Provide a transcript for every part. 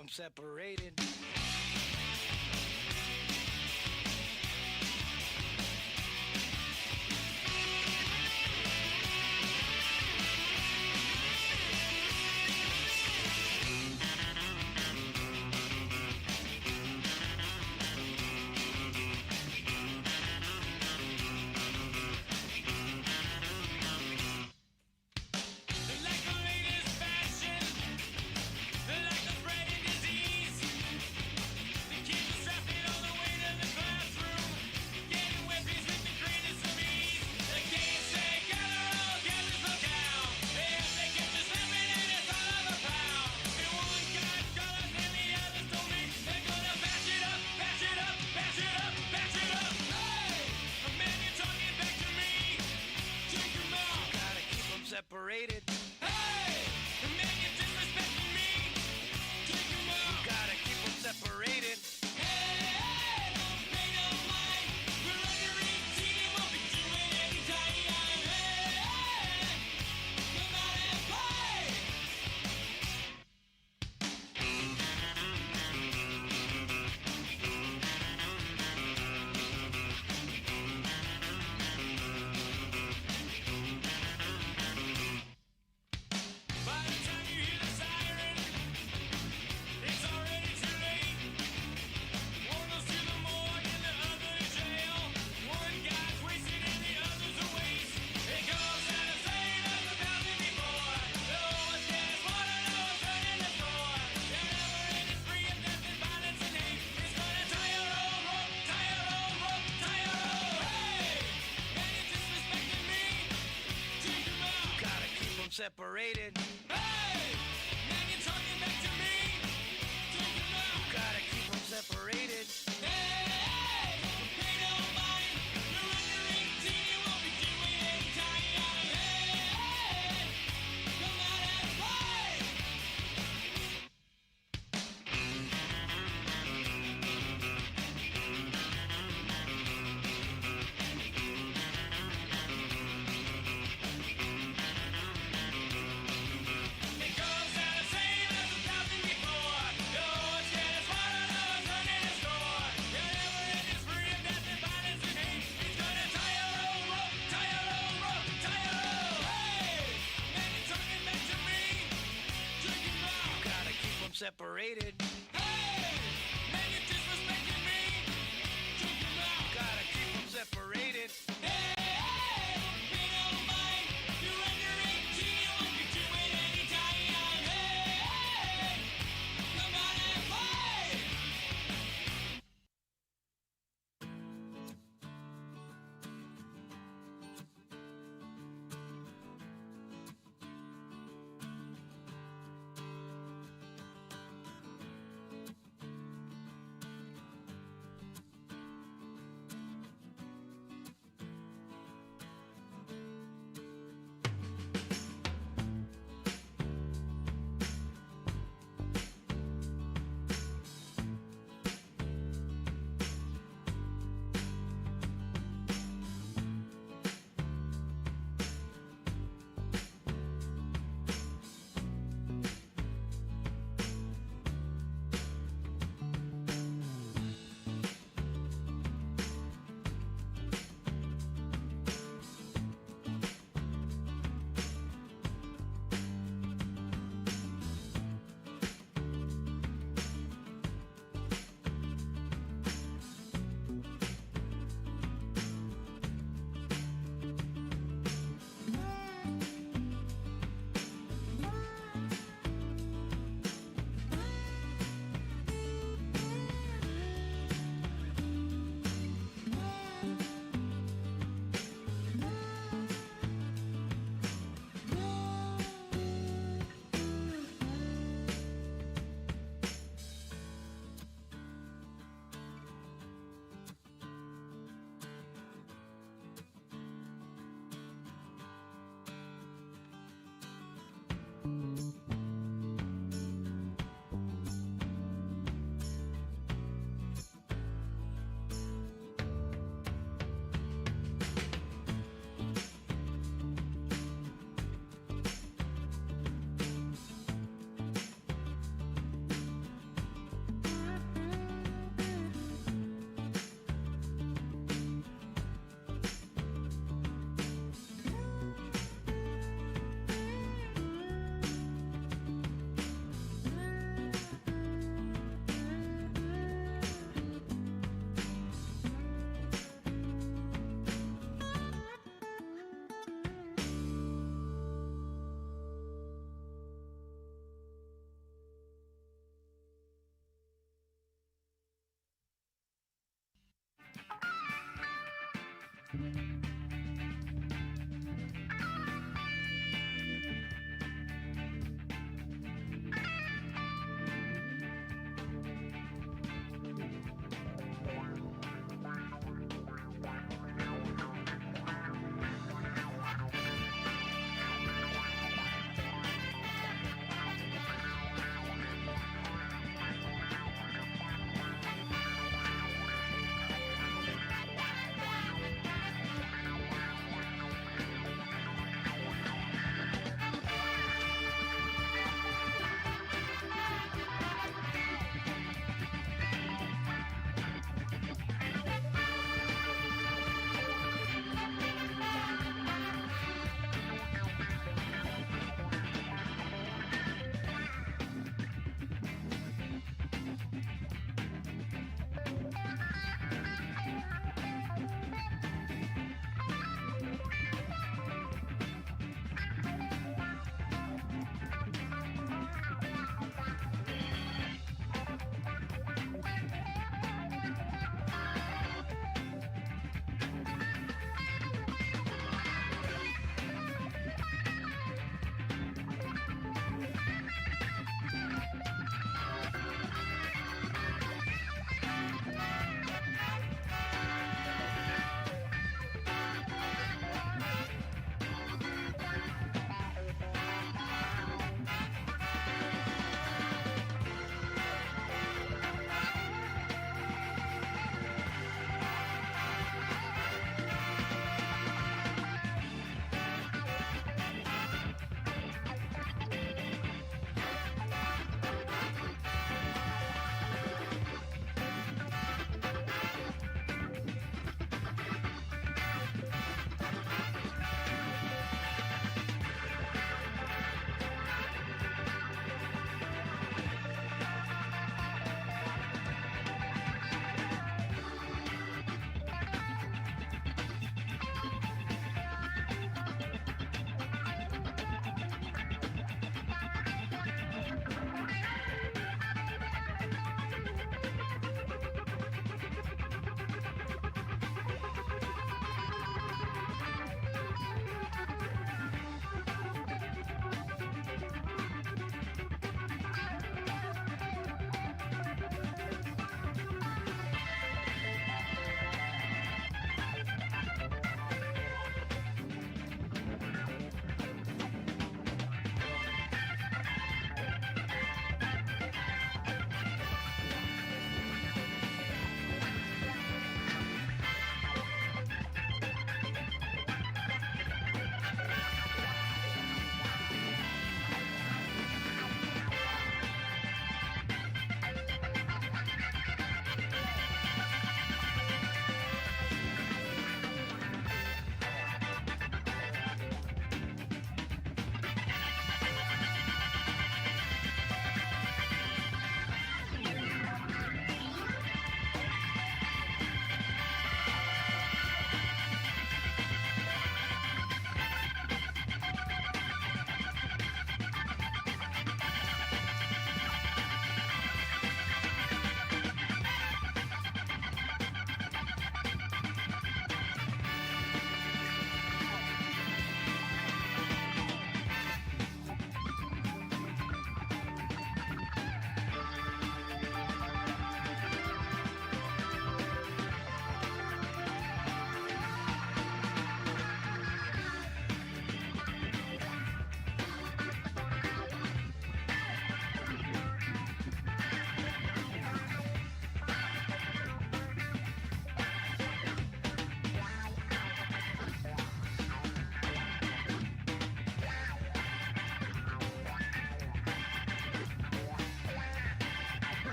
them separated. Separated. Hey! The man you're disrespecting me! Take him out! You gotta keep them separated. Hey! Don't pay no mind! We're under 18 and won't be doing any time! Hey! Come out and play! By the time you hear the siren, it's already too late. One goes to the morgue and the other to jail. One guy's wasted and the other's a waste. It goes out the same as 1,000 before. No one's getting water, no one's turning the score. There never is free of death and violence and hate. It's gonna tie your own rope, tie your own rope, tie your own. Hey! Man, you're disrespecting me. Take him out. Gotta keep them separated. Hey! Man, you're talking back to me. Take him out. Gotta keep them separated. Hey! Don't pay no mind. You're under 18. You won't be doing any time. Hey! Come out and play. It goes out the same as 1,000 before. No one's getting smarter, no one's learning to score. There never is free of death and violence and hate. It's gonna tie your own rope, tie your own rope, tie your own. Hey! Man, you're talking back to me. Take him out. Gotta keep them separated. Hey! Man, you're disrespecting me. Take him out. Gotta keep them separated. Hey! Don't pay no mind. You're under 18. You won't be doing any time. Hey! Come out and play.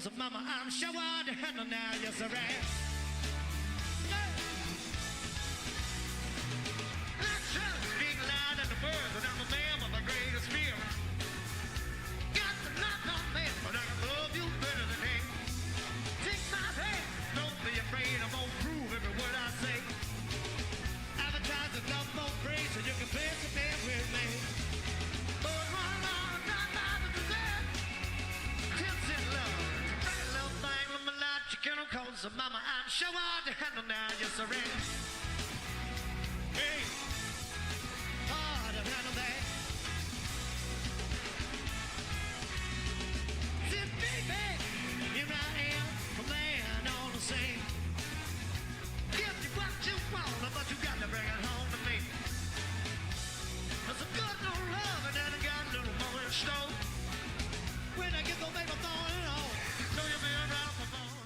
'cause mama, I'm sure to handle now, yes I am. Let's just speak loud in the words, and I'm a man with the greatest fear. Got to knock on me, but I love you better than him. Take my hand, don't be afraid, I'm gonna prove every word I say. Advertise the love more praise, so you can play the band with me. But one long time I was there. Tips in love, right little thing with my life, you can't call so mama, I'm sure hard to handle now, yes I am. Hey, hard to handle that. Said, baby, here I am, a man on the scene. Give you what you want, but you got to bring it home to me. There's a good little love and then I got a little more in store. When I get the baby throwing it on, know you'll be around for more.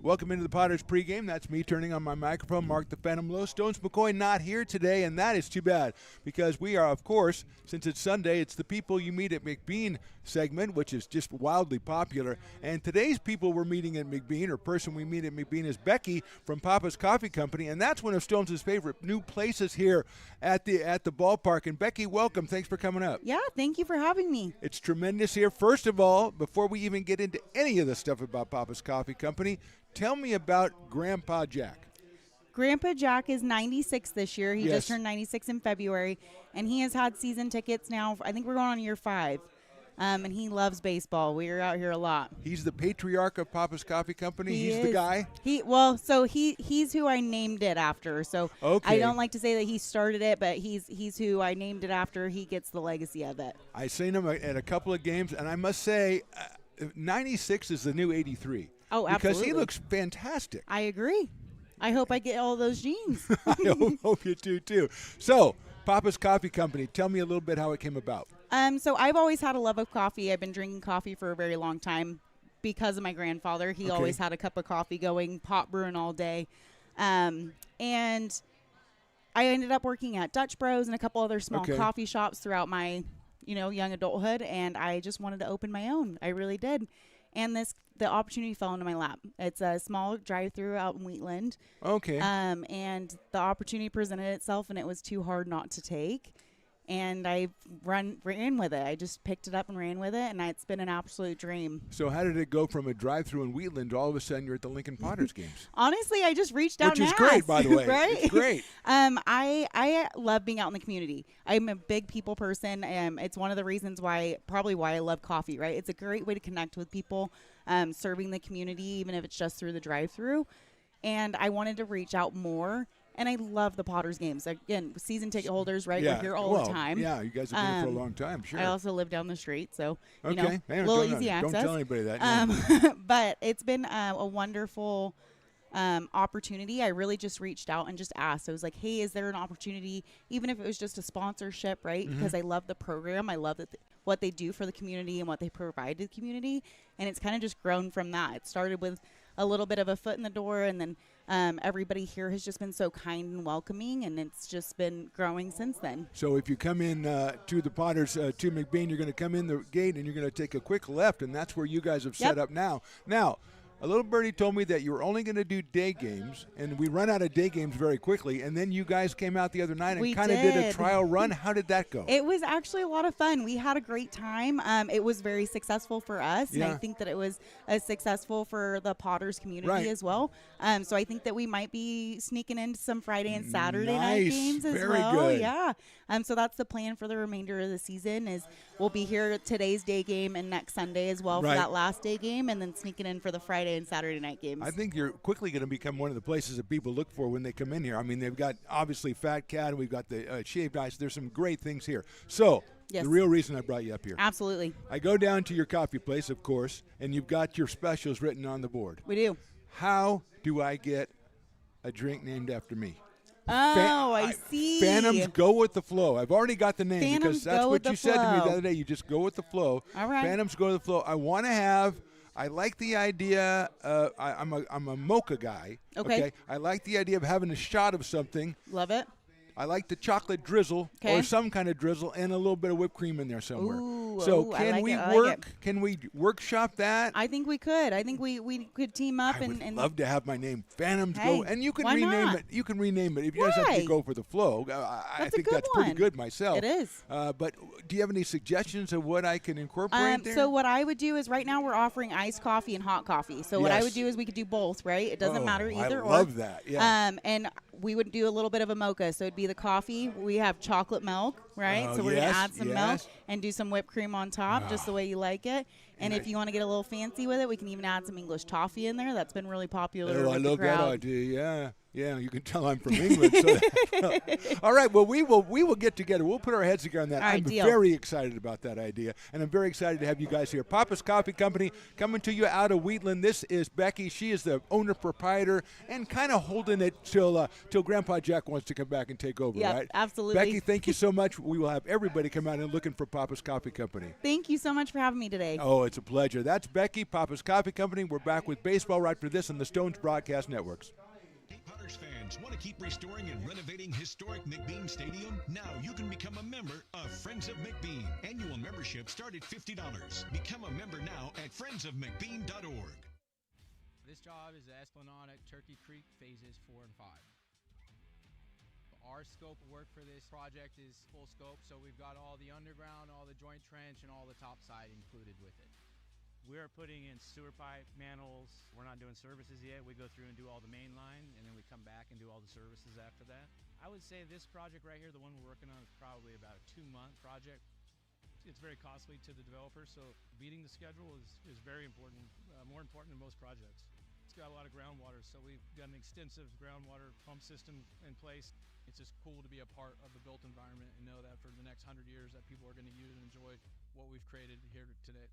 Welcome into the Potters pregame. That's me turning on my microphone. Mark the Phantom Low. Stones McCoy not here today, and that is too bad because we are, of course, since it's Sunday, it's the people you meet at McBean segment, which is just wildly popular. And today's people we're meeting at McBean, or person we meet at McBean, is Becky from Papa's Coffee Company, and that's one of Stones' favorite new places here at the ballpark. And Becky, welcome. Thanks for coming up. Yeah, thank you for having me. It's tremendous here. First of all, before we even get into any of the stuff about Papa's Coffee Company, tell me about Grandpa Jack. Grandpa Jack is 96 this year. He Yes. just turned 96 in February, and he has had season tickets now. I think we're going on year 5, and he loves baseball. We're out here a lot. He's the patriarch of Papa's Coffee Company. He's the is- guy. He's who I named it after. So Okay. I don't like to say that he started it, but he's who I named it after. He gets the legacy of it. I seen him at a couple of games, and I must say, 96 is the new 83. Oh, Because he absolutely. looks fantastic. I agree. I hope I get all those genes. I hope you do, too. So, Papa's Coffee Company, tell me a little bit how it came about. So I've always had a love of coffee. I've been drinking coffee for a very long time because of my grandfather. He Okay. always had a cup of coffee going, pot brewing all day. And I ended up working at Dutch Bros and a couple other small Okay. coffee shops throughout my, young adulthood, and I just wanted to open my own. I really did. And the opportunity fell into my lap. It's a small drive-through out in Wheatland. Okay. And the opportunity presented itself, and it was too hard not to take. And I ran with it. I just picked it up and ran with it, and it's been an absolute dream. So how did it go from a drive-through in Wheatland to all of a sudden you're at the Lincoln Potters games? Honestly, I just reached out Which and is asked, great, by the way. right? It's great. I love being out in the community. I'm a big people person. It's one of the reasons why I love coffee, right? It's a great way to connect with people, serving the community, even if it's just through the drive-through. And I wanted to reach out more. And I love the Potters games. Again, season ticket holders, right? Yeah. We're here all Well, the time. Yeah, you guys have been here for a long time, sure. I also live down the street, so Okay. Hey, little don't easy access. Don't tell anybody that. yeah. But it's been a wonderful opportunity. I really just reached out and just asked. I was like, hey, is there an opportunity, even if it was just a sponsorship, right? Mm-hmm. Because I love the program. I love what they do for the community and what they provide to the community. And it's kind of just grown from that. It started with a little bit of a foot in the door, and then everybody here has just been so kind and welcoming, and it's just been growing since then. So if you come in to the Potters, to McBean, you're going to come in the gate and you're going to take a quick left, and that's where you guys have set Yep. up now. Now, a little birdie told me that you were only going to do day games, and we run out of day games very quickly, and then you guys came out the other night and We kind of did a did. trial run. How did that go? It was actually a lot of fun. We had a great time. It was very successful for us, and Yeah. I think that it was successful for the Potters community Right. as well. So I think that we might be sneaking into some Friday and Saturday night Nice. games as Very well. good. Yeah. So that's the plan for the remainder of the season. Is we'll be here today's day game and next Sunday as well Right. for that last day game, and then sneaking in for the Friday and Saturday night games. I think you're quickly going to become one of the places that people look for when they come in here. I mean, they've got obviously Fat Cat, and we've got the shaved ice. There's some great things here. So Yes. the real reason I brought you up here. Absolutely, I go down to your coffee place, of course, and you've got your specials written on the board. we do. how do I get a drink named after me? Oh, I see. Phantoms go with the flow. I've already got the name Phantoms because that's go what with you the said to me the flow. other day. You just go with the flow. All right. Phantoms go with the flow. I want to have. I like the idea. I'm a mocha guy. Okay. I like the idea of having a shot of something. Love it. I like the chocolate drizzle Okay. or some kind of drizzle and a little bit of whipped cream in there somewhere. Ooh, so I can like we it, I like work? it. Can we workshop that? I think we could. I think we could team up I would and love to have my name Phantoms Hey, go, and you can why rename not? it. You can rename it if you just have to Right. go for the flow. I That's a think good that's pretty one. good myself. It is. But do you have any suggestions of what I can incorporate there? So what I would do is right now we're offering iced coffee and hot coffee. So what I Yes. would do is we could do both, right? It doesn't matter either I or. love that. Yeah. And we would do a little bit of a mocha. So it'd be the coffee. We have chocolate milk, right? Oh, So we're going yes, to add some milk yes. and do some whipped cream on top, just the way you like it. And if you want to get a little fancy with it, we can even add some English toffee in there. That's been really popular Oh, I with the love that crowd. idea. Yeah, yeah. You can tell I'm from England. So all right. Well, we will get together. We'll put our heads together on that. All right, I'm deal. very excited about that idea, and I'm very excited to have you guys here. Papa's Coffee Company coming to you out of Wheatland. This is Becky. She is the owner proprietor and kind of holding it till Grandpa Jack wants to come back and take over. Yep, right? absolutely. Becky, thank you so much. We will have everybody come out and looking for Papa's Coffee Company. Thank you so much for having me today. Oh, it's a pleasure. That's Becky, Papa's Coffee Company. We're back with baseball right for this on the Stones Broadcast Networks. Potters fans want to keep restoring and renovating historic McBean Stadium? Now you can become a member of Friends of McBean. Annual membership start at $50. Become a member now at friendsofmcbean.org. This job is the Esplanade at Turkey Creek phases 4 and 5. Our scope of work for this project is full scope, so we've got all the underground, all the joint trench, and all the top side included with it. We're putting in sewer pipe, manholes. We're not doing services yet. We go through and do all the main line, and then we come back and do all the services after that. I would say this project right here, the one we're working on, is probably about a 2-month project. It's very costly to the developer, so beating the schedule is very important, more important than most projects. It's got a lot of groundwater, so we've got an extensive groundwater pump system in place. It's just cool to be a part of the built environment and know that for the next 100 years that people are going to use and enjoy what we've created here today.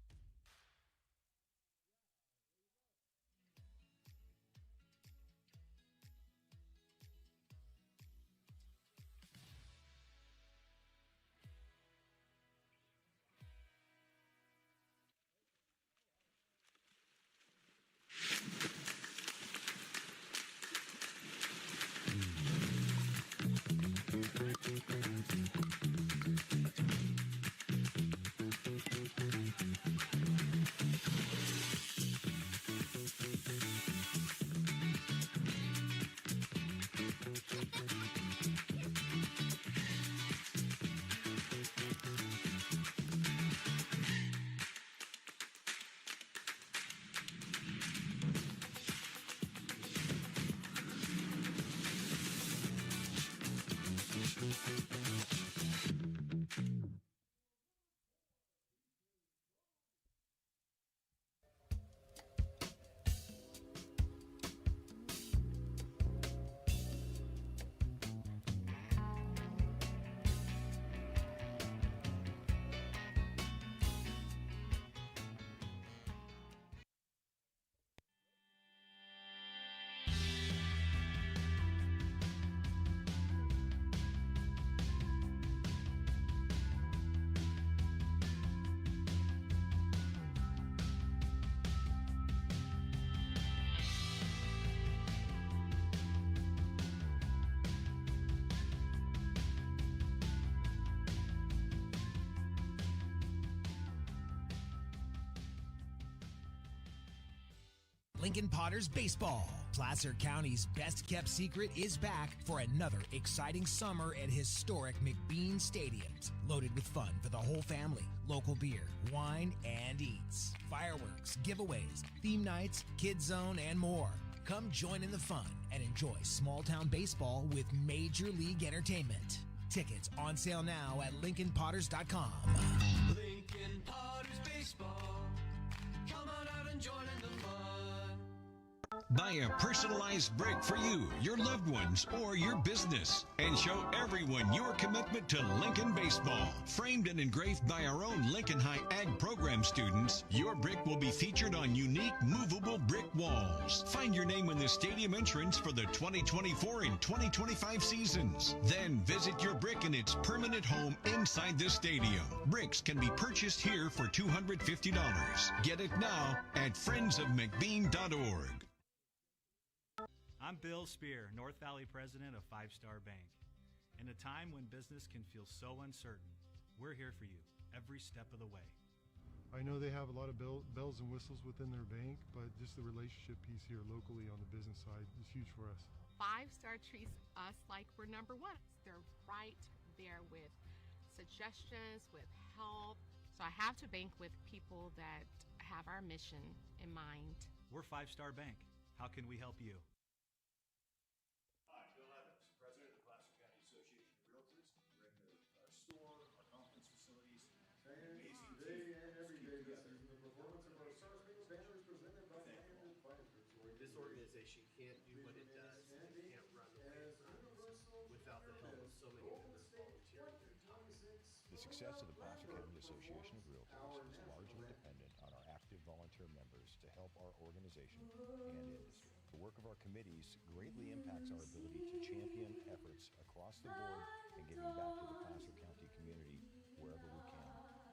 Lincoln Potters Baseball. Placer County's best-kept secret is back for another exciting summer at historic McBean Stadiums. Loaded with fun for the whole family, local beer, wine, and eats. Fireworks, giveaways, theme nights, kids zone, and more. Come join in the fun and enjoy small-town baseball with Major League Entertainment. Tickets on sale now at LincolnPotters.com. Lincoln Potters Baseball. Come on out and join in the fun. Buy a personalized brick for you, your loved ones, or your business, and show everyone your commitment to Lincoln baseball. Framed and engraved by our own Lincoln High Ag program students, your brick will be featured on unique movable brick walls. Find your name in the stadium entrance for the 2024 and 2025 seasons. Then visit your brick in its permanent home inside the stadium. Bricks can be purchased here for $250. Get it now at friendsofmcbean.org. I'm Bill Spear, North Valley president of Five Star Bank. In a time when business can feel so uncertain, we're here for you every step of the way. I know they have a lot of bells and whistles within their bank, but just the relationship piece here locally on the business side is huge for us. 5 Star treats us like we're number one. They're right there with suggestions, with help. So I have to bank with people that have our mission in mind. We're Five Star Bank. How can we help you? Hi, Bill Evans, President of Placer County Association of Realtors. We're in our store, our conference facilities. Amazing day and every day this season. The performance of our Star Spangled Banner is presented by Landon Finance Group. This organization can't do what it does and it can't run the way it runs without the help of so many members volunteering their time. The success of the Placer County Association of Realtors is largely dependent on our active volunteer members to help our organization and industry. The work of our committees greatly impacts our ability to champion efforts across the board and giving back to the Placer County community wherever we can.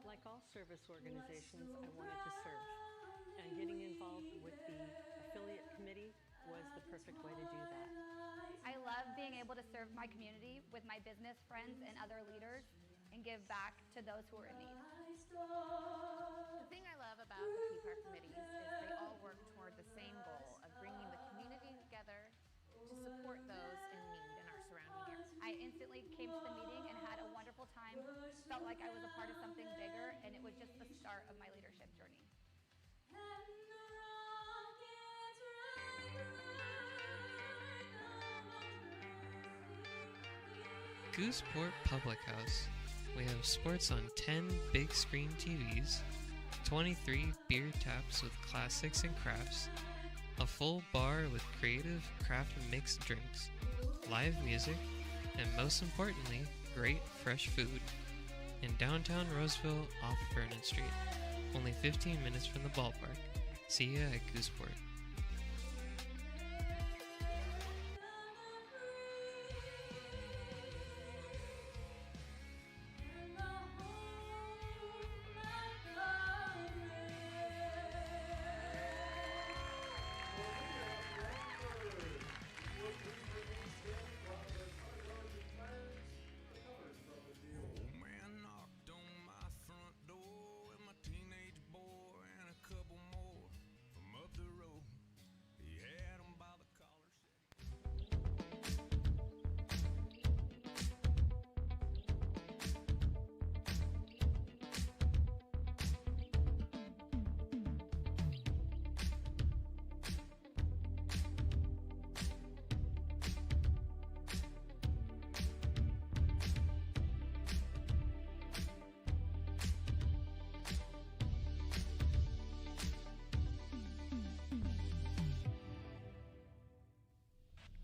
Like all service organizations, I wanted to serve, and getting involved with the affiliate committee was the perfect way to do that. I love being able to serve my community with my business friends and other leaders and give back to those who are in need. The thing I love about the PPAR committees is they all work toward the same goal of bringing the community together to support those in need in our surrounding areas. I instantly came to the meeting and had a wonderful time, felt like I was a part of something bigger, and it was just the start of my leadership journey. Gooseport Public House. We have sports on 10 big screen TVs, 23 beer taps with classics and crafts, a full bar with creative craft mixed drinks, live music, and most importantly, great fresh food. In downtown Roseville off Vernon Street, only 15 minutes from the ballpark. See ya at Gooseport.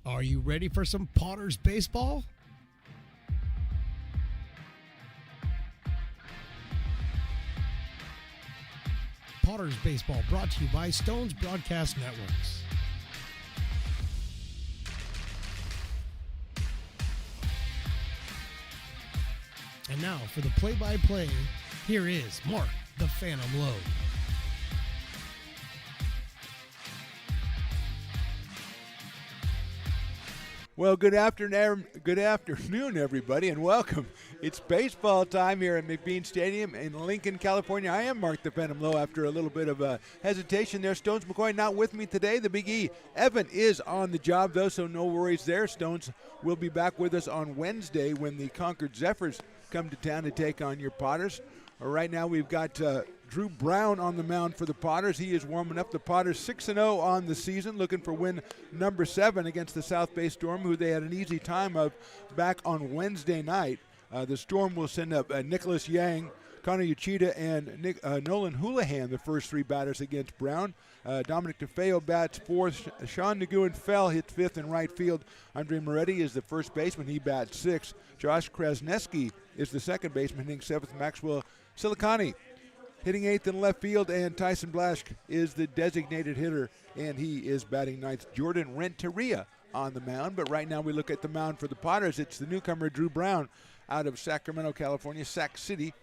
Are you ready for some Potters baseball? Potters baseball brought to you by Stones Broadcast Networks. And now for the play-by-play, here is Mark the Phantom Lowe. Well, good afternoon, everybody, and welcome. It's baseball time here at McBean Stadium in Lincoln, California. I am Mark the Phantom Lowe after a little bit of hesitation there. Stones McCoy not with me today. The Big E, Evan, is on the job, though, so no worries there. Stones will be back with us on Wednesday when the Concord Zephyrs come to town to take on your Potters. Right now we've got Drew Brown on the mound for the Potters. He is warming up. The Potters 6-0 on the season, looking for win number 7 against the South Bay Storm, who they had an easy time of back on Wednesday night. The Storm will send up Nicholas Yang Connor Uchida and Nolan Houlihan, the first three batters against Brown. Dominic DeFeo bats fourth. Sean Nguyen Fell hits fifth in right field. Andre Moretti is the first baseman. He bats sixth. Josh Krasneski is the second baseman, hitting seventh. Maxwell Silicani hitting eighth in left field. And Tyson Blask is the designated hitter, and he is batting ninth. Jordan Renteria on the mound. But right now we look at the mound for the Potters. It's the newcomer Drew Brown out of Sacramento, California, Sac City.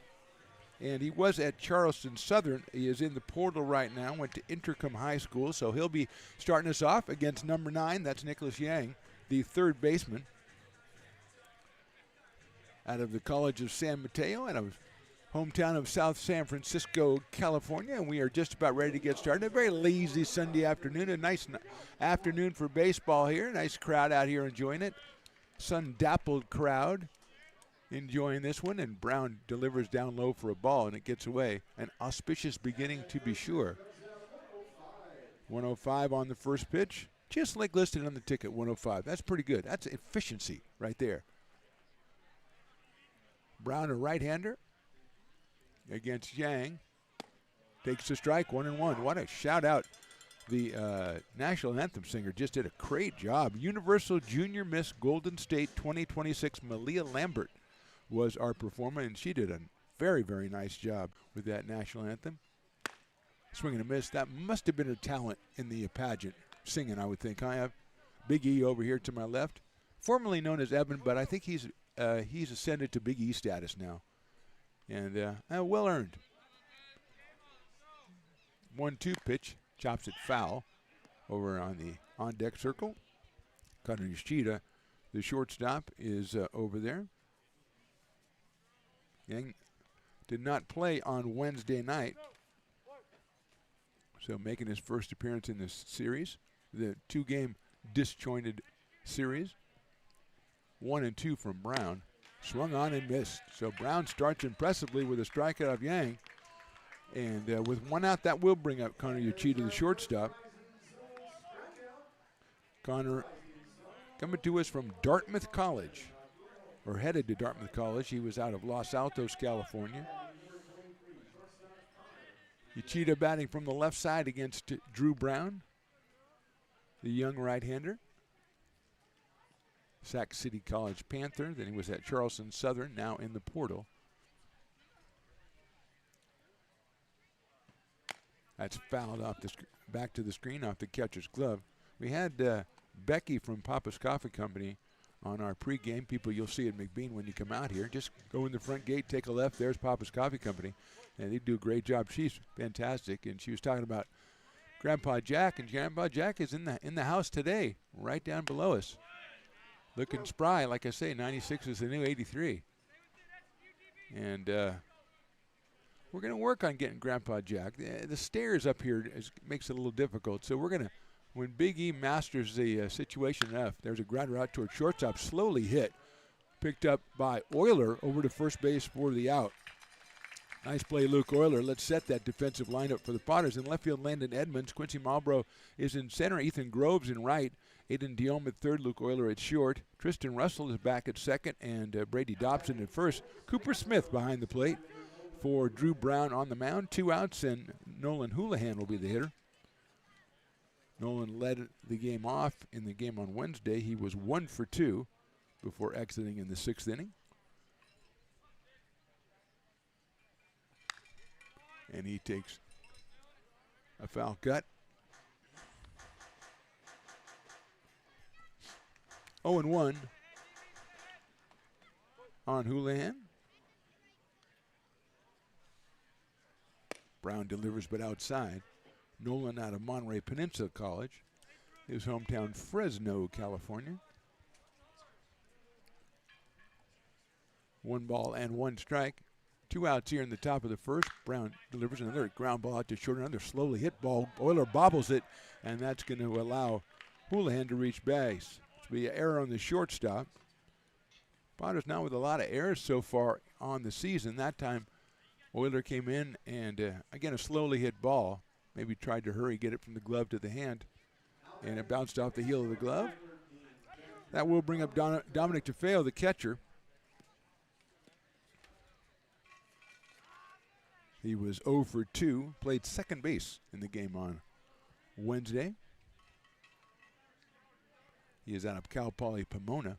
And he was at Charleston Southern. He is in the portal right now, went to Intercom High School. So he'll be starting us off against number 9. That's Nicholas Yang, the third baseman out of the College of San Mateo, out of hometown of South San Francisco, California. And we are just about ready to get started. A very lazy Sunday afternoon. A nice afternoon for baseball here. Nice crowd out here enjoying it. Sun-dappled crowd enjoying this one, and Brown delivers down low for a ball, and it gets away. An auspicious beginning, to be sure. 105 on the first pitch, just like listed on the ticket, 105. That's pretty good. That's efficiency right there. Brown, a right-hander against Yang. Takes the strike, 1-1. What a shout-out. The national anthem singer just did a great job. Universal Junior Miss Golden State 2026, Malia Lambert was our performer, and she did a very, very nice job with that national anthem. Swing and a miss. That must have been her talent in the pageant singing, I would think. I have Big E over here to my left, formerly known as Evan, but I think he's ascended to Big E status now, and well earned. 1-2 pitch, chops it foul over on the on-deck circle. Connor Uchida, the shortstop, is over there. Yang did not play on Wednesday night, so making his first appearance in this series, the two-game disjointed series. 1-2 from Brown. Swung on and missed. So Brown starts impressively with a strikeout of Yang. And with one out, that will bring up Connor Uchida, the shortstop. Connor coming to us from Dartmouth College, or headed to Dartmouth College. He was out of Los Altos, California. Uchida batting from the left side against Drew Brown, the young right-hander. Sac City College Panther. Then he was at Charleston Southern, now in the portal. That's fouled off the back to the screen off the catcher's glove. We had Becky from Papa's Coffee Company on our pregame. People you'll see at McBean when you come out here. Just go in the front gate, take a left. There's Papa's Coffee Company. And they do a great job. She's fantastic. And she was talking about Grandpa Jack. And Grandpa Jack is in the house today, right down below us. Looking spry. Like I say, 96 is the new 83. And we're going to work on getting Grandpa Jack. The stairs up here makes it a little difficult. So we're going to, when Big E masters the situation enough, there's a grounder out toward shortstop, slowly hit. Picked up by Euler over to first base for the out. Nice play, Luke Euler. Let's set that defensive lineup for the Potters. In left field, Landon Edmonds. Quincy Marlboro is in center. Ethan Groves in right. Aiden Diome at third. Luke Euler at short. Tristan Russell is back at second. And Brady Dobson at first. Cooper Smith behind the plate for Drew Brown on the mound. 2 outs, and Nolan Houlihan will be the hitter. Nolan led the game off in the game on Wednesday. He was 1 for 2 before exiting in the 6th inning. And he takes a foul cut. 0-1 on Houlihan. Brown delivers but outside. Nolan out of Monterey Peninsula College, his hometown Fresno, California. 1 ball and 1 strike. 2 outs here in the top of the first. Brown delivers another ground ball out to short, another slowly hit ball. Euler bobbles it, and that's going to allow Houlihan to reach base. It's be an error on the shortstop. Potters now with a lot of errors so far on the season. That time Euler came in and, again, a slowly hit ball. Maybe tried to hurry, get it from the glove to the hand, and it bounced off the heel of the glove. That will bring up Dominic DeFeo, the catcher. He was 0 for 2, played second base in the game on Wednesday. He is out of Cal Poly Pomona.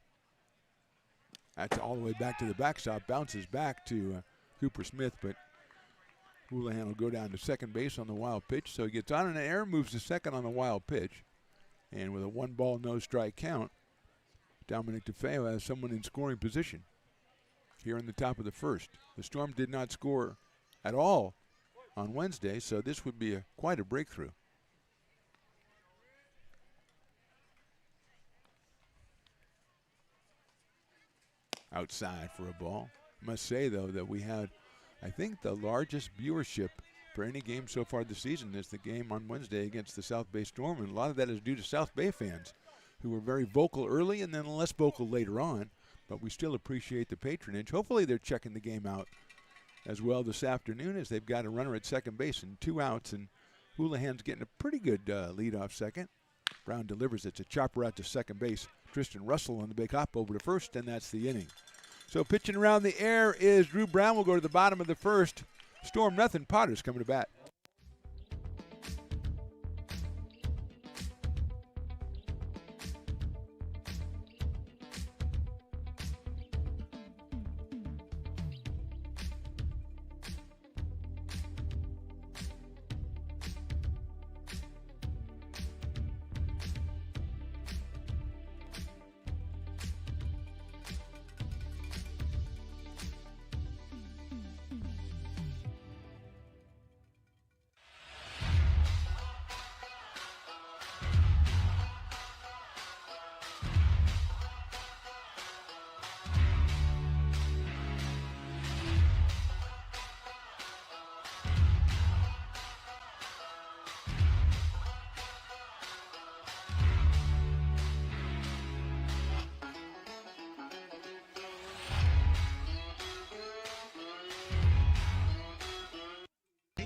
That's all the way back to the backstop, bounces back to Cooper Smith, but Houlihan will go down to second base on the wild pitch. So he gets on an air, moves to second on the wild pitch. And with a 1-ball, no strike count, Dominic DeFeo has someone in scoring position here in the top of the first. The Storm did not score at all on Wednesday, so this would be quite a breakthrough. Outside for a ball. Must say, though, that we had, I think, the largest viewership for any game so far this season is the game on Wednesday against the South Bay Storm, and a lot of that is due to South Bay fans who were very vocal early and then less vocal later on, but we still appreciate the patronage. Hopefully they're checking the game out as well this afternoon, as they've got a runner at second base and 2 outs, and Houlihan's getting a pretty good lead off second. Brown delivers. It's a chopper out to second base. Tristan Russell on the big hop over to first, and that's the inning. So pitching around the air is Drew Brown. We'll go to the bottom of the first. Storm nothing. Potters coming to bat.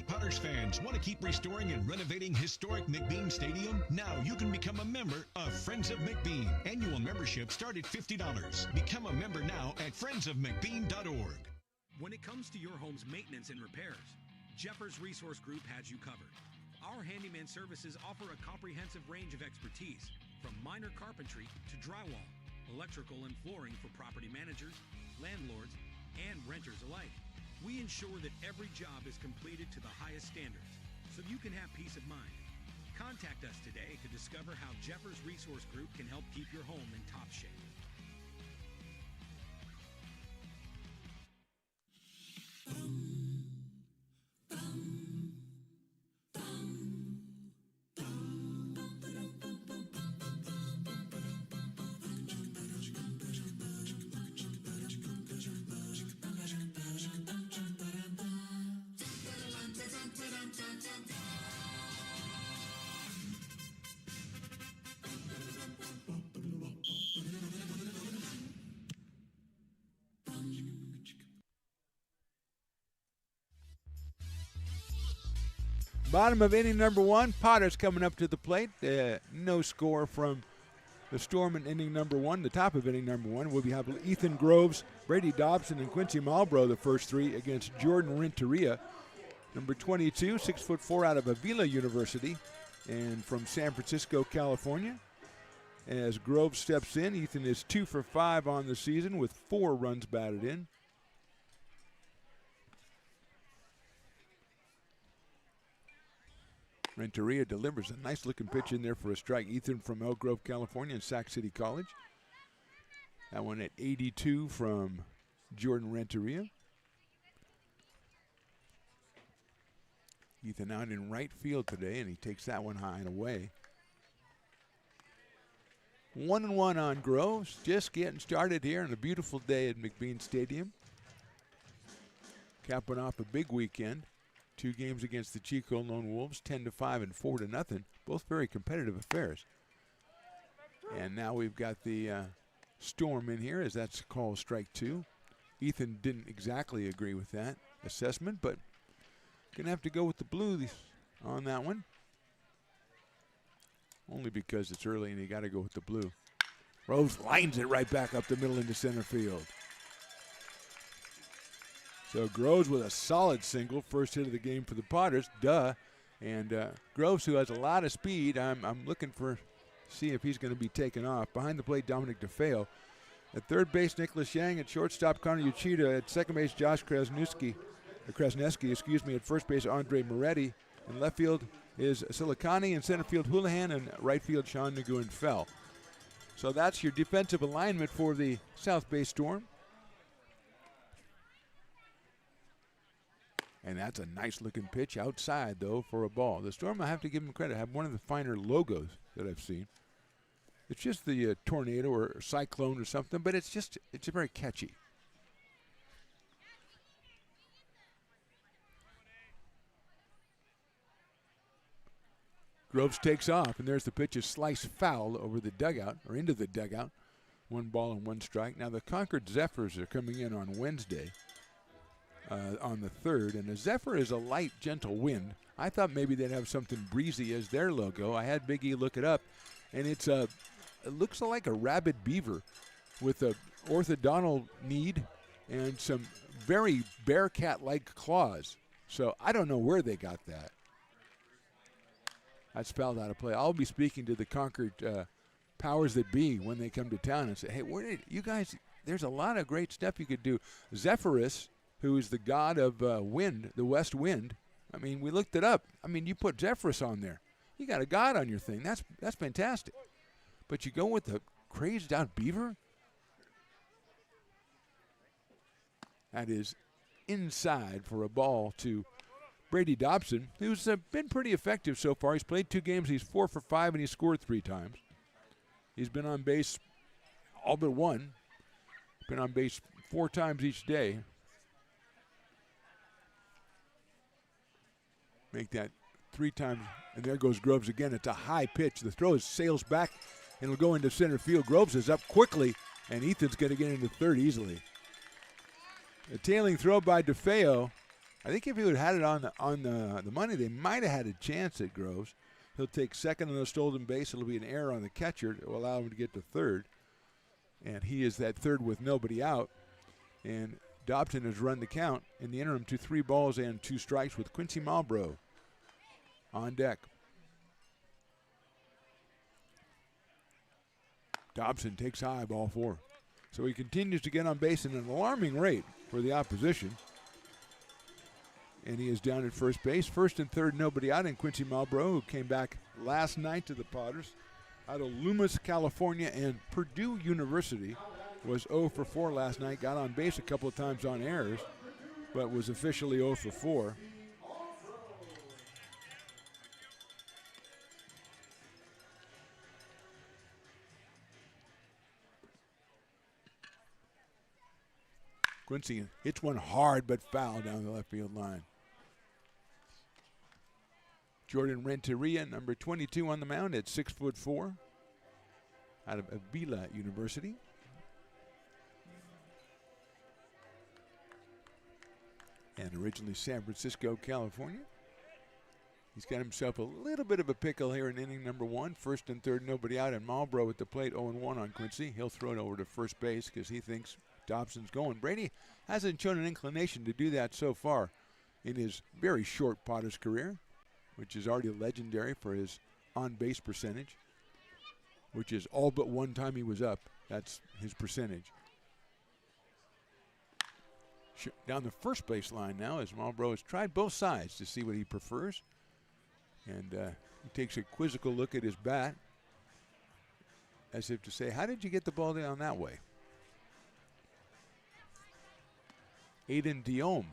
Potters fans, want to keep restoring and renovating historic McBean Stadium? Now you can become a member of Friends of McBean. Annual membership start at $50. Become a member now at friendsofmcbean.org. When it comes to your home's maintenance and repairs, Jeffers Resource Group has you covered. Our handyman services offer a comprehensive range of expertise, from minor carpentry to drywall, electrical and flooring for property managers, landlords, and renters alike. We ensure that every job is completed to the highest standards, so you can have peace of mind. Contact us today to discover how Jeffers Resource Group can help keep your home in top shape. Bottom of inning number 1. Potters coming up to the plate. No score from the Storm in inning number 1. The top of inning number 1 will be have Ethan Groves, Brady Dobson, and Quincy Malbrough, the first 3, against Jordan Renteria, number 22, 6'4", out of Avila University, and from San Francisco, California. As Groves steps in, Ethan is 2 for 5 on the season with 4 runs batted in. Renteria delivers a nice-looking pitch in there for a strike. Ethan from Elk Grove, California, and Sac City College. That one at 82 from Jordan Renteria. Ethan out in right field today, and he takes that one high and away. 1-1 on Groves. Just getting started here on a beautiful day at McBean Stadium. Capping off a big weekend. 2 games against the Chico Lone Wolves, 10-5 and 4-0. Both very competitive affairs. And now we've got the Storm in here, as that's called strike 2. Ethan didn't exactly agree with that assessment, but gonna have to go with the Blues on that one. Only because it's early and you got to go with the blue. Rose lines it right back up the middle into center field. So Groves with a solid single, first hit of the game for the Potters. And Groves, who has a lot of speed, I'm looking for, see if he's going to be taken off. Behind the plate, Dominic DeFeo. At third base, Nicholas Yang. At shortstop, Connor Uchida. At second base, Josh Krasniewski. At first base, Andre Moretti. In left field is Silicani. In center field, Houlihan. And right field, Sean Nguyen Fell. So that's your defensive alignment for the South Bay Storm. And that's a nice-looking pitch outside, though, for a ball. The Storm, I have to give them credit, have one of the finer logos that I've seen. It's just the tornado or cyclone or something, but it's very catchy. Groves takes off, and there's the pitch, a slice foul over the dugout, or into the dugout. 1 ball and 1 strike. Now the Concord Zephyrs are coming in on Wednesday. On the 3rd, and a Zephyr is a light, gentle wind. I thought maybe they'd have something breezy as their logo. I had Big E look it up, and it looks like a rabid beaver with a orthodontal need and some very bearcat-like claws. So I don't know where they got that. That's fouled out of play. I'll be speaking to the Concord powers that be when they come to town and say, hey, where did you guys, there's a lot of great stuff you could do. Zephyrus, who is the god of wind, the west wind. I mean, we looked it up. I mean, you put Zephyrus on there. You got a god on your thing. That's fantastic. But you go with the crazed out beaver? That is inside for a ball to Brady Dobson, who's been pretty effective so far. He's played 2 games. He's 4 for 5, and he's scored 3 times. He's been on base all but 1. Been on base 4 times each day. Make that 3 times, and there goes Groves again. It's a high pitch. The throw sails back, and it'll go into center field. Groves is up quickly, and Ethan's going to get into third easily. A tailing throw by DeFeo. I think if he would have had it on the money, they might have had a chance at Groves. He'll take second on the stolen base. It'll be an error on the catcher to allow him to get to third. And he is that third with nobody out. And Dobson has run the count in the interim to 3 balls and 2 strikes with Quincy Malbrough on deck. Dobson takes high, ball 4. So he continues to get on base at an alarming rate for the opposition. And he is down at first base. First and third, nobody out. And Quincy Malbrough, who came back last night to the Potters out of Loomis, California, and Purdue University, was 0 for 4 last night. Got on base a couple of times on errors, but was officially 0 for 4. Quincy hits one hard but foul down the left field line. Jordan Renteria, number 22 on the mound at 6'4", out of Avila University. And originally San Francisco, California. He's got himself a little bit of a pickle here in inning number 1. First and third, nobody out, and Malbrough at the plate, 0-1 on Quincy. He'll throw it over to first base because he thinks Dobson's going. Brady hasn't shown an inclination to do that so far in his very short Potters career, which is already legendary for his on-base percentage, which is all but one time he was up. That's his percentage. Down the first base line now as Malbrough has tried both sides to see what he prefers. And he takes a quizzical look at his bat as if to say, how did you get the ball down that way? Aiden Diome,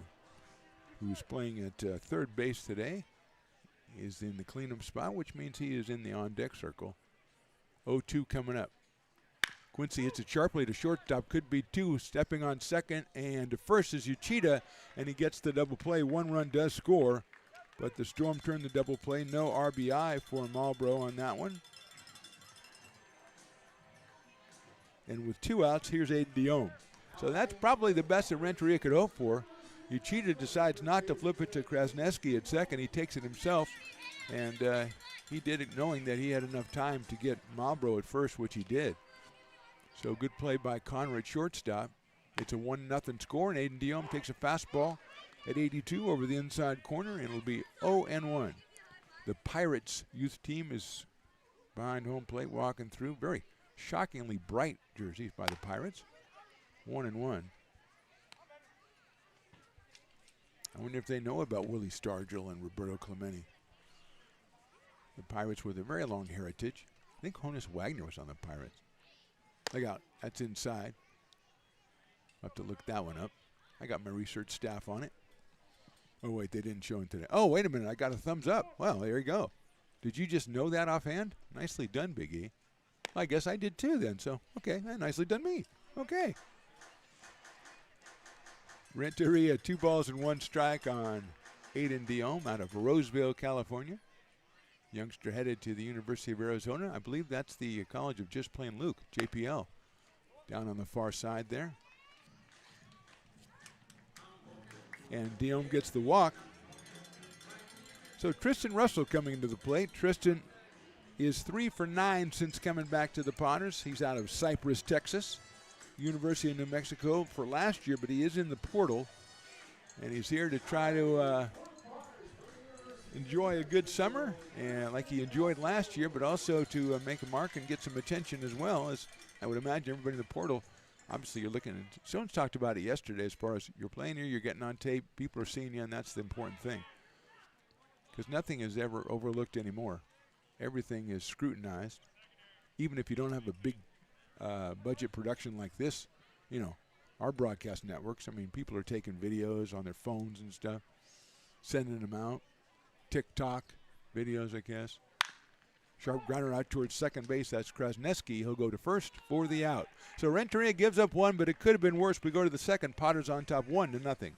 who's playing at third base today, is in the cleanup spot, which means he is in the on-deck circle. 0-2 coming up. Quincy hits it sharply to shortstop, could be 2, stepping on second, and to first is Uchida, and he gets the double play. 1 run does score, but the Storm turned the double play. No RBI for Malbrough on that one. And with 2 outs, here's Aiden Diome. So that's probably the best that Renteria could hope for. Uchida decides not to flip it to Krasniewski at second. He takes it himself, and he did it knowing that he had enough time to get Malbrough at first, which he did. So good play by Connor at shortstop. It's a 1-0 score, and Aiden Diom takes a fastball at 82 over the inside corner, and it'll be 0-1. The Pirates youth team is behind home plate, walking through. Very shockingly bright jerseys by the Pirates. 1-1. I wonder if they know about Willie Stargell and Roberto Clemente. The Pirates with a very long heritage. I think Honus Wagner was on the Pirates. Look out, that's inside. I'll have to look that one up. I got my research staff on it. Oh, wait, they didn't show him today. Oh, wait a minute, I got a thumbs up. Well, there you go. Did you just know that offhand? Nicely done, Big E. I guess I did too then, so, okay, nicely done me. Okay. Renteria, 2 balls and 1 strike on Aiden Diom out of Roseville, California. Youngster headed to the University of Arizona. I believe that's the College of Just Plain Luke, JPL, down on the far side there. And Diom gets the walk. So Tristan Russell coming into the plate. Tristan is 3 for 9 since coming back to the Potters. He's out of Cypress, Texas. University of New Mexico for last year, but he is in the portal. And he's here to try to enjoy a good summer, and like he enjoyed last year, but also to make a mark and get some attention as well. As I would imagine everybody in the portal, obviously you're looking, and Stones talked about it yesterday as far as you're playing here, you're getting on tape, people are seeing you, and that's the important thing. Because nothing is ever overlooked anymore. Everything is scrutinized. Even if you don't have a big budget production like this, you know, our broadcast networks, I mean, people are taking videos on their phones and stuff, sending them out. TikTok videos, I guess. Sharp grounder out towards second base. That's Krasneski. He'll go to first for the out. So Renteria gives up 1, but it could have been worse. We go to the second. Potters on top 1-0.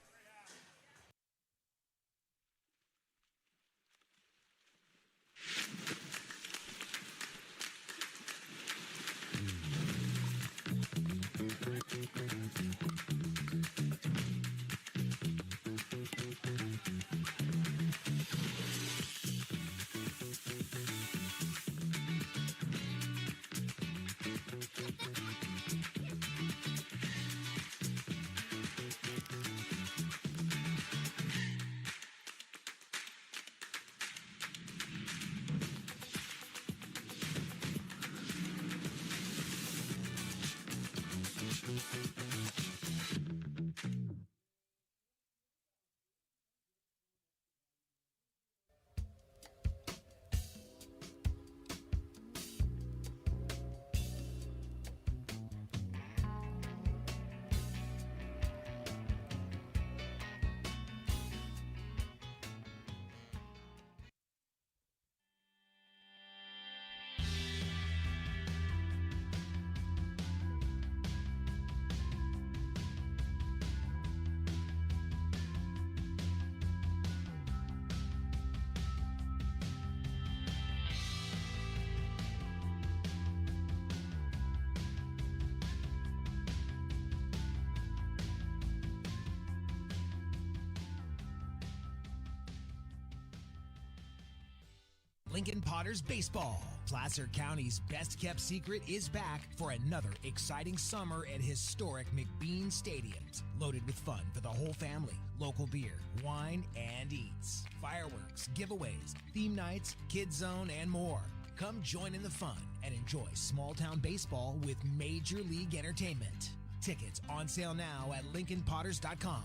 Lincoln Potters Baseball. Placer County's best kept secret is back for another exciting summer at historic McBean Stadiums. Loaded with fun for the whole family, local beer, wine, and eats. Fireworks, giveaways, theme nights, kids zone, and more. Come join in the fun and enjoy small town baseball with Major League Entertainment. Tickets on sale now at LincolnPotters.com.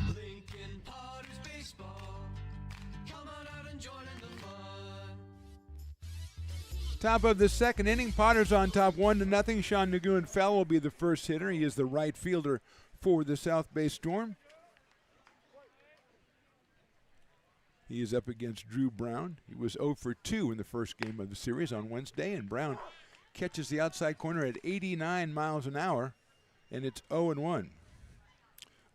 Lincoln Potters Baseball. Come on out and join in the fun. Top of the second inning, Potters on top 1-0. Sean Nguyen-Fell will be the first hitter. He is the right fielder for the South Bay Storm. He is up against Drew Brown. He was 0 for 2 in the first game of the series on Wednesday, and Brown catches the outside corner at 89 miles an hour, and it's 0-1.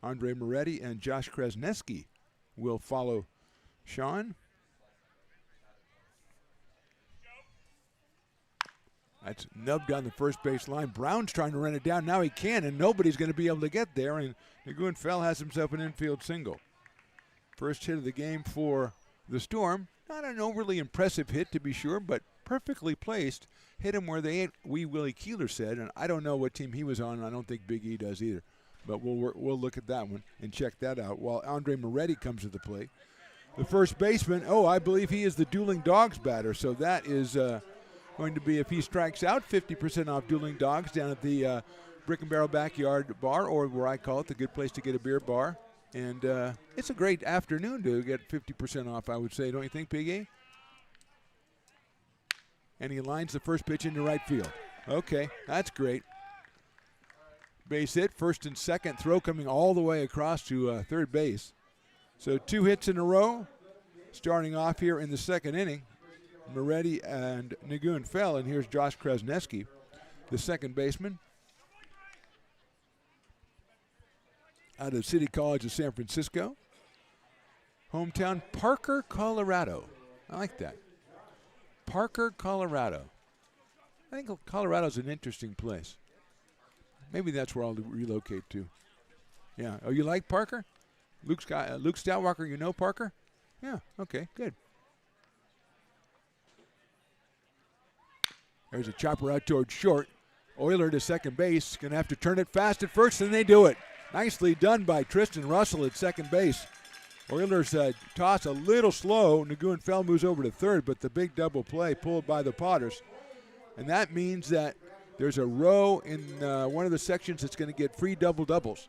Andre Moretti and Josh Krasneski will follow Sean. That's nubbed on the first base line. Brown's trying to run it down. Now he can, and nobody's going to be able to get there, and Nguyen-Fell has himself an infield single. First hit of the game for the Storm. Not an overly impressive hit, to be sure, but perfectly placed. Hit him where they ain't, Willie Keeler said, and I don't know what team he was on, and I don't think Big E does either. But we'll look at that one and check that out while Andre Moretti comes to the plate. The first baseman, I believe he is the Dueling Dogs batter, so that is going to be, if he strikes out, 50% off Dueling Dogs down at the Brick and Barrel Backyard Bar, or where I call it the Good Place to Get a Beer Bar. And it's a great afternoon to get 50% off, I would say, don't you think, Piggy? And he lines the first pitch into right field. Okay, that's great. Base hit, first and second, throw coming all the way across to third base. So 2 hits in a row, starting off here in the second inning. Moretti and Nagoon fell, and here's Josh Krasneski, the second baseman, out of City College of San Francisco. Hometown, Parker, Colorado. I like that. Parker, Colorado. I think Colorado's an interesting place. Maybe that's where I'll relocate to. Yeah. Oh, you like Parker? Luke Stoutwalker, you know Parker? Yeah, okay, good. There's a chopper out towards short. Euler to second base. Going to have to turn it fast at first, and they do it. Nicely done by Tristan Russell at second base. Euler's toss a little slow. Nagoon Fell moves over to third, but the big double play pulled by the Potters. And that means that there's a row in one of the sections that's going to get free double-doubles.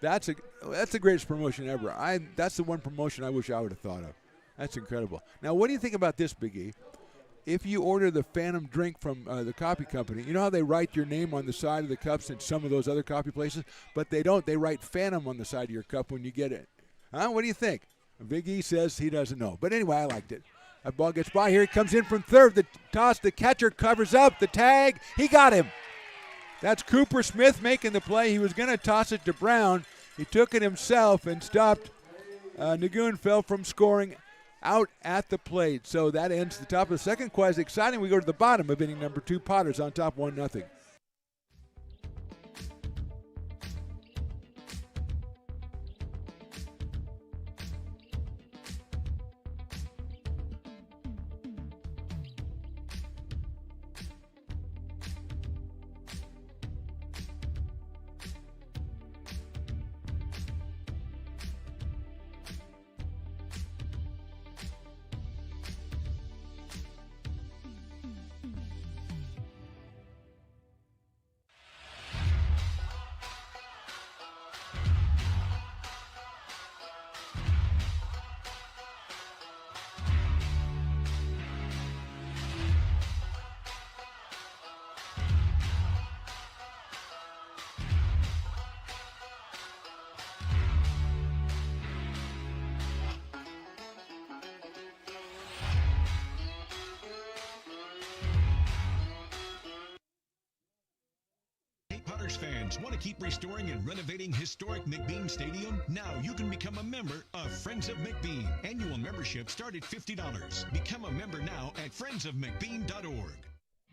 That's the greatest promotion ever. That's the one promotion I wish I would have thought of. That's incredible. Now, what do you think about this, Big E? If you order the Phantom drink from the coffee company, you know how they write your name on the side of the cups in some of those other coffee places? But they don't. They write Phantom on the side of your cup when you get it. Huh? What do you think? Big E says he doesn't know. But anyway, I liked it. That ball gets by. Here he comes in from third. The toss, the catcher covers up. The tag, he got him. That's Cooper Smith making the play. He was going to toss it to Brown. He took it himself and stopped Nagoon Fell from scoring out at the plate. So that ends the top of the second. Quite as exciting. We go to the bottom of inning number 2. Potters on top 1-0. Potters fans, want to keep restoring and renovating historic McBean Stadium? Now you can become a member of Friends of McBean. Annual membership start at $50. Become a member now at friendsofmcbean.org.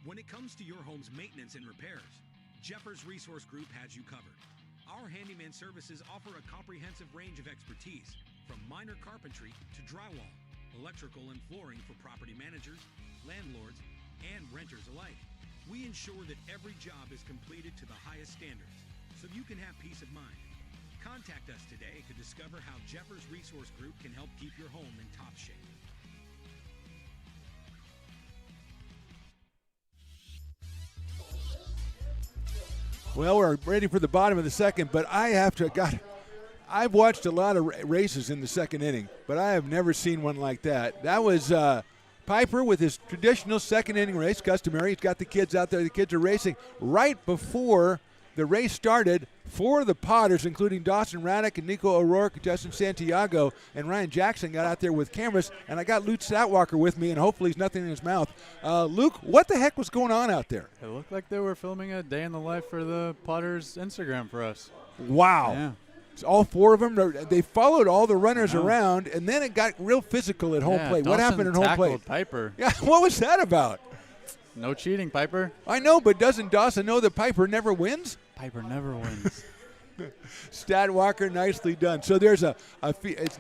When it comes to your home's maintenance and repairs, Jeffers Resource Group has you covered. Our handyman services offer a comprehensive range of expertise, from minor carpentry to drywall, electrical and flooring for property managers, landlords, and renters alike. We ensure that every job is completed to the highest standards, so you can have peace of mind. Contact us today to discover how Jeffers Resource Group can help keep your home in top shape. Well, we're ready for the bottom of the second, but I've watched a lot of races in the second inning, but I have never seen one like that. That was Piper with his traditional second inning race, customary. He's got the kids out there. The kids are racing right before the race started. 4 of the Potters, including Dawson Raddick and Nico O'Rourke, Justin Santiago, and Ryan Jackson, got out there with cameras, and I got Luke Stoutwalker with me, and hopefully he's nothing in his mouth. Luke, what the heck was going on out there? It looked like they were filming a day in the life for the Potters Instagram for us. Wow. Yeah. All 4 of them, they followed all the runners around, and then it got real physical at home plate. Dawson what happened at home plate? Piper. Yeah, what was that about? No cheating, Piper. I know, but doesn't Dawson know that Piper never wins? Piper never wins. Statwalker, nicely done. So there's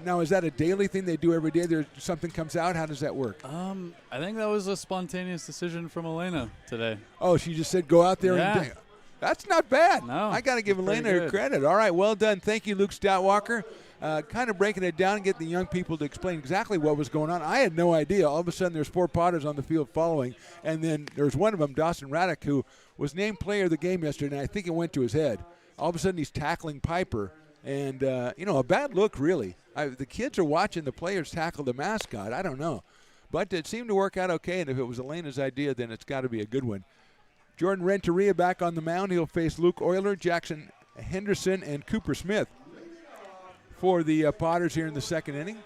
now is that a daily thing they do every day? There's something comes out. How does that work? I think that was a spontaneous decision from Elena today. Oh, she just said go out there and That's not bad. No, I got to give it's pretty Elena her good. credit. All right, well done. Thank you, Luke Stoutwalker. Kind of breaking it down and getting the young people to explain exactly what was going on. I had no idea. All of a sudden, there's 4 Potters on the field following, and then there's one of them, Dawson Raddick, who was named player of the game yesterday, and I think it went to his head. All of a sudden, he's tackling Piper, and, a bad look, really. The kids are watching the players tackle the mascot. I don't know. But it seemed to work out okay, and if it was Elena's idea, then it's got to be a good one. Jordan Renteria back on the mound. He'll face Luke Euler, Jackson Henderson, and Cooper Smith for the Potters here in the second inning.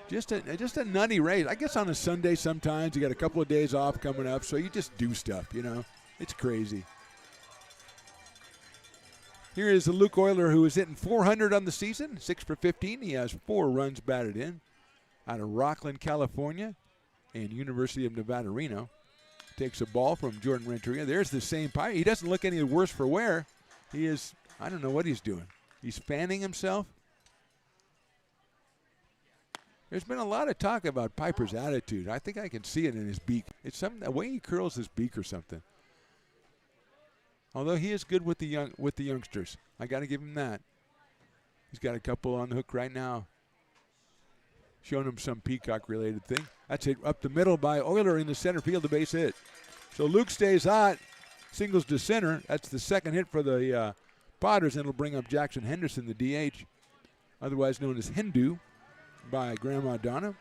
Just a nutty race. I guess on a Sunday sometimes you got a couple of days off coming up, so you just do stuff, It's crazy. Here is Luke Euler, who is hitting .400 on the season, 6 for 15. He has 4 runs batted in out of Rockland, California, and University of Nevada, Reno. Takes a ball from Jordan Renteria. There's the same Piper. He doesn't look any worse for wear. He is, I don't know what he's doing. He's fanning himself. There's been a lot of talk about Piper's attitude. I think I can see it in his beak. It's the way he curls his beak or something. Although he is good with the youngsters. I got to give him that. He's got a couple on the hook right now. Showing him some Peacock-related thing. That's it up the middle by Euler in the center field, the base hit. So Luke stays hot, singles to center. That's the second hit for the Potters, and it'll bring up Jackson Henderson, the DH, otherwise known as Hindu by Grandma Donna.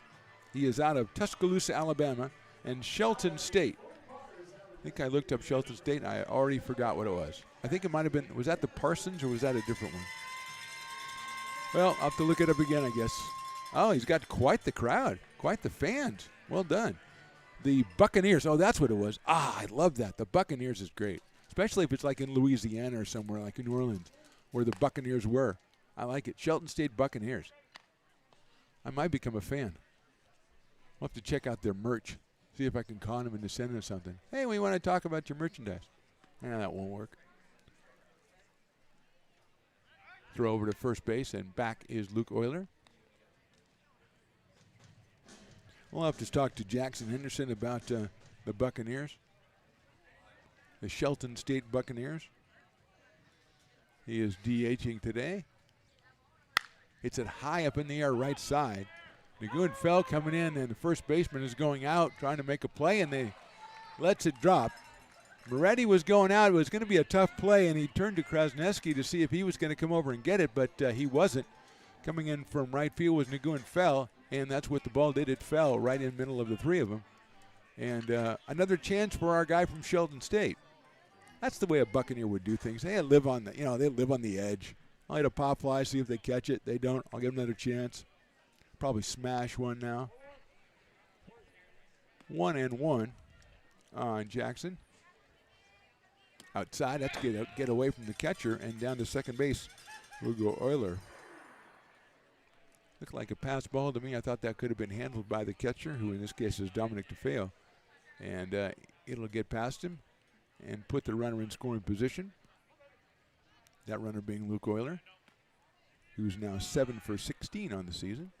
He is out of Tuscaloosa, Alabama, and Shelton State. I think I looked up Shelton State, and I already forgot what it was. I think it might have been, was that the Parsons, or was that a different one? Well, I'll have to look it up again, I guess. Oh, he's got quite the crowd, quite the fans. Well done. The Buccaneers, oh, that's what it was. I love that. The Buccaneers is great, especially if it's like in Louisiana or somewhere like in New Orleans where the Buccaneers were. I like it. Shelton State Buccaneers. I might become a fan. I'll have to check out their merch, see if I can con them into sending us something. Hey, we want to talk about your merchandise. That won't work. Throw over to first base, and back is Luke Euler. We'll have to talk to Jackson Henderson about the Buccaneers, the Shelton State Buccaneers. He is DHing today. It's at high up in the air right side. Nguyen Fell coming in, and the first baseman is going out trying to make a play, and they lets it drop. Moretti was going out. It was going to be a tough play, and he turned to Krasneski to see if he was going to come over and get it, but he wasn't. Coming in from right field was Nguyen Fell, and that's what the ball did. It fell right in the middle of the 3 of them. And another chance for our guy from Shelton State. That's the way a Buccaneer would do things. They live on the edge. I'll hit a pop fly, see if they catch it. They don't. I'll give them another chance. Probably smash one now. 1-1 on Jackson. Outside, that's get away from the catcher, and down to second base will go Euler. Looked like a pass ball to me. I thought that could have been handled by the catcher, who in this case is Dominic DeFeo. And it'll get past him and put the runner in scoring position. That runner being Luke Euler, who's now 7 for 16 on the season,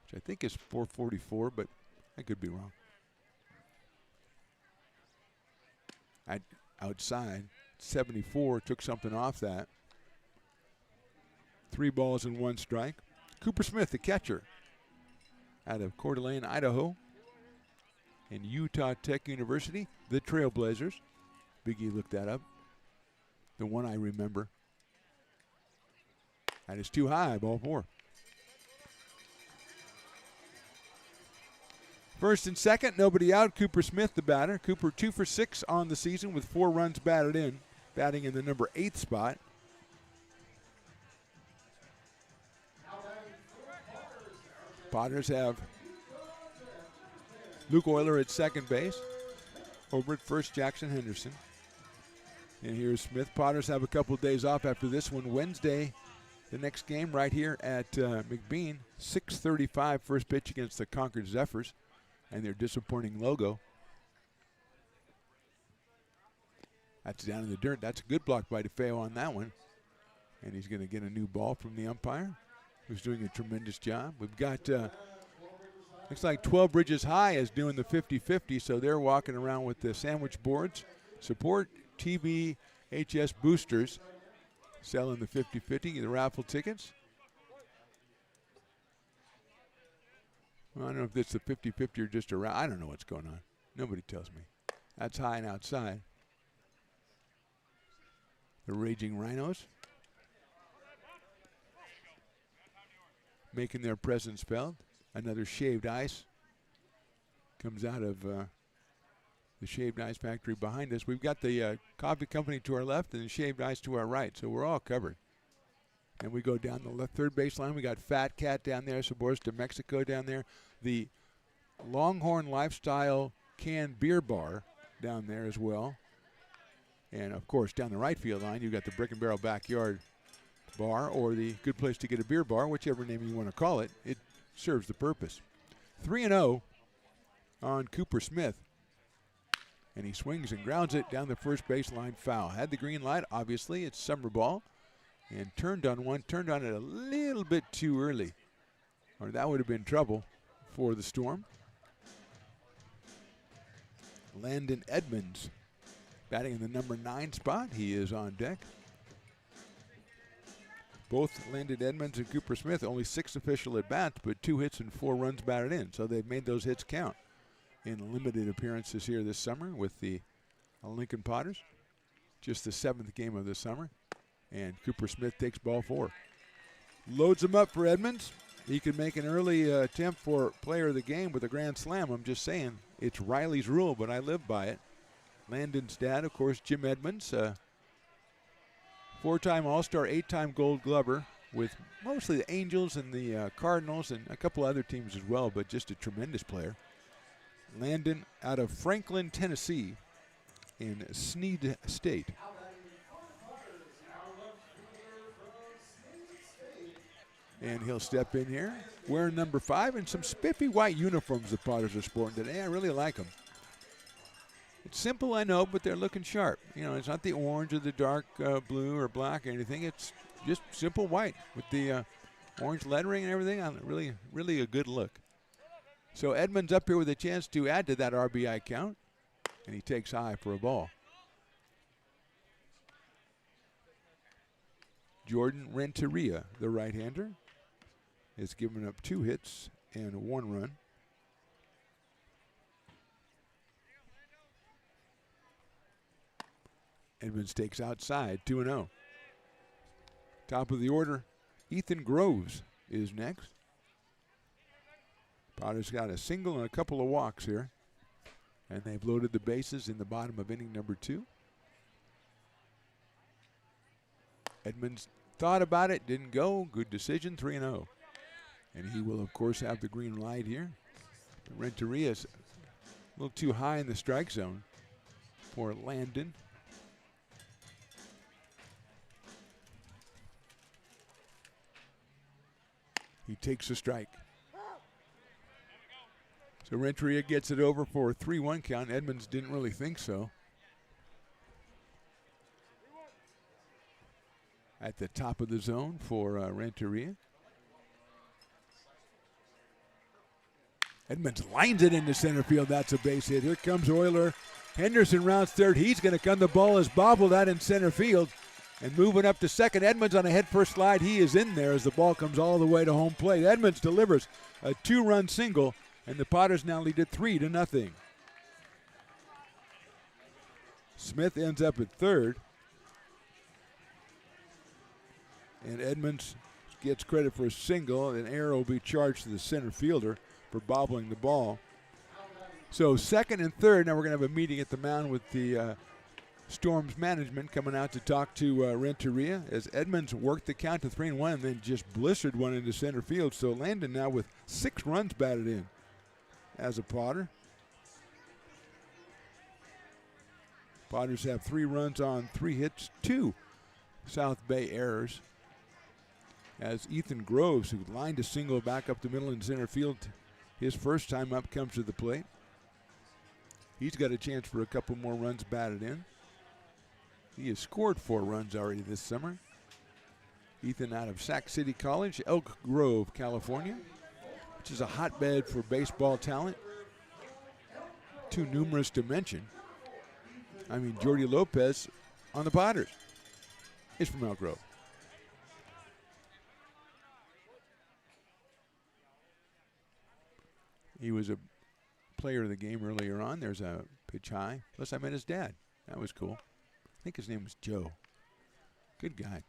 which I think is .444, but I could be wrong. Outside, 74, took something off that. 3 balls and 1 strike. Cooper Smith, the catcher, out of Coeur d'Alene, Idaho, and Utah Tech University, the Trailblazers. Big E looked that up. The one I remember. That is too high, ball 4. First and second, nobody out. Cooper Smith, the batter. Cooper 2 for 6 on the season with 4 runs batted in, batting in the number 8 spot. Potters have Luke Euler at second base. Over at first, Jackson Henderson. And here's Smith. Potters have a couple of days off after this one. Wednesday, the next game right here at McBean. 6:35 first pitch against the Concord Zephyrs and their disappointing logo. That's down in the dirt. That's a good block by DeFeo on that one. And he's going to get a new ball from the umpire, who's doing a tremendous job. We've got, looks like 12 Bridges High is doing the 50-50, so they're walking around with the sandwich boards. Support TBHS boosters selling the 50-50, the raffle tickets. Well, I don't know if it's the 50-50 or just around. I don't know what's going on. Nobody tells me. That's high and outside. The Raging Rhinos making their presence felt. Another Shaved Ice comes out of the Shaved Ice factory behind us. We've got the coffee company to our left and the Shaved Ice to our right, so we're all covered. And we go down the third baseline. We got Fat Cat down there, Sabores de Mexico down there. The Longhorn Lifestyle canned beer bar down there as well. And, of course, down the right field line, you've got the Brick and Barrel Backyard Bar or the Good Place to Get a Beer Bar, whichever name you want to call it. It serves the purpose. 3-0 on Cooper Smith. And he swings and grounds it down the first baseline foul. Had the green light, obviously. It's summer ball. And turned on it a little bit too early. Or that would have been trouble for the Storm. Landon Edmonds batting in the number 9 spot. He is on deck. Both Landon Edmonds and Cooper Smith, only 6 official at-bats, but 2 hits and 4 runs batted in. So they've made those hits count in limited appearances here this summer with the Lincoln Potters. Just the 7th game of the summer. And Cooper Smith takes ball 4. Loads him up for Edmonds. He can make an early attempt for player of the game with a grand slam. I'm just saying, it's Riley's rule, but I live by it. Landon's dad, of course, Jim Edmonds, 4-time All-Star, 8-time Gold Glover with mostly the Angels and the Cardinals and a couple other teams as well, but just a tremendous player. Landon out of Franklin, Tennessee in Sneed State. And he'll step in here wearing number 5 and some spiffy white uniforms the Potters are sporting today. I really like them. It's simple, I know, but they're looking sharp. You know, it's not the orange or the dark blue or black or anything. It's just simple white with the orange lettering and everything. Really, really a good look. So Edmonds up here with a chance to add to that RBI count, and he takes high for a ball. Jordan Renteria, the right-hander, has given up 2 hits and 1 run. Edmonds takes outside, 2-0. Top of the order, Ethan Groves is next. Potters got a single and a couple of walks here. And they've loaded the bases in the bottom of inning number 2. Edmonds thought about it, didn't go. Good decision, 3-0. And he will, of course, have the green light here. Renteria is a little too high in the strike zone for Landon. He takes a strike. So Renteria gets it over for a 3-1 count. Edmonds didn't really think so. At the top of the zone for Renteria. Edmonds lines it into center field. That's a base hit. Here comes Euler. Henderson rounds third. He's going to come. The ball is bobbled out in center field. And moving up to second, Edmonds on a head-first slide. He is in there as the ball comes all the way to home plate. Edmonds delivers a 2-run single, and the Potters now lead it 3-0. Smith ends up at third. And Edmonds gets credit for a single. An error will be charged to the center fielder for bobbling the ball. So second and third, now we're going to have a meeting at the mound with the Storm's management coming out to talk to Renteria as Edmonds worked the count to 3-1 and then just blistered one into center field. So Landon now with 6 runs batted in as a Potter. Potters have 3 runs on 3 hits, 2 South Bay errors. As Ethan Groves, who lined a single back up the middle in center field, his first time up, comes to the plate. He's got a chance for a couple more runs batted in. He has scored 4 runs already this summer. Ethan out of Sac City College, Elk Grove, California, which is a hotbed for baseball talent, too numerous to mention. Jordy Lopez on the Potters is from Elk Grove. He was a player of the game earlier on. There's a pitch high. Plus, I met his dad. That was cool. I think his name was Joe. Good guy.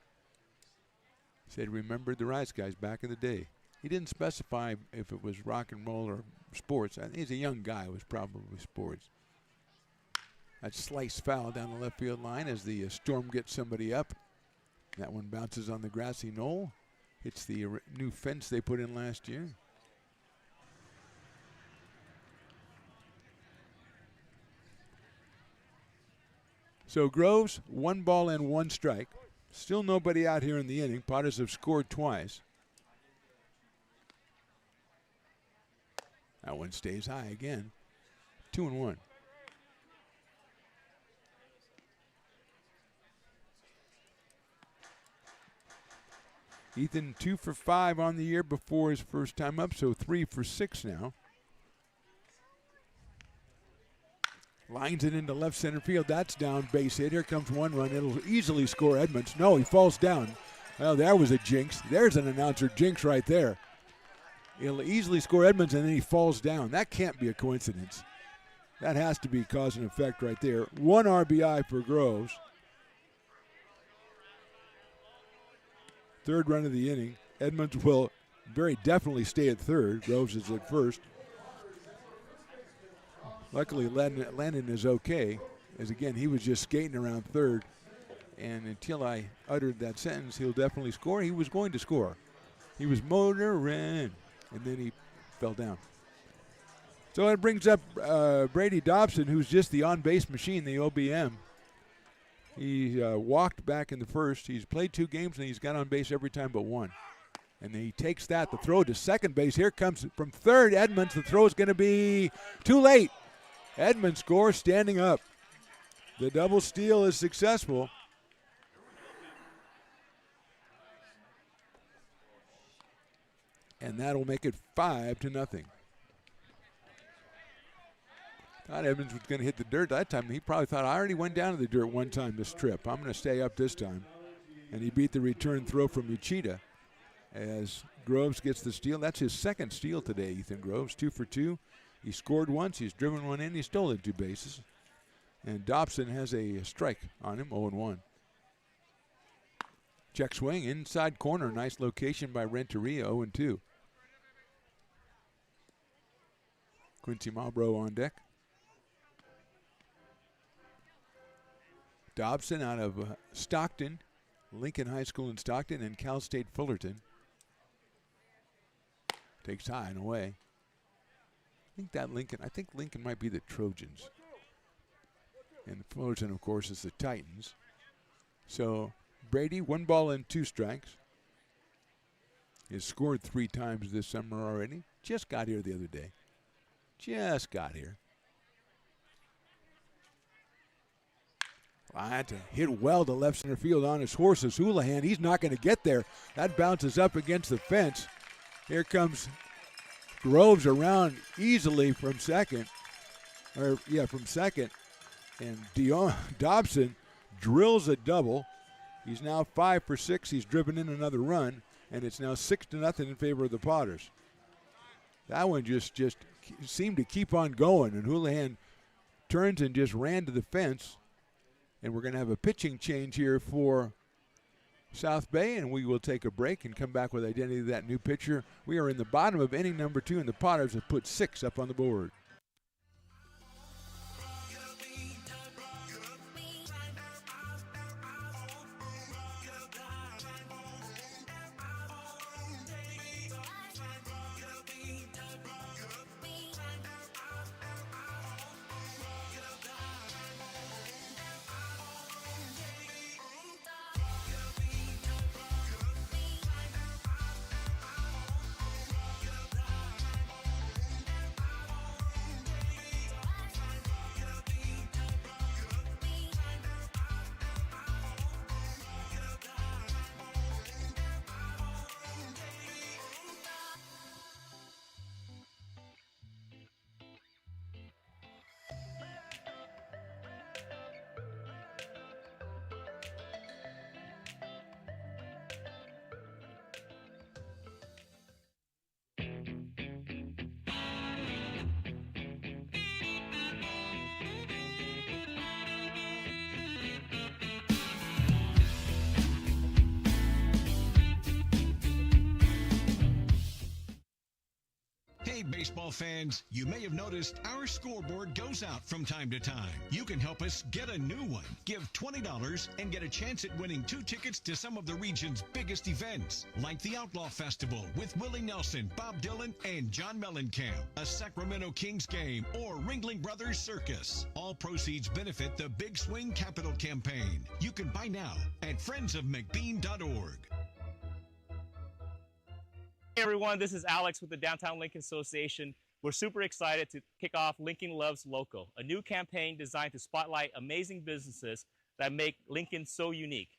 Said he remembered the Rice guys back in the day. He didn't specify if it was rock and roll or sports. I think he's a young guy. It was probably sports. That slice foul down the left field line as the Storm gets somebody up. That one bounces on the grassy knoll. Hits the new fence they put in last year. So Groves, 1 ball and 1 strike. Still nobody out here in the inning. Potters have scored twice. That one stays high again. 2-1. Ethan 2 for 5 on the year before his first time up, so 3 for 6 now. Lines it into left center field. That's down, base hit. Here comes 1 run. It'll easily score Edmonds. No, he falls down. Well, there was a jinx. There's an announcer jinx right there. It'll easily score Edmonds, and then he falls down. That can't be a coincidence. That has to be cause and effect right there. 1 RBI for Groves. 3rd run of the inning. Edmonds will very definitely stay at 3rd. Groves is at 1st. Luckily, Landon is okay, as again, he was just skating around 3rd. And until I uttered that sentence, he'll definitely score. He was going to score. He was motoring, and then he fell down. So it brings up Brady Dobson, who's just the on-base machine, the OBM. He walked back in the first. He's played 2 games, and he's got on base every time but 1. And he takes that, the throw to second base. Here comes from 3rd, Edmonds. The throw is going to be too late. Edmonds scores standing up. The double steal is successful. And that'll make it 5-0. Thought Edmonds was going to hit the dirt that time. He probably thought, I already went down to the dirt one time this trip. I'm going to stay up this time. And he beat the return throw from Uchida as Groves gets the steal. That's his 2nd steal today, Ethan Groves, 2 for 2. He scored once, he's driven 1 in, he stole 2 bases. And Dobson has a strike on him, 0-1. Check swing, inside corner, nice location by Renteria, 0-2. Quincy Marlboro on deck. Dobson out of Stockton, Lincoln High School in Stockton, and Cal State Fullerton. Takes high and away. I think Lincoln might be the Trojans. And Fullerton, of course, is the Titans. So Brady, 1 ball and 2 strikes. He has scored 3 times this summer already. Just got here the other day. Just got here. Line to hit well to left center field on his horses. Houlihan, he's not going to get there. That bounces up against the fence. Here comes Groves around easily from second. From second. And Dobson drills a double. He's now 5 for 6. He's driven in another run, and it's now 6-0 in favor of the Potters. That one just seemed to keep on going, and Houlihan turns and just ran to the fence. And we're going to have a pitching change here for South Bay, and we will take a break and come back with identity of that new pitcher. We are in the bottom of inning number 2, and the Potters have put 6 up on the board. Hey, baseball fans, you may have noticed our scoreboard goes out from time to time. You can help us get a new one. Give $20 and get a chance at winning 2 tickets to some of the region's biggest events, like the Outlaw Festival with Willie Nelson, Bob Dylan, and John Mellencamp, a Sacramento Kings game, or Ringling Brothers Circus. All proceeds benefit the Big Swing Capital Campaign. You can buy now at friendsofmcbean.org. Hey everyone, this is Alex with the Downtown Lincoln Association. We're super excited to kick off Lincoln Loves Local, a new campaign designed to spotlight amazing businesses that make Lincoln so unique.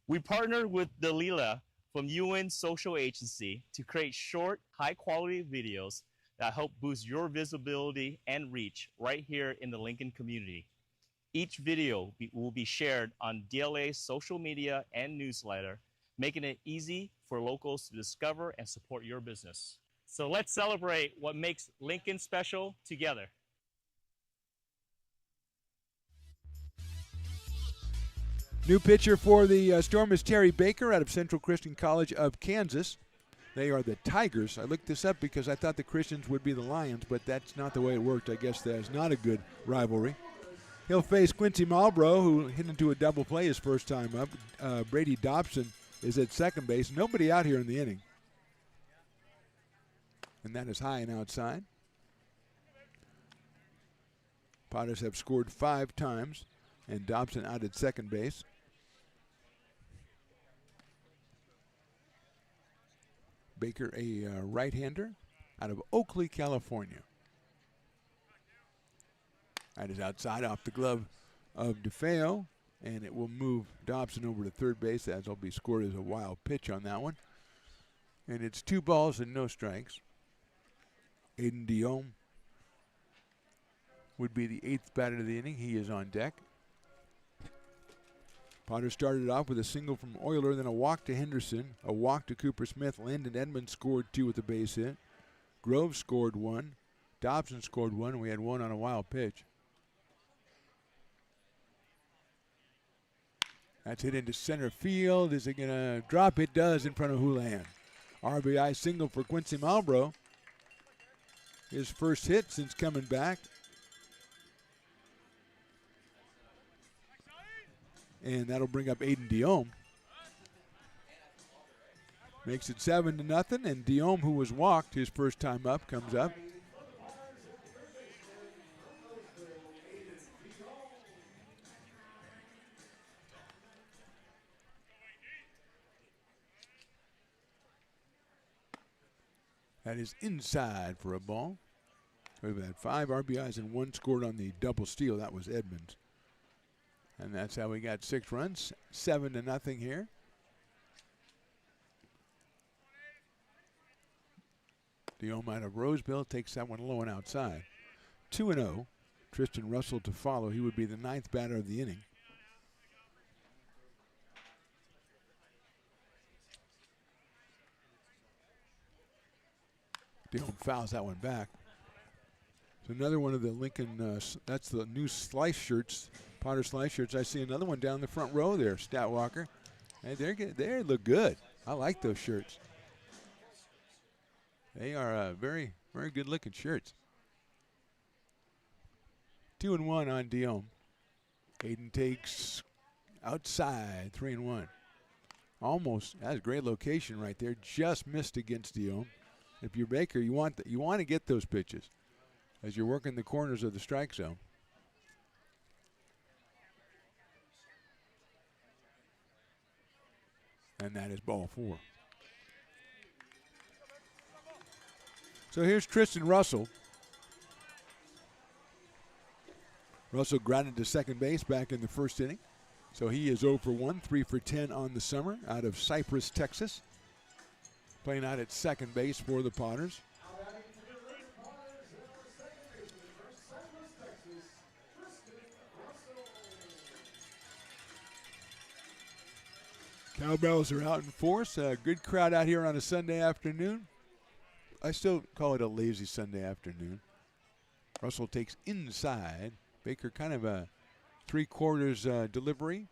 We partnered with Dalila from UN Social Agency to create short, high-quality videos that help boost your visibility and reach right here in the Lincoln community. Each video will be shared on DLA's social media and newsletter, making it easy for locals to discover and support your business. So let's celebrate what makes Lincoln special together. New pitcher for the Storm is Terry Baker out of Central Christian College of Kansas. They are the Tigers. I looked this up because I thought the Christians would be the Lions, but that's not the way it worked. I guess that's not a good rivalry. He'll face Quincy Marlboro, who hit into a double play his first time up. Brady Dobson is at second base. Nobody out here in the inning. And that is high and outside. Potters have scored 5 times, and Dobson out at second base. Baker, a right-hander out of Oakley, California. That is outside off the glove of DeFeo. And it will move Dobson over to third base, as will be scored as a wild pitch on that one. And it's 2 balls and no strikes. Aiden Diome would be the 8th batter of the inning. He is on deck. Potter started off with a single from Euler, then a walk to Henderson, a walk to Cooper Smith. Landon Edmonds scored 2 with a base hit. Grove scored 1. Dobson scored 1. We had 1 on a wild pitch. That's hit into center field. Is it going to drop? It does in front of Houlihan. RBI single for Quincy Marlboro. His first hit since coming back. And that'll bring up Aiden Diome. Makes it 7-0, and Diome, who was walked his first time up, comes up. That is inside for a ball. We've had 5 RBIs and 1 scored on the double steal. That was Edmonds. And that's how we got 6 runs. 7-0 here. Diome out of Roseville takes that one low and outside. 2-0. Tristan Russell to follow. He would be the 9th batter of the inning. Diome fouls that one back. So another one of the Lincoln, that's the new Slice shirts, Potter Slice shirts. I see another one down the front row there, Statwalker. Hey, they look good. I like those shirts. They are very, very good looking shirts. 2-1 on Diome. Aiden takes outside, 3-1. Almost, that's a great location right there. Just missed against Diome. If you're Baker, you want to get those pitches as you're working the corners of the strike zone. And that is ball 4. So here's Tristan Russell. Russell grounded to second base back in the first inning. So he is 0 for 1, 3 for 10 on the summer out of Cypress, Texas. Playing out at second base for the Potters. Cowbells are out in force. A good crowd out here on a Sunday afternoon. I still call it a lazy Sunday afternoon. Russell takes inside. Baker kind of a 3/4 delivery,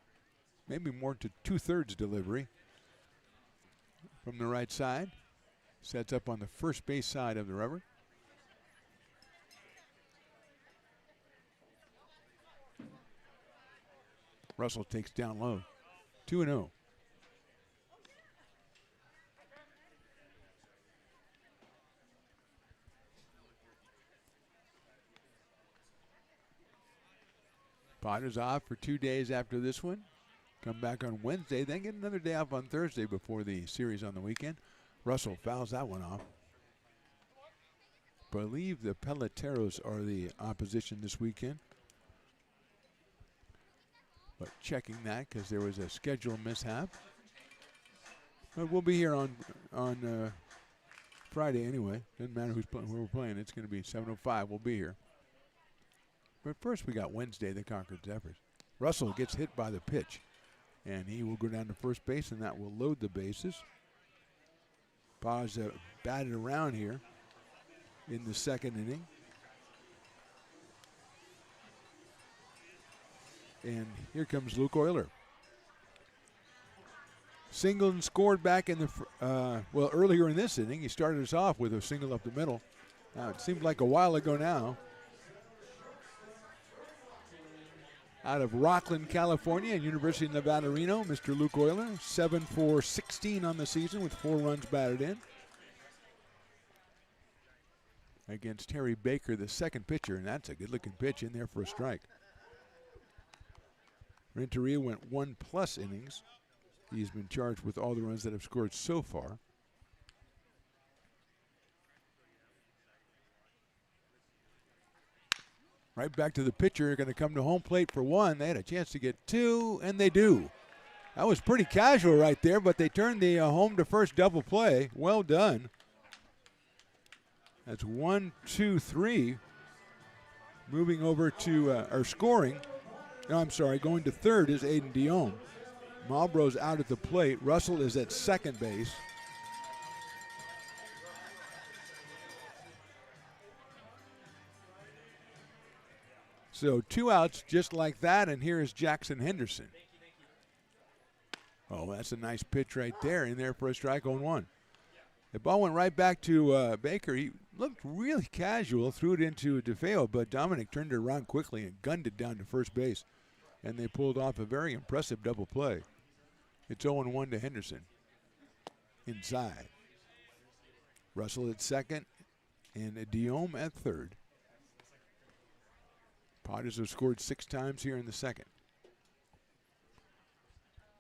maybe more to 2/3 delivery. From the right side, sets up on the first base side of the rubber. Russell takes down low. 2-0. Potter's off for 2 days after this one. Come back on Wednesday, then get another day off on Thursday before the series on the weekend. Russell fouls that one off. Believe the Peloteros are the opposition this weekend. But checking that because there was a schedule mishap. But we'll be here on Friday anyway. Doesn't matter who we're playing. It's going to be 7:05. We'll be here. But first we got Wednesday, the Concord Zephyrs. Russell gets hit by the pitch, and he will go down to first base, and that will load the bases. Paz batted around here in the second inning. And here comes Luke Euler. Single and scored back in the, earlier in this inning. He started us off with a single up the middle. Now, it seemed like a while ago now. Out of Rocklin, California, and University of Nevada, Reno, Mr. Luke Euler, 7 for 16 on the season with 4 runs batted in. Against Harry Baker, the second pitcher, and that's a good-looking pitch in there for a strike. Renteria went 1+ innings. He's been charged with all the runs that have scored so far. Right back to the pitcher, going to come to home plate for 1. They had a chance to get 2, and they do. That was pretty casual right there, but they turned the home to first double play. Well done. That's 1, 2, 3. Moving over to, scoring. No, I'm sorry, going to third is Aiden Dion. Marlborough's out at the plate. Russell is at second base. So 2 outs just like that, and here is Jackson Henderson. Oh, that's a nice pitch right there, in there for a strike on 1. The ball went right back to Baker. He looked really casual, threw it into DeFeo, but Dominic turned it around quickly and gunned it down to first base. And they pulled off a very impressive double play. It's 0-1 to Henderson. Inside. Russell at second, and Diome at third. Potters have scored 6 times here in the second.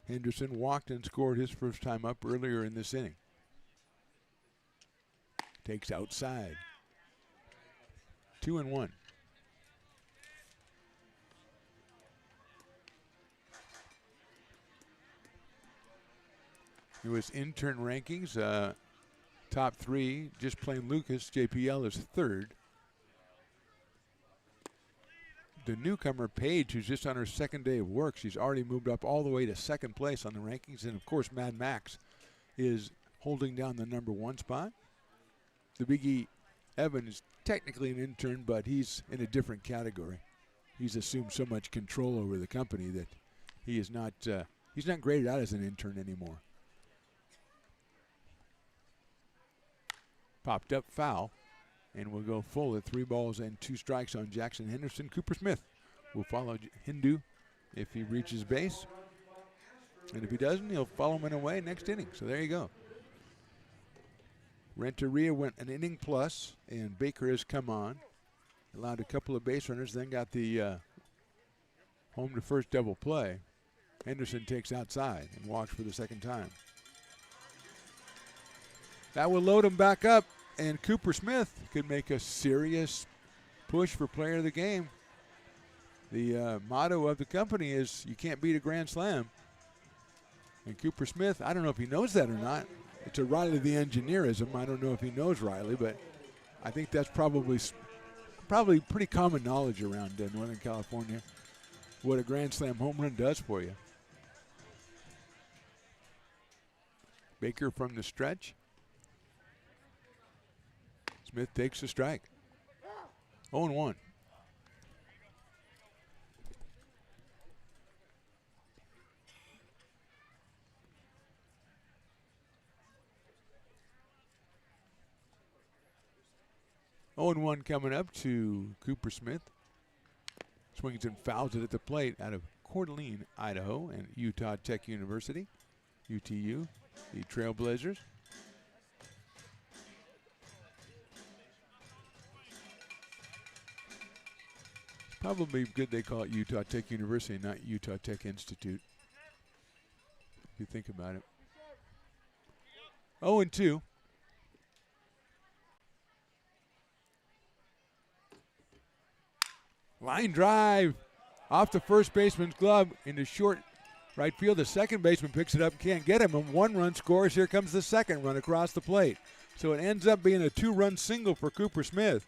Henderson walked and scored his first time up earlier in this inning. Takes outside. 2-1. It was intern rankings. Top 3, just plain Lucas. JPL is third. The newcomer, Paige, who's just on her second day of work, she's already moved up all the way to second place on the rankings. And, of course, Mad Max is holding down the number 1 spot. The Biggie Evan is technically an intern, but he's in a different category. He's assumed so much control over the company that he is not he's not graded out as an intern anymore. Popped up foul. And we'll go full at 3 balls and 2 strikes on Jackson Henderson. Cooper Smith will follow Hindu if he reaches base. And if he doesn't, he'll follow him in away next inning. So there you go. Renteria went an inning plus, and Baker has come on. Allowed a couple of base runners, then got the home to first double play. Henderson takes outside and walks for the second time. That will load him back up. And Cooper Smith could make a serious push for player of the game. The motto of the company is you can't beat a grand slam. And Cooper Smith, I don't know if he knows that or not. It's a Riley the Engineerism. I don't know if he knows Riley, but I think that's probably pretty common knowledge around Northern California, what a grand slam home run does for you. Baker from the stretch. Smith takes a strike. 0-1. Coming up to Cooper Smith. Swings and fouls it at the plate out of Coeur d'Alene, Idaho, and Utah Tech University, UTU, the Trailblazers. Probably good they call it Utah Tech University, not Utah Tech Institute, if you think about it. 0-2. Line drive off the first baseman's glove into short right field. The second baseman picks it up, can't get him, and 1 run scores. Here comes the second run across the plate. So it ends up being a 2-run single for Cooper Smith.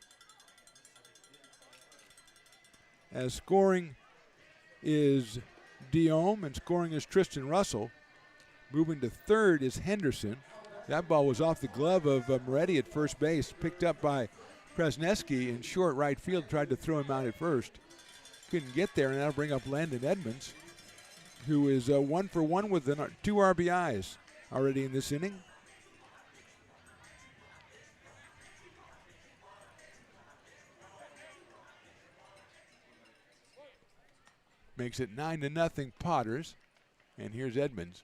As scoring is Diome and scoring is Tristan Russell. Moving to third is Henderson. That ball was off the glove of Moretti at first base, picked up by Presneski in short right field, tried to throw him out at first. Couldn't get there, and that'll bring up Landon Edmonds, who is 1 for 1 with 2 RBIs already in this inning. Makes it 9-0 Potters. And here's Edmonds.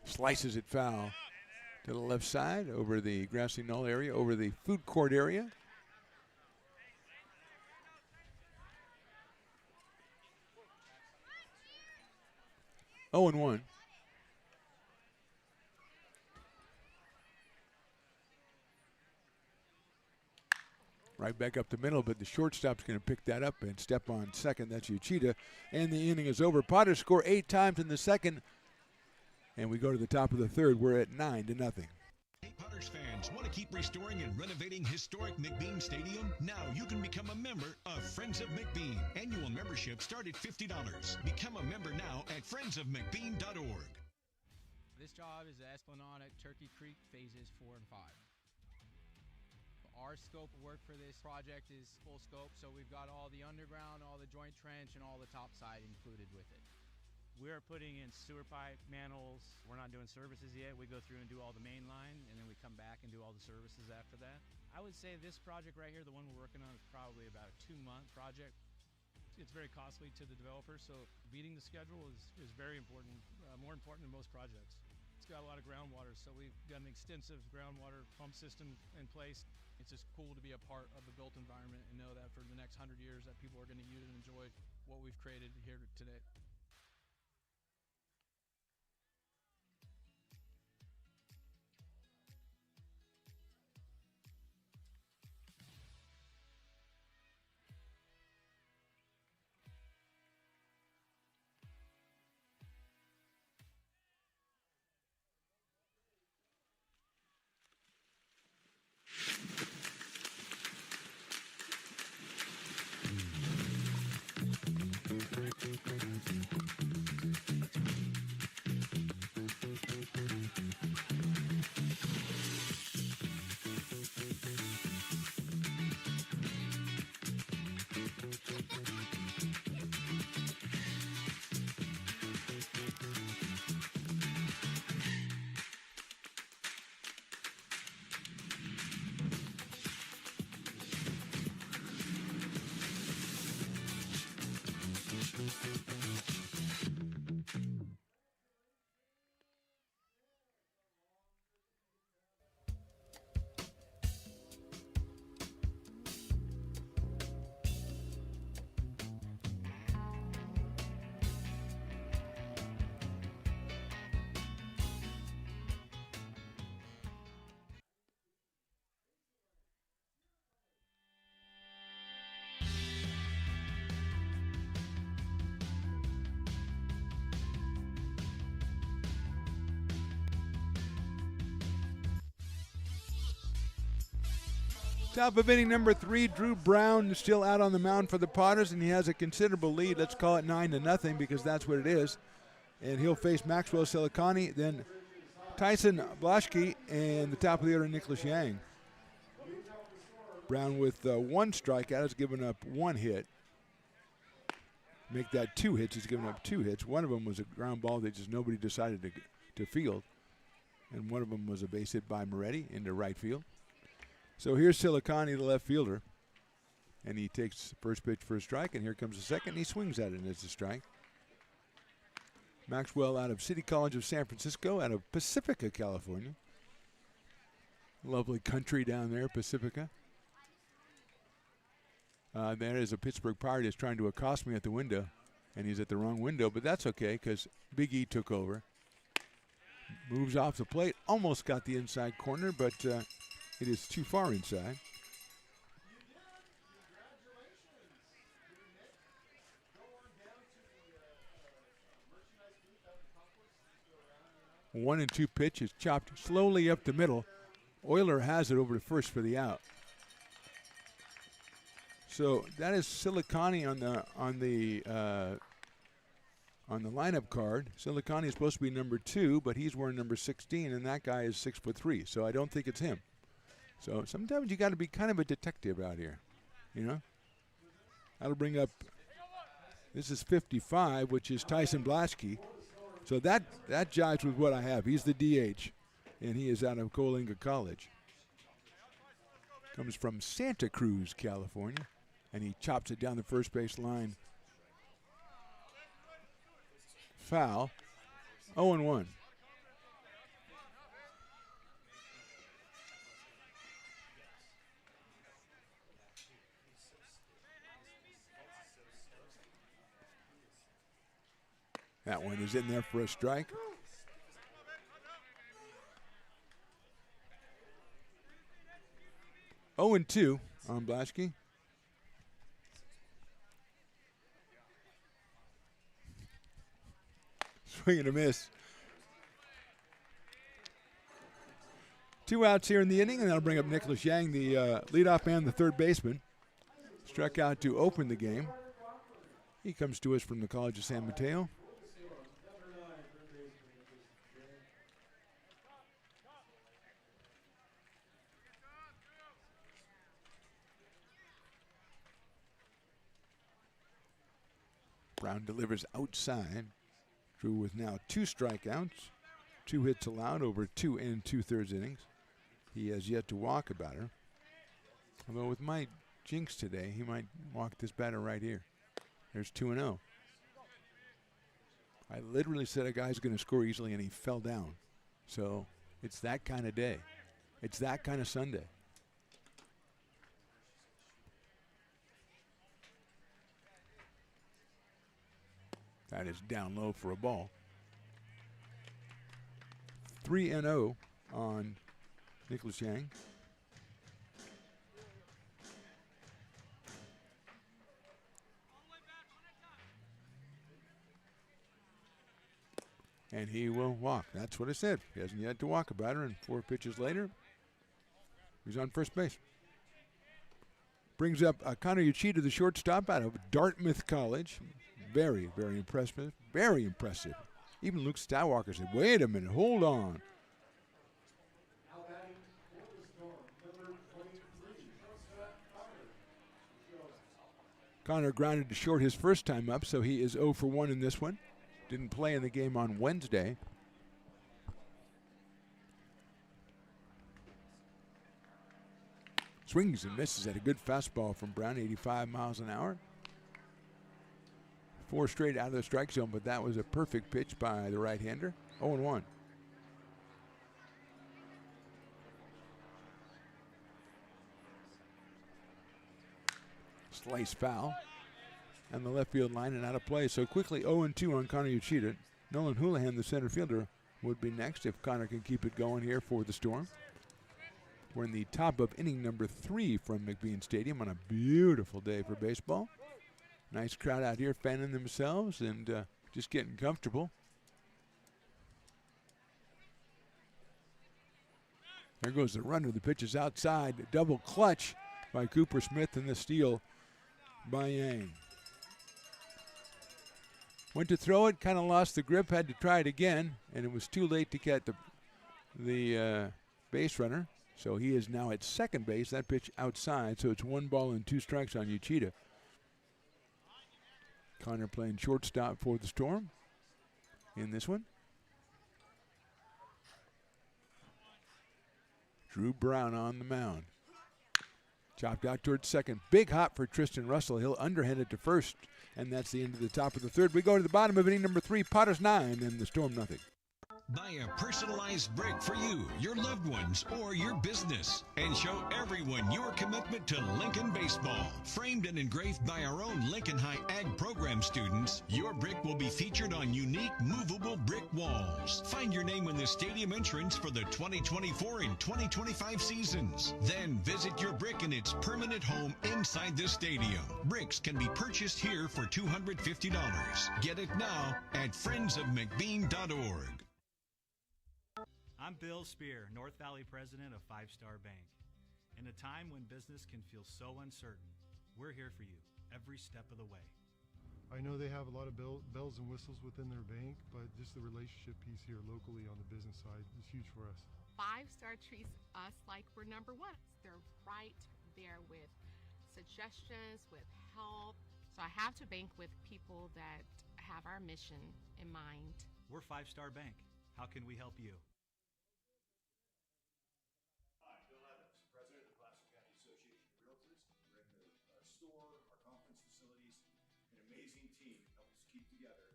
Slices it foul to the left side over the grassy knoll area, over the food court area. Oh, and 1. Right back up the middle, but the shortstop's going to pick that up and step on second. That's Uchida. And the inning is over. Potters score 8 times in the second. And we go to the top of the third. We're at 9-0. Hey, Potters fans, want to keep restoring and renovating historic McBean Stadium? Now you can become a member of Friends of McBean. Annual membership start at $50. Become a member now at friendsofmcbean.org. This job is the Esplanade at Turkey Creek phases 4 and 5. Our scope of work for this project is full scope, so we've got all the underground, all the joint trench, and all the top side included with it. We are putting in sewer pipe, manholes. We're not doing services yet. We go through and do all the main line, and then we come back and do all the services after that. I would say this project right here, the one we're working on, is probably about a 2-month project. It's very costly to the developer, so beating the schedule is very important, more important than most projects. It's got a lot of groundwater, so we've got an extensive groundwater pump system in place. It's just cool to be a part of the built environment and know that for the next 100 years that people are going to use and enjoy what we've created here today. Top of inning number 3, Drew Brown still out on the mound for the Potters, and he has a considerable lead. Let's call it 9-0 because that's what it is. And he'll face Maxwell Silicani, then Tyson Blaschke, and the top of the order, Nicholas Yang. Brown with 1 strikeout has given up 1 hit. Make that 2 hits. He's given up 2 hits. One of them was a ground ball that just nobody decided to field. And one of them was a base hit by Moretti into right field. So here's Silicani, the left fielder. And he takes the first pitch for a strike, and here comes the second, and he swings at it, and it's a strike. Maxwell out of City College of San Francisco, out of Pacifica, California. Lovely country down there, Pacifica. There is a Pittsburgh Pirate is trying to accost me at the window, and he's at the wrong window, but that's okay because Big E took over. Moves off the plate, almost got the inside corner, but it is too far inside. One and two pitch is chopped slowly up the middle. Euler has it over to first for the out. So that is Silicani on the lineup card. Silicani is supposed to be number 2, but he's wearing number 16, and that guy is 6'3". So I don't think it's him. So sometimes you got to be kind of a detective out here, you know. That'll bring up. This is 55, which is Tyson Blaschke. So that jives with what I have. He's the DH, and he is out of Coalinga College. Comes from Santa Cruz, California, and he chops it down the first base line. Foul. 0-1. That one is in there for a strike. Oh, 0-2 on Blaschke. Swing and a miss. 2 outs here in the inning, and that'll bring up Nicholas Yang, the leadoff man, the third baseman. Struck out to open the game. He comes to us from the College of San Mateo. Brown delivers outside. Drew with now 2 strikeouts, 2 hits allowed over 2 2/3 innings. He has yet to walk a batter. Although with my jinx today, he might walk this batter right here. There's 2-0. I literally said a guy's going to score easily, and he fell down. So it's that kind of day. It's that kind of Sunday. That is down low for a ball. 3-0 on Nicholas Yang. And he will walk. That's what I said. He hasn't yet to walk a batter, and 4 pitches later, he's on first base. Brings up Connor Uchida, the shortstop out of Dartmouth College. Very, very impressive. Very impressive. Even Luke Skywalker said, wait a minute, hold on. Connor grounded to short his first time up, so he is 0 for 1 in this one. Didn't play in the game on Wednesday. Swings and misses at a good fastball from Brown, 85 miles an hour. 4 straight out of the strike zone, but that was a perfect pitch by the right-hander. 0-1. Slice foul. And the left field line and out of play. So quickly 0-2 on Connor Uchida. Nolan Houlihan, the center fielder, would be next if Connor can keep it going here for the Storm. We're in the top of inning number 3 from McBean Stadium on a beautiful day for baseball. Nice crowd out here fanning themselves and just getting comfortable. There goes the runner. The pitch is outside. Double clutch by Cooper Smith and the steal by Yang. Went to throw it, kind of lost the grip, had to try it again, and it was too late to get the base runner. So he is now at second base. That pitch outside, so it's 1 ball and 2 strikes on Uchida. Connor playing shortstop for the Storm in this one. Drew Brown on the mound. Chopped out towards second. Big hop for Tristan Russell. He'll underhand it to first. And that's the end of the top of the third. We go to the bottom of inning number 3. Potters 9 and the Storm nothing. Buy a personalized brick for you, your loved ones, or your business, and show everyone your commitment to Lincoln baseball. Framed and engraved by our own Lincoln High Ag program students, your brick will be featured on unique movable brick walls. Find your name in the stadium entrance for the 2024 and 2025 seasons. Then visit your brick in its permanent home inside the stadium. Bricks can be purchased here for $250. Get it now at friendsofmcbean.org. I'm Bill Spear, North Valley president of Five Star Bank. In a time when business can feel so uncertain, we're here for you every step of the way. I know they have a lot of bells and whistles within their bank, but just the relationship piece here locally on the business side is huge for us. 5 Star treats us like we're number one. They're right there with suggestions, with help. So I have to bank with people that have our mission in mind. We're Five Star Bank. How can we help you? Hi, Bill Evans, president of the Placer County Association of Realtors. We're in the store, our conference facilities, an amazing team that helps us keep together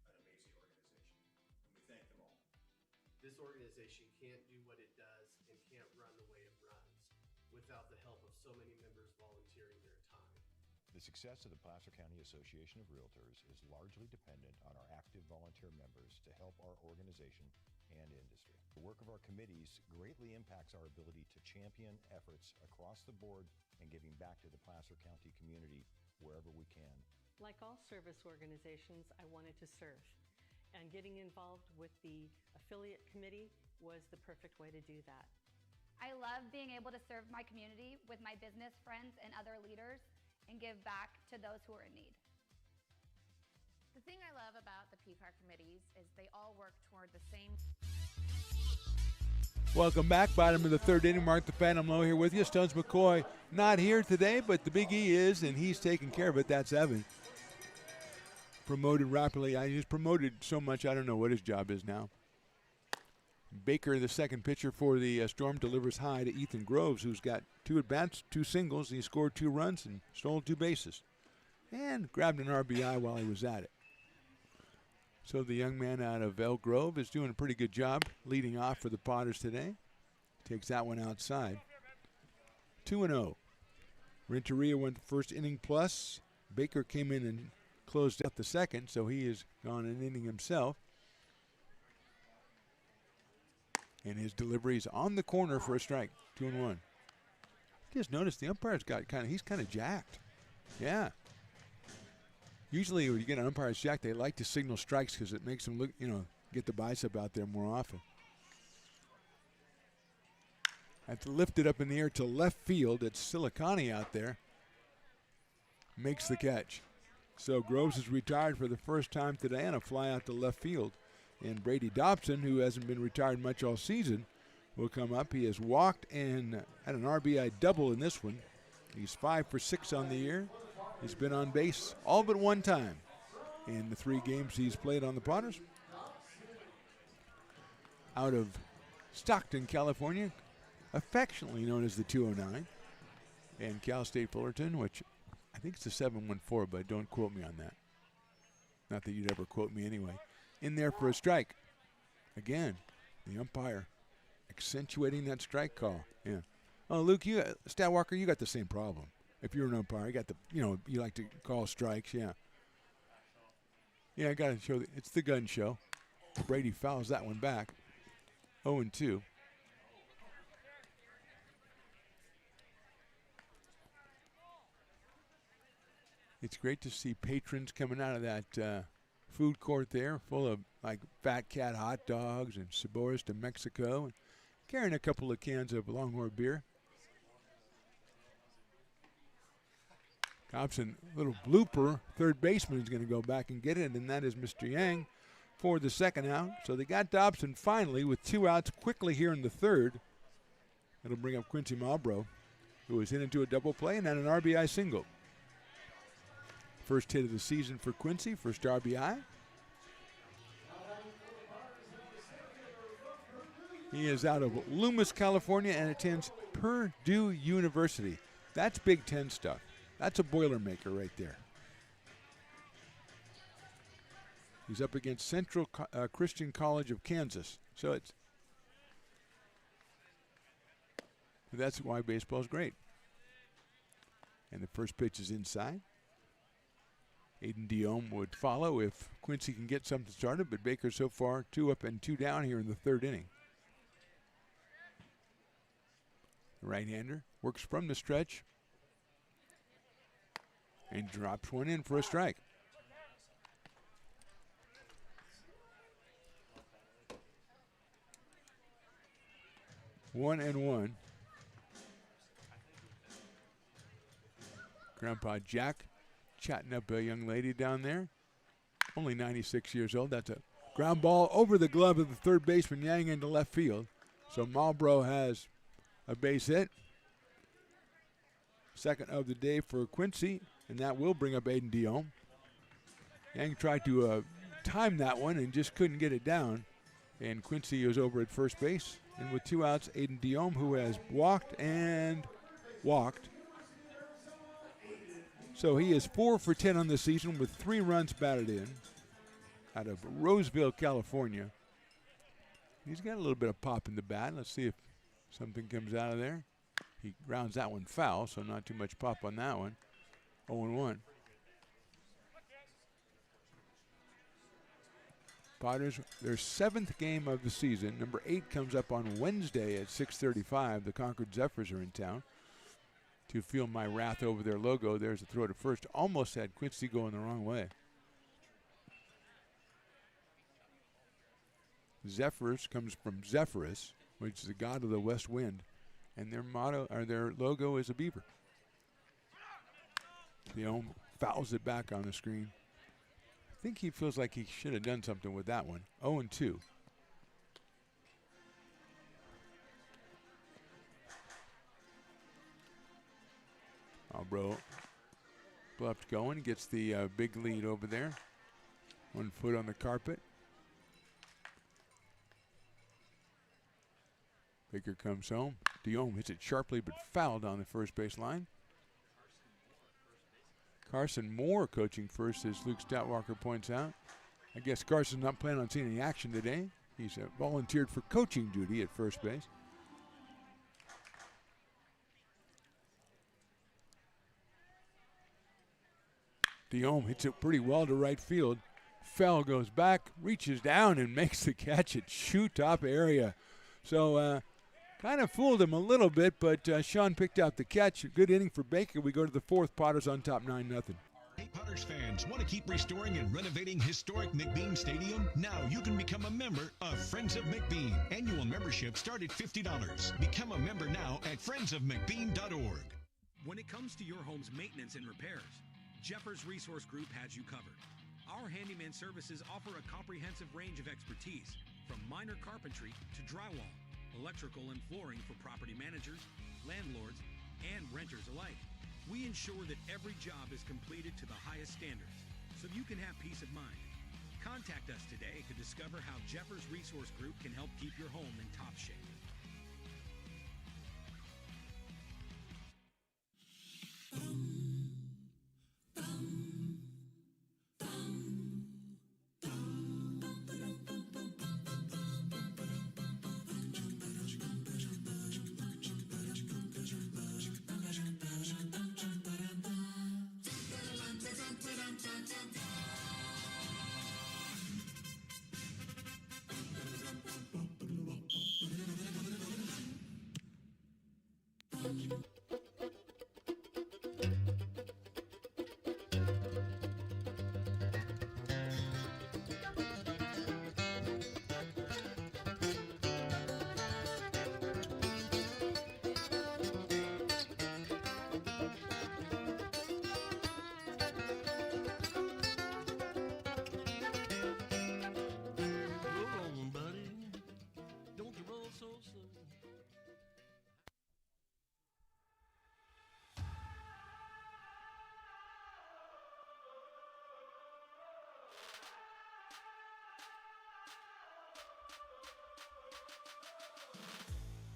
an amazing organization. And we thank them all. This organization can't do what it does and can't run the way it runs without the help of so many members volunteering their time. The success of the Placer County Association of Realtors is largely dependent on our active volunteer members to help our organization and industry. The work of our committees greatly impacts our ability to champion efforts across the board and giving back to the Placer County community wherever we can. Like all service organizations, I wanted to serve. And getting involved with the affiliate committee was the perfect way to do that. I love being able to serve my community with my business friends and other leaders and give back to those who are in need. The thing I love about the PCAR committees is they all work toward the same. Welcome back. Bottom of the third inning. Mark the Phantom Low here with you. Stones McCoy not here today, but the Big E is, and he's taking care of it. That's Evan. Promoted rapidly. He's promoted so much, I don't know what his job is now. Baker, the second pitcher for the Storm, delivers high to Ethan Groves, who's got 2 at-bats, 2 singles. He scored 2 runs and stole 2 bases. And grabbed an RBI while he was at it. So the young man out of Elk Grove is doing a pretty good job leading off for the Potters today. Takes that one outside. 2-0. Renteria went the first inning plus. Baker came in and closed out the second, so he has gone an inning himself. And his delivery is on the corner for a strike. 2-1. Just notice the umpire's got he's kind of jacked. Yeah. Usually when you get an umpire's jacked, they like to signal strikes because it makes them look, get the bicep out there more often. Have to lift it up in the air to left field. It's Silicani out there. Makes the catch. So Groves is retired for the first time today on a fly out to left field. And Brady Dobson, who hasn't been retired much all season, will come up. He has walked and had an RBI double in this one. He's 5 for 6 on the year. He's been on base all but one time in the 3 games he's played on the Potters. Out of Stockton, California, affectionately known as the 209. And Cal State Fullerton, which I think it's the 714, but don't quote me on that. Not that you'd ever quote me anyway. In there for a strike. Again, the umpire accentuating that strike call. Yeah. Oh, Luke, Statwalker, you got the same problem. If you're an umpire, you got the, you like to call strikes. Yeah. Yeah, I got to show. It's the gun show. Brady fouls that one back. 0-2. It's great to see patrons coming out of that food court there, full of like Fat Cat hot dogs and Sabores de Mexico, and carrying a couple of cans of Longhorn beer. Dobson, little blooper, third baseman is going to go back and get it, and that is Mr. Yang for the second out. So they got Dobson finally with 2 outs quickly here in the third. It'll bring up Quincy Marlboro, who was hit into a double play and then an RBI single. First hit of the season for Quincy, first RBI. He is out of Loomis, California, and attends Purdue University. That's Big Ten stuff. That's a Boilermaker right there. He's up against Central Christian College of Kansas. So that's why baseball is great. And the first pitch is inside. Aiden Diome would follow if Quincy can get something started, but Baker so far 2 up and 2 down here in the 3rd inning. The right-hander works from the stretch and drops one in for a strike. One and one. Grandpa Jack chatting up a young lady down there. Only 96 years old. That's a ground ball over the glove of the third baseman, Yang, into left field. So Marlboro has a base hit. Second of the day for Quincy, and that will bring up Aiden Diome. Yang tried to time that one and just couldn't get it down. And Quincy is over at first base. And with 2 outs, Aiden Diome, who has walked and walked. So he is 4 for 10 on the season with 3 runs batted in out of Roseville, California. He's got a little bit of pop in the bat. Let's see if something comes out of there. He grounds that one foul, so not too much pop on that one. 0-1. Potters, their 7th game of the season. Number 8 comes up on Wednesday at 6:35. The Concord Zephyrs are in town. To feel my wrath over their logo, there's a throw to first. Almost had Quincy going the wrong way. Zephyrs comes from Zephyrus, which is the god of the west wind, and their motto or their logo is a beaver. Diome fouls it back on the screen. I think he feels like he should have done something with that one. 0-2. Albro bluffed going, gets the big lead over there. 1 foot on the carpet. Baker comes home. Diome hits it sharply but fouled on the first base line. Carson Moore coaching first, as Luke Stoutwalker points out. I guess Carson's not planning on seeing any action today. He's volunteered for coaching duty at first base. Diome hits it pretty well to right field. Fell goes back, reaches down, and makes the catch at shoe top area. So kind of fooled him a little bit, but Sean picked out the catch. A good inning for Baker. We go to the 4th. Potters on top 9-0. Hey, Potters fans, want to keep restoring and renovating historic McBean Stadium? Now you can become a member of Friends of McBean. Annual membership start at $50. Become a member now at friendsofmcbean.org. When it comes to your home's maintenance and repairs, Jeffers Resource Group has you covered. Our handyman services offer a comprehensive range of expertise, from minor carpentry to drywall, electrical and flooring for property managers, landlords, and renters alike. We ensure that every job is completed to the highest standards, so you can have peace of mind. Contact us today to discover how Jeffers Resource Group can help keep your home in top shape.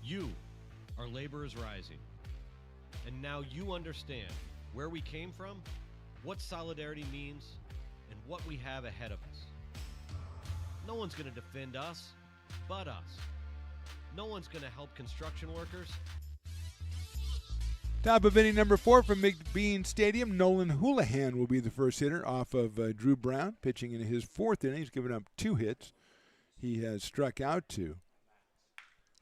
You are Labor is Rising. And now you understand where we came from, what solidarity means, and what we have ahead of us. No one's going to defend us but us. No one's going to help construction workers. Top of inning number 4 from McBean Stadium. Nolan Houlihan will be the first hitter off of Drew Brown, pitching in his 4th inning. He's given up 2 hits. He has struck out 2.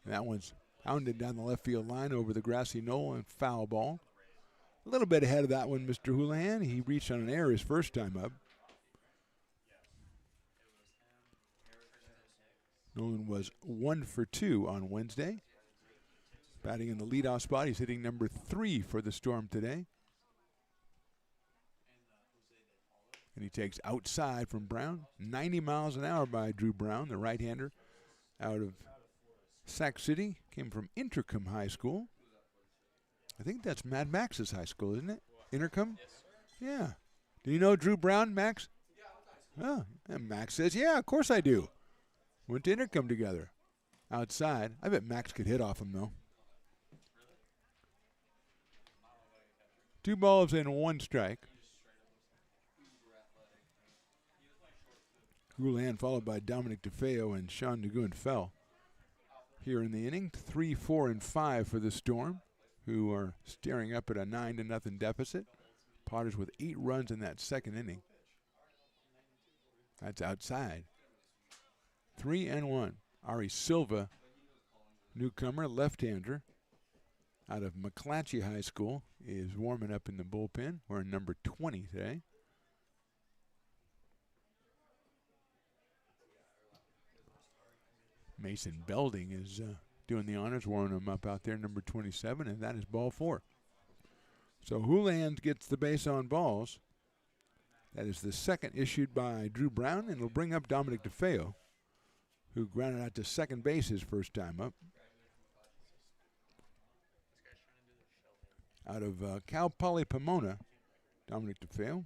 That one's pounded down the left field line over the grassy knoll and foul ball. A little bit ahead of that one, Mr. Houlihan. He reached on an error his first time up. Nolan was 1 for 2 on Wednesday. Batting in the leadoff spot, he's hitting number 3 for the Storm today. And he takes outside from Brown. 90 miles an hour by Drew Brown, the right-hander out of Sac City. Came from Intercom High School. I think that's Mad Max's high school, isn't it? Intercom? Yeah. Do you know Drew Brown, Max? Oh, and Max says, yeah, of course I do. Went to Intercom together. Outside. I bet Max could hit off him, though. 2 balls and 1 strike. Houlihan followed by Dominic DeFeo and Sean Nagoon fell. Here in the inning, 3, 4, and 5 for the Storm, who are staring up at a 9-0 deficit. Potters with 8 runs in that second inning. That's outside. 3 and 1. Ari Silva, newcomer, left-hander, out of McClatchy High School, is warming up in the bullpen. We're in number 20 today. Mason Belding is doing the honors, warming him up out there, number 27, and that is ball 4. So Houlihan gets the base on balls. That is the second issued by Drew Brown, and it'll bring up Dominic DeFeo, who grounded out to second base his first time up. Out of Cal Poly Pomona, Dominic DeFeo.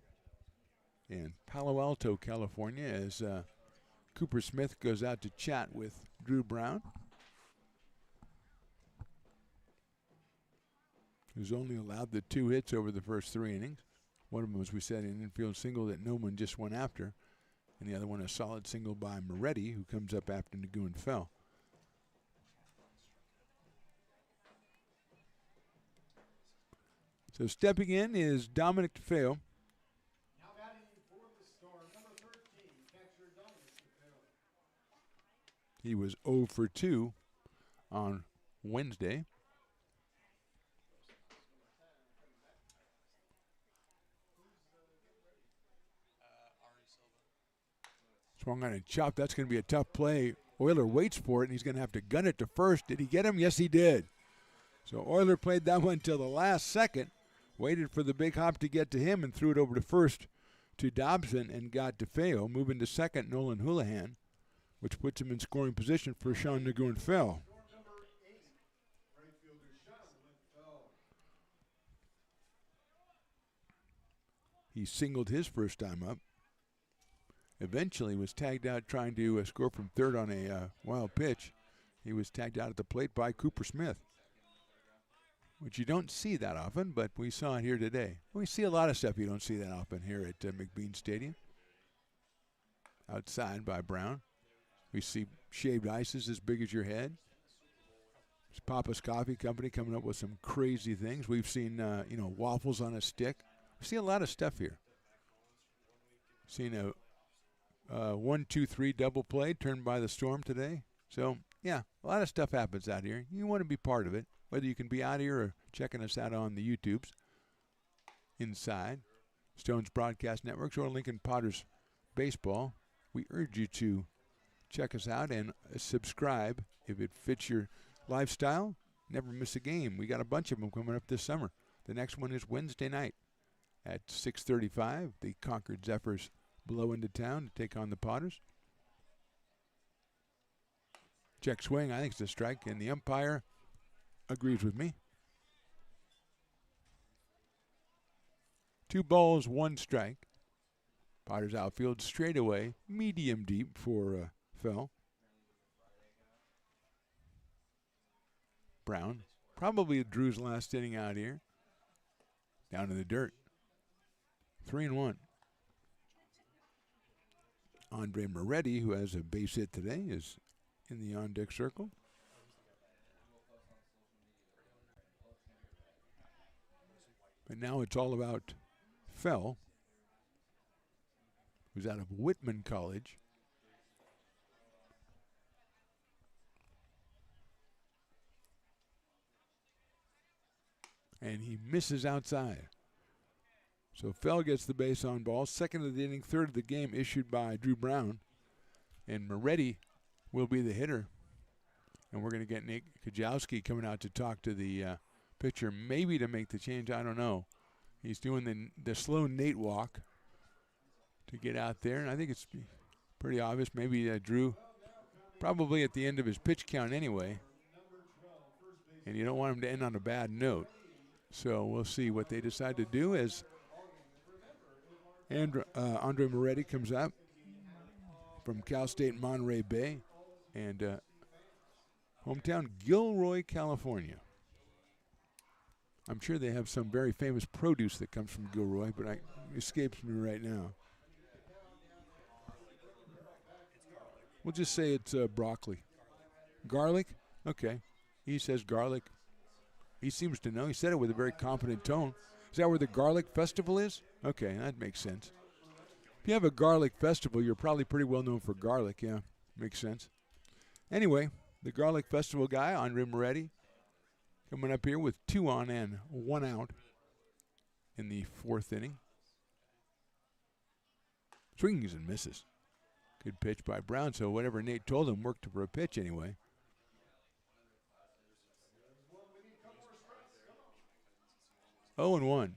In Palo Alto, California, as Cooper Smith goes out to chat with Drew Brown, who's only allowed the 2 hits over the first 3 innings. One of them, as we said, an infield single that Noman just went after, and the other one a solid single by Moretti, who comes up after Nagoon fell. So stepping in is Dominic DeFeo. Now batting for the Storm, number 13, catcher Dominic DeFeo. He was 0 for 2 on Wednesday. Swung on a chop. That's going to be a tough play. Euler waits for it, and he's going to have to gun it to first. Did he get him? Yes, he did. So Euler played that one till the last second, waited for the big hop to get to him, and threw it over to first to Dobson and got DeFeo. Moving to second, Nolan Houlihan, which puts him in scoring position for Sean Nagoon fell. He singled his first time up. Eventually was tagged out trying to score from third on a wild pitch. He was tagged out at the plate by Cooper Smith, which you don't see that often, but we saw it here today. We see a lot of stuff you don't see that often here at McBean Stadium. Outside by Brown. We see shaved ices as big as your head. It's Papa's Coffee Company coming up with some crazy things. We've seen, waffles on a stick. We see a lot of stuff here. Seen a 1-2-3 double play turned by the Storm today. So, yeah, a lot of stuff happens out here. You want to be part of it, whether you can be out here or checking us out on the YouTubes inside Stones Broadcast Networks or Lincoln Potters Baseball. We urge you to check us out and subscribe if it fits your lifestyle. Never miss a game. We got a bunch of them coming up this summer. The next one is Wednesday night at 6:35. The Concord Zephyrs blow into town to take on the Potters. Check swing, I think it's a strike, and the umpire agrees with me. 2 balls, 1 strike. Potters outfield straight away, medium deep for Fell. Brown, probably Drew's last inning out here. Down in the dirt. 3-1. Andre Moretti, who has a base hit today, is in the on-deck circle. But now it's all about Fell, who's out of Whitman College. And he misses outside. So Fell gets the base on ball. Second of the inning, third of the game issued by Drew Brown. And Moretti will be the hitter. And we're going to get Nate Kajowski coming out to talk to the pitcher, maybe to make the change. I don't know. He's doing the slow Nate walk to get out there. And I think it's pretty obvious. Maybe Drew probably at the end of his pitch count anyway. And you don't want him to end on a bad note. So we'll see what they decide to do as Andre Moretti comes up from Cal State Monterey Bay and hometown Gilroy, California. I'm sure they have some very famous produce that comes from Gilroy, but it escapes me right now. We'll just say it's broccoli. Garlic? Okay. He says garlic. He seems to know. He said it with a very confident tone. Is that where the Garlic Festival is? Okay, that makes sense. If you have a garlic festival, you're probably pretty well known for garlic. Yeah, makes sense. Anyway, the Garlic Festival guy, Andre Moretti, coming up here with 2 on and 1 out in the 4th inning. Swings and misses. Good pitch by Brown, so whatever Nate told him worked for a pitch anyway. 0-1.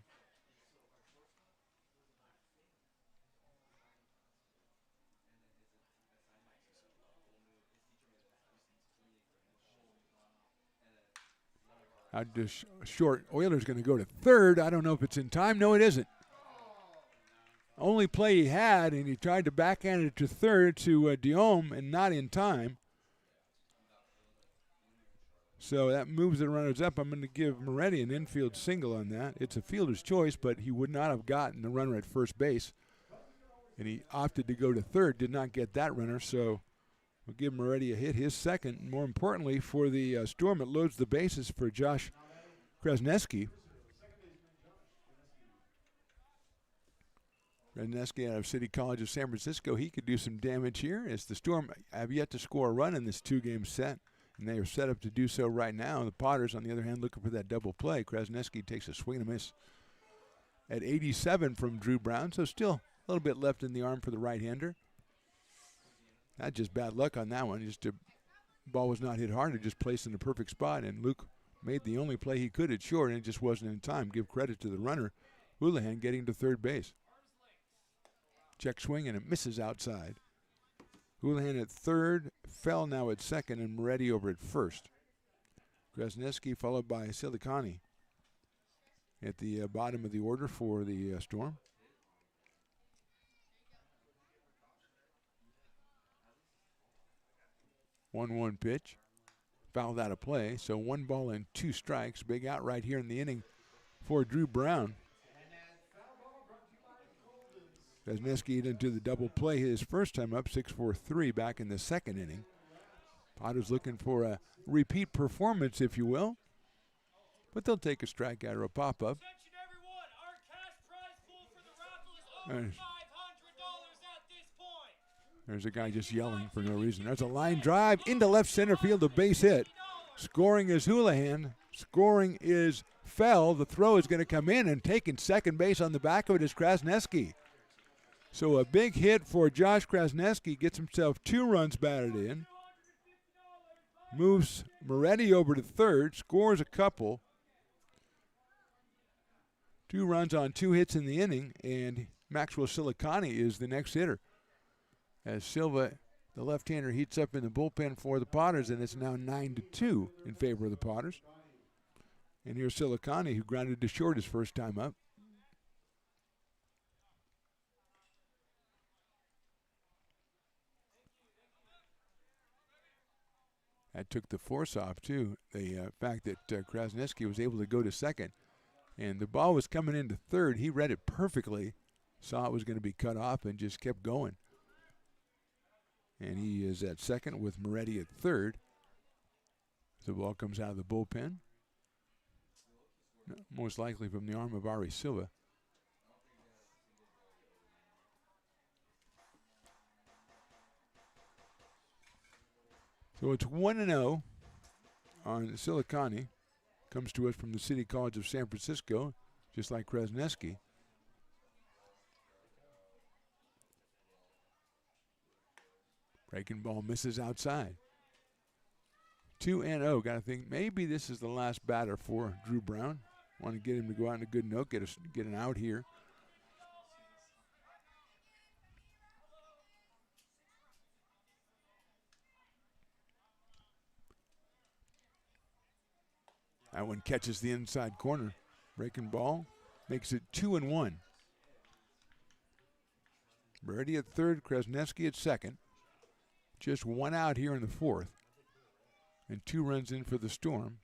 Just short. Oilers going to go to third. I don't know if it's in time. No, it isn't. Only play he had, and he tried to backhand it to third to Diome, and not in time. So that moves the runners up. I'm going to give Moretti an infield single on that. It's a fielder's choice, but he would not have gotten the runner at first base. And he opted to go to third, did not get that runner. So we'll give Moretti a hit, his second. More importantly, for the Storm, it loads the bases for Josh Krasneski. Krasneski out of City College of San Francisco. He could do some damage here as the Storm have yet to score a run in this 2-game set. And they are set up to do so right now. The Potters, on the other hand, looking for that double play. Krasneski takes a swing and a miss at 87 from Drew Brown. So still a little bit left in the arm for the right-hander. Not just bad luck on that one. Just the ball was not hit hard. It just placed in the perfect spot. And Luke made the only play he could at short, and it just wasn't in time. Give credit to the runner, Houlihan, getting to third base. Check swing, and it misses outside. Houlihan at third, Fell now at second, and Moretti over at first. Krasneski followed by Silicani at the bottom of the order for the Storm. 1-1 pitch. Fouled out of play, so 1 ball and 2 strikes. Big out right here in the inning for Drew Brown. Krasneski into the double play his first time up, 6-4-3 back in the 2nd inning. Potter's looking for a repeat performance, if you will. But they'll take a strikeout or a pop-up. There's a guy just yelling for no reason. There's a line drive into left center field, a base hit. Scoring is Houlihan. Scoring is Fell. The throw is going to come in, and taking second base on the back of it is Krasneski. So a big hit for Josh Krasneski, gets himself 2 runs batted in. Moves Moretti over to third, scores a couple. 2 runs on 2 hits in the inning, and Maxwell Silicani is the next hitter. As Silva, the left-hander, heats up in the bullpen for the Potters, and it's now 9-2 in favor of the Potters. And here's Silicani, who grounded to short his first time up. That took the force off, too. The fact that Krasneski was able to go to second And the ball was coming into third. He read it perfectly, saw it was going to be cut off, and just kept going. And he is at second with Moretti at third. The ball comes out of the bullpen, most likely from the arm of Ari Silva. So it's 1-0 on Silicani. Comes to us from the City College of San Francisco, just like Krasneski. Breaking ball misses outside. 2-0. Got to think maybe this is the last batter for Drew Brown. Want to get him to go out on a good note, get an out here. That one catches the inside corner. Breaking ball makes it 2-1. Moretti at third, Krasneski at second. Just one out here in the fourth. And 2 runs in for the Storm.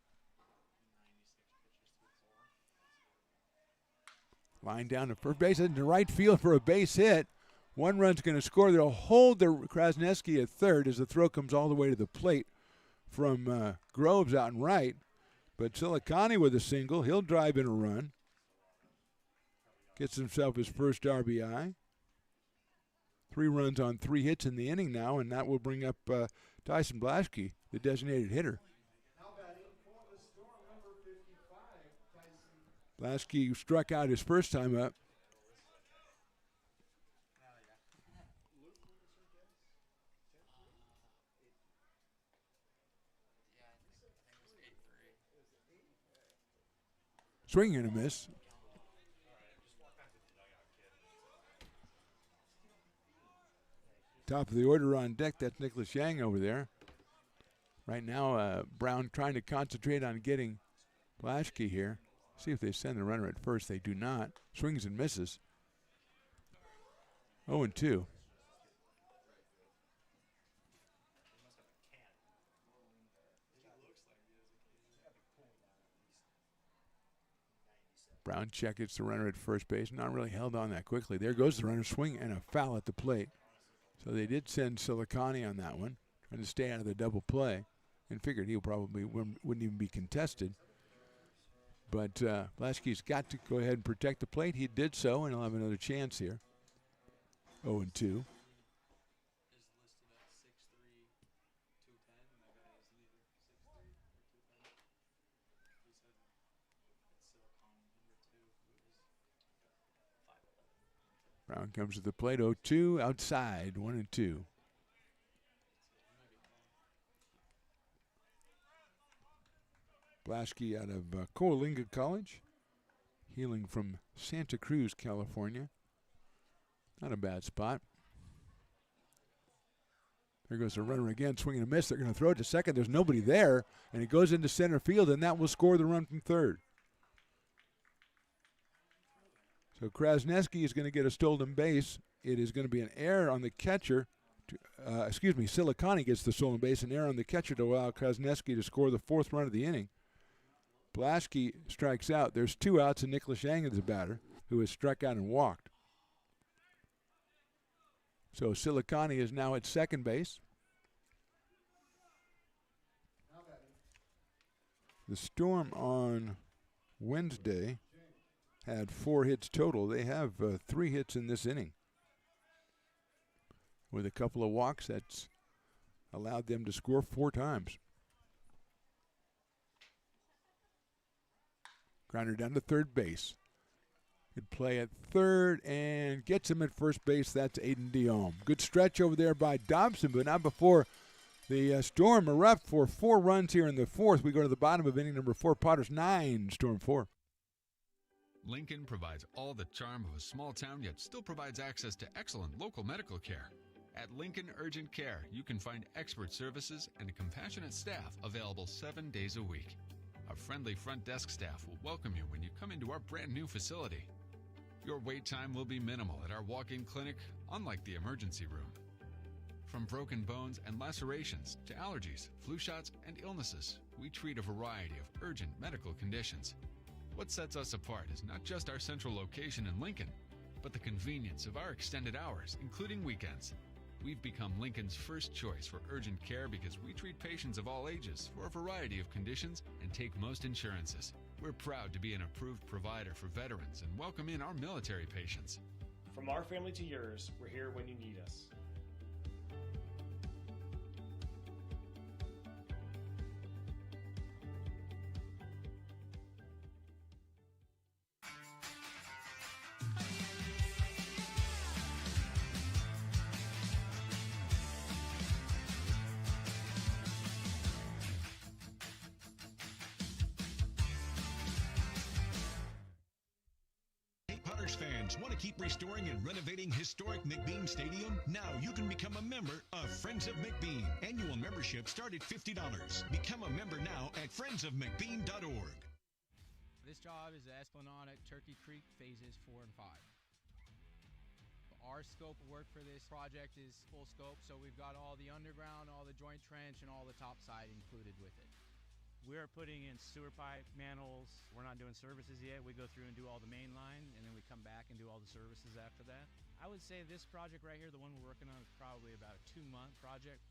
Line down to first base into right field for a base hit. 1 run's going to score. They'll hold the Krasneski at third as the throw comes all the way to the plate from Groves out and right. But Silicani with a single. He'll drive in a run. Gets himself his first RBI. 3 runs on 3 hits in the inning now, and that will bring up Tyson Blaschke, the designated hitter. Blaschke struck out his first time up. Swing and a miss. Top of the order on deck, that's Nicholas Yang over there. Right now, Brown trying to concentrate on getting Blaschke here. See if they send the runner at first. They do not. Swings and misses. 0-2. Brown gets the runner at first base. Not really held on that quickly. There goes the runner, swing and a foul at the plate. So they did send Silicani on that one, trying to stay out of the double play, and figured he probably wouldn't even be contested. But Blaschke's got to go ahead and protect the plate. He did so, and he'll have another chance here. 0-2. Brown comes to the plate, 0-2, outside, 1-2. Blaschke out of Coalinga College, hailing from Santa Cruz, California. Not a bad spot. There goes the runner again, swinging a miss. They're going to throw it to second. There's nobody there, and it goes into center field, and that will score the run from third. So Krasneski is going to get a stolen base. It is going to be an error on the catcher. Silicani gets the stolen base, an error on the catcher to allow Krasneski to score the 4th run of the inning. Blaschke strikes out. There's 2 outs, and Nicholas Yang is the batter, who has struck out and walked. So Silicani is now at second base. The Storm on Wednesday had 4 hits total. They have 3 hits in this inning. With a couple of walks, that's allowed them to score 4 times. Grounder down to third base. Good play at third and gets him at first base. That's Aiden Diome. Good stretch over there by Dobson, but not before the Storm are up for 4 runs here in the 4th. We go to the bottom of inning number 4. Potters 9, Storm 4. Lincoln provides all the charm of a small town, yet still provides access to excellent local medical care. At Lincoln Urgent Care, you can find expert services and a compassionate staff available 7 days a week. Our friendly front desk staff will welcome you when you come into our brand new facility. Your wait time will be minimal at our walk-in clinic, unlike the emergency room. From broken bones and lacerations to allergies, flu shots, and illnesses, we treat a variety of urgent medical conditions. What sets us apart is not just our central location in Lincoln, but the convenience of our extended hours, including weekends. We've become Lincoln's first choice for urgent care because we treat patients of all ages for a variety of conditions and take most insurances. We're proud to be an approved provider for veterans and welcome in our military patients. From our family to yours, we're here when you need us. Fans want to keep restoring and renovating historic McBean Stadium? Now you can become a member of Friends of McBean. Annual membership start at $50. Become a member now at friendsofmcbean.org. This job is the Esplanade at Turkey Creek phases 4 and 5. Our scope of work for this project is full scope, so we've got all the underground, all the joint trench, and all the top side included with it. We're putting in sewer pipe, manholes. We're not doing services yet. We go through and do all the main line, and then we come back and do all the services after that. I would say this project right here, the one we're working on, is probably about a 2-month project.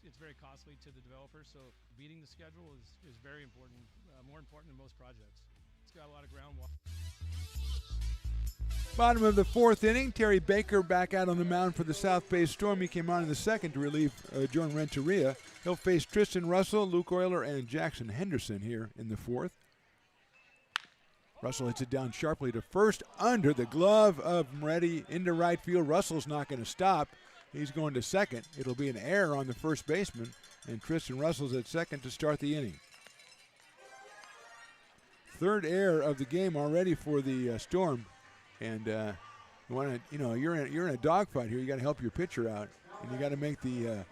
It's very costly to the developer, so beating the schedule is very important, more important than most projects. It's got a lot of groundwater. Bottom of the 4th inning, Terry Baker back out on the mound for the South Bay Storm. He came on in the 2nd to relieve Jordan Renteria. He'll face Tristan Russell, Luke Euler, and Jackson Henderson here in the 4th. Russell hits it down sharply to first, under the glove of Moretti into right field. Russell's not going to stop. He's going to second. It'll be an error on the first baseman, and Tristan Russell's at second to start the inning. 3rd error of the game already for the Storm. And you're in a dogfight here. You got to help your pitcher out, and you got to make the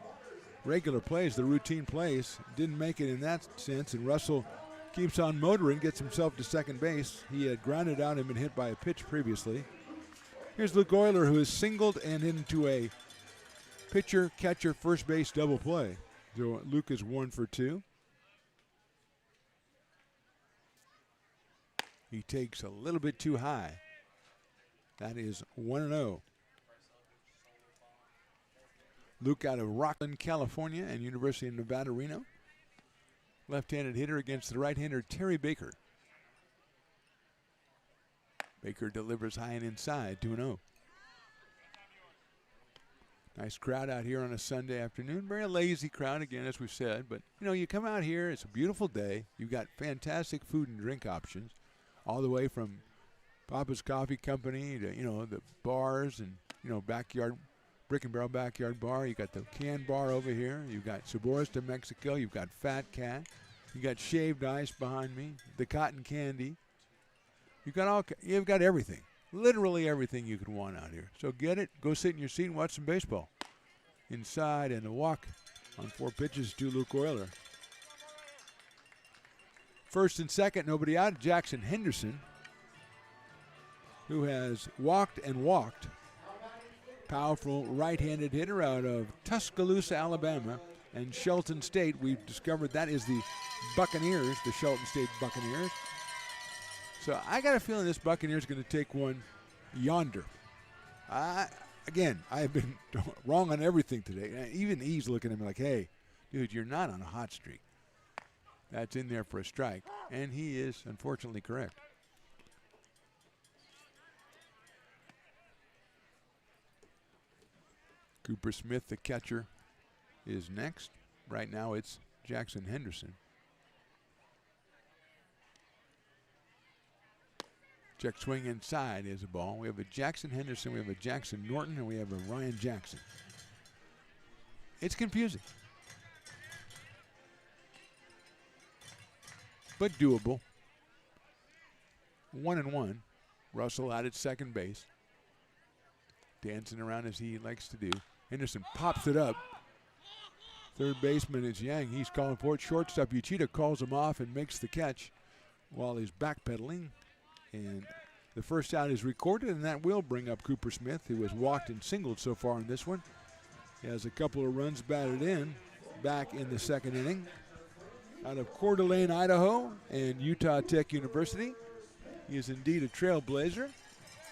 regular plays, the routine plays. Didn't make it in that sense, and Russell keeps on motoring, gets himself to second base. He had grounded out and been hit by a pitch previously. Here's Luke Euler, who is singled and into a pitcher, catcher, first base double play. So Luke is 1 for 2. He takes a little bit too high. That is 1-0. Luke out of Rockland, California, and University of Nevada, Reno. Left-handed hitter against the right-hander Terry Baker. Baker delivers high and inside, 2-0. Nice crowd out here on a Sunday afternoon. Very lazy crowd, again, as we've said. But, you come out here, it's a beautiful day. You've got fantastic food and drink options all the way from Papa's Coffee Company to, the bars and, backyard, Brick and Barrel Backyard Bar. You got the Can Bar over here. You've got Sabores de Mexico. You've got Fat Cat. You got Shaved Ice behind me. The Cotton Candy. You've got everything. Literally everything you could want out here. So get it. Go sit in your seat and watch some baseball. Inside and a walk on 4 pitches to Luke Euler. First and second, nobody out. Jackson Henderson, who has walked and walked. Powerful right-handed hitter out of Tuscaloosa, Alabama, and Shelton State. We've discovered that is the Buccaneers, the Shelton State Buccaneers. So I got a feeling this Buccaneers going to take one yonder. Again, I have been wrong on everything today. Even he's looking at me like, hey, dude, you're not on a hot streak. That's in there for a strike, and he is unfortunately correct. Cooper Smith, the catcher, is next. Right now it's Jackson Henderson. Check swing inside is a ball. We have a Jackson Henderson, we have a Jackson Norton, and we have a Ryan Jackson. It's confusing, but doable. 1-1. Russell out at second base, dancing around as he likes to do. Henderson pops it up. Third baseman is Yang. He's calling for it. Shortstop Uchida calls him off and makes the catch while he's backpedaling. And the first out is recorded, and that will bring up Cooper Smith, who has walked and singled so far in this one. He has a couple of runs batted in back in the second inning. Out of Coeur d'Alene, Idaho, and Utah Tech University, He is indeed a trailblazer.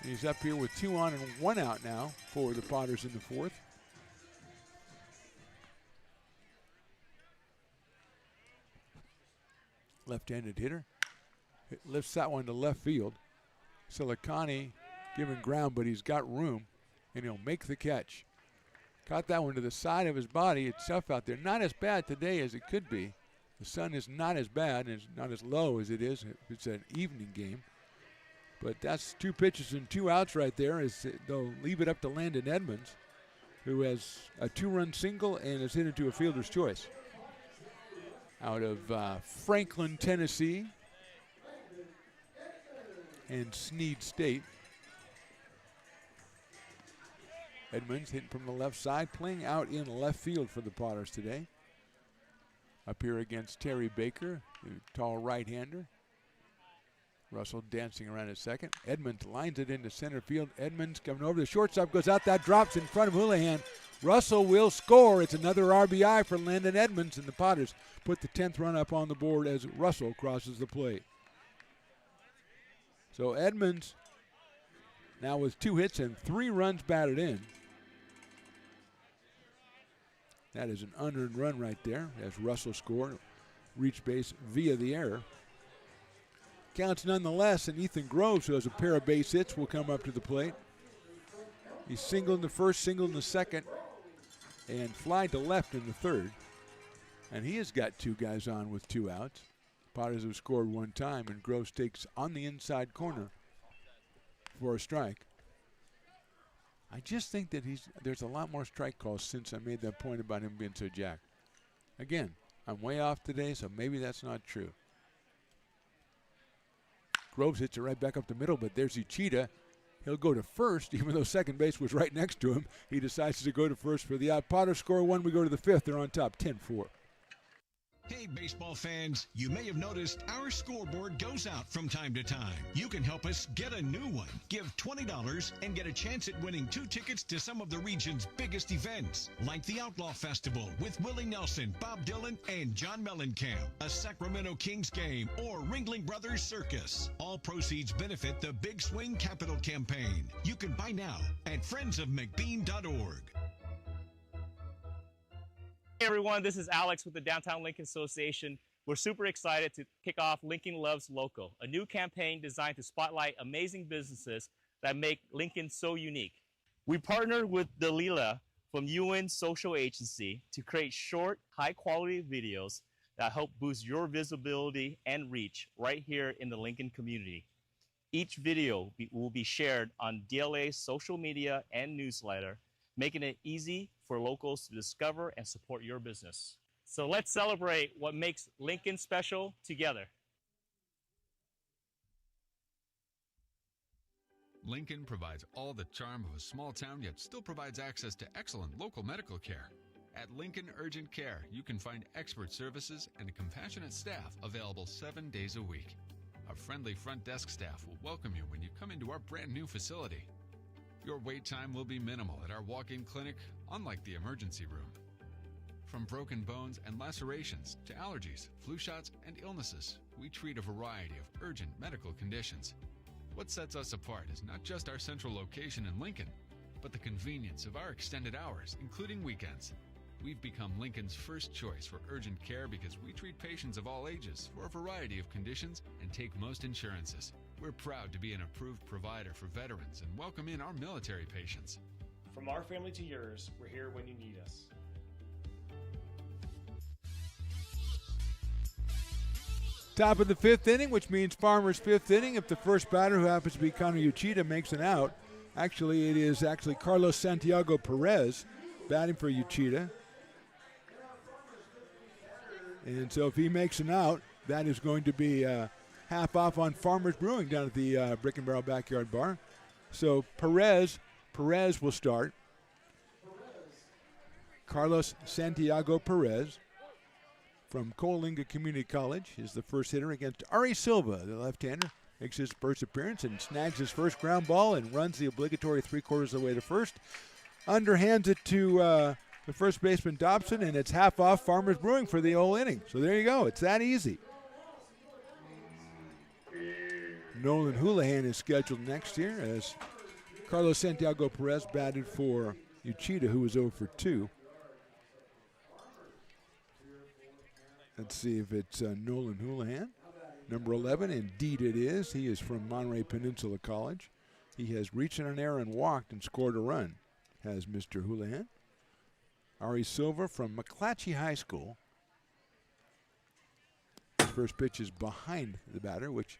He's up here with 2 on and 1 out now for the Potters in the fourth. Left-handed hitter. Lifts that one to left field. Silicani giving ground, but he's got room, and he'll make the catch. Caught that one to the side of his body. It's tough out there. Not as bad today as it could be. The sun is not as bad and it's not as low as it is. It's an evening game. But that's 2 pitches and 2 outs right there. They'll leave it up to Landon Edmonds, who has a 2-run single and is hit into a fielder's choice. Out of Franklin, Tennessee, and Snead State. Edmonds hitting from the left side, playing out in left field for the Potters today. Up here against Terry Baker, the tall right-hander. Russell dancing around at second. Edmonds lines it into center field. Edmonds coming over. The shortstop goes out. That drops in front of Houlihan. Russell will score. It's another RBI for Landon Edmonds, and the Potters put the 10th run up on the board as Russell crosses the plate. So Edmonds now with 2 hits and 3 runs batted in. That is an unearned run right there as Russell scored. Reach base via the error. Counts nonetheless, and Ethan Groves, who has a pair of base hits, will come up to the plate. He singled in the first, singled in the second, and fly to left in the third. And he has got 2 guys on with 2 outs. Potters have scored 1 time, and Groves takes on the inside corner for a strike. I just think that there's a lot more strike calls since I made that point about him being so jacked. Again, I'm way off today, so maybe that's not true. Groves hits it right back up the middle, but there's Uchida. He'll go to first, even though second base was right next to him. He decides to go to first for the out. Potters score 1. We go to the 5th. They're on top, 10-4. Hey, baseball fans, you may have noticed our scoreboard goes out from time to time. You can help us get a new one. Give $20 and get a chance at winning 2 tickets to some of the region's biggest events, like the Outlaw Festival with Willie Nelson, Bob Dylan, and John Mellencamp, a Sacramento Kings game, or Ringling Brothers Circus. All proceeds benefit the Big Swing Capital Campaign. You can buy now at friendsofmcbean.org. Hey everyone, this is Alex with the Downtown Lincoln Association. We're super excited to kick off Lincoln Loves Local, a new campaign designed to spotlight amazing businesses that make Lincoln so unique. We partnered with Dalila from UN Social Agency to create short, high-quality videos that help boost your visibility and reach right here in the Lincoln community. Each video will be shared on DLA's social media and newsletter, making it easy for locals to discover and support your business. So let's celebrate what makes Lincoln special together. Lincoln provides all the charm of a small town, yet still provides access to excellent local medical care. At Lincoln Urgent Care, you can find expert services and a compassionate staff available 7 days a week. A friendly front desk staff will welcome you when you come into our brand new facility. Your wait time will be minimal at our walk-in clinic, unlike the emergency room. From broken bones and lacerations to allergies, flu shots, and illnesses, we treat a variety of urgent medical conditions. What sets us apart is not just our central location in Lincoln, but the convenience of our extended hours, including weekends. We've become Lincoln's first choice for urgent care because we treat patients of all ages for a variety of conditions and take most insurances. We're proud to be an approved provider for veterans and welcome in our military patients. From our family to yours, we're here when you need us. Top of the 5th inning, which means Farmer's 5th inning. If the first batter, who happens to be Connor Uchida, makes an out, it is Carlos Santiago Perez batting for Uchida. And so if he makes an out, that is going to be half off on Farmers Brewing down at the Brick and Barrel Backyard Bar. So Perez will start. Carlos Santiago Perez from Coalinga Community College is the first hitter against Ari Silva, the left-hander. Makes his first appearance and snags his first ground ball and runs the obligatory 3/4 of the way to first. Underhands it to the first baseman Dobson, and it's half off Farmers Brewing for the whole inning. So there you go. It's that easy. Nolan Houlihan is scheduled next here as Carlos Santiago Perez batted for Uchida, who was 0 for 2. Let's see if it's Nolan Houlihan. Number 11, indeed it is. He is from Monterey Peninsula College. He has reached in an error and walked and scored a run, has Mr. Houlihan. Ari Silva from McClatchy High School. His first pitch is behind the batter, which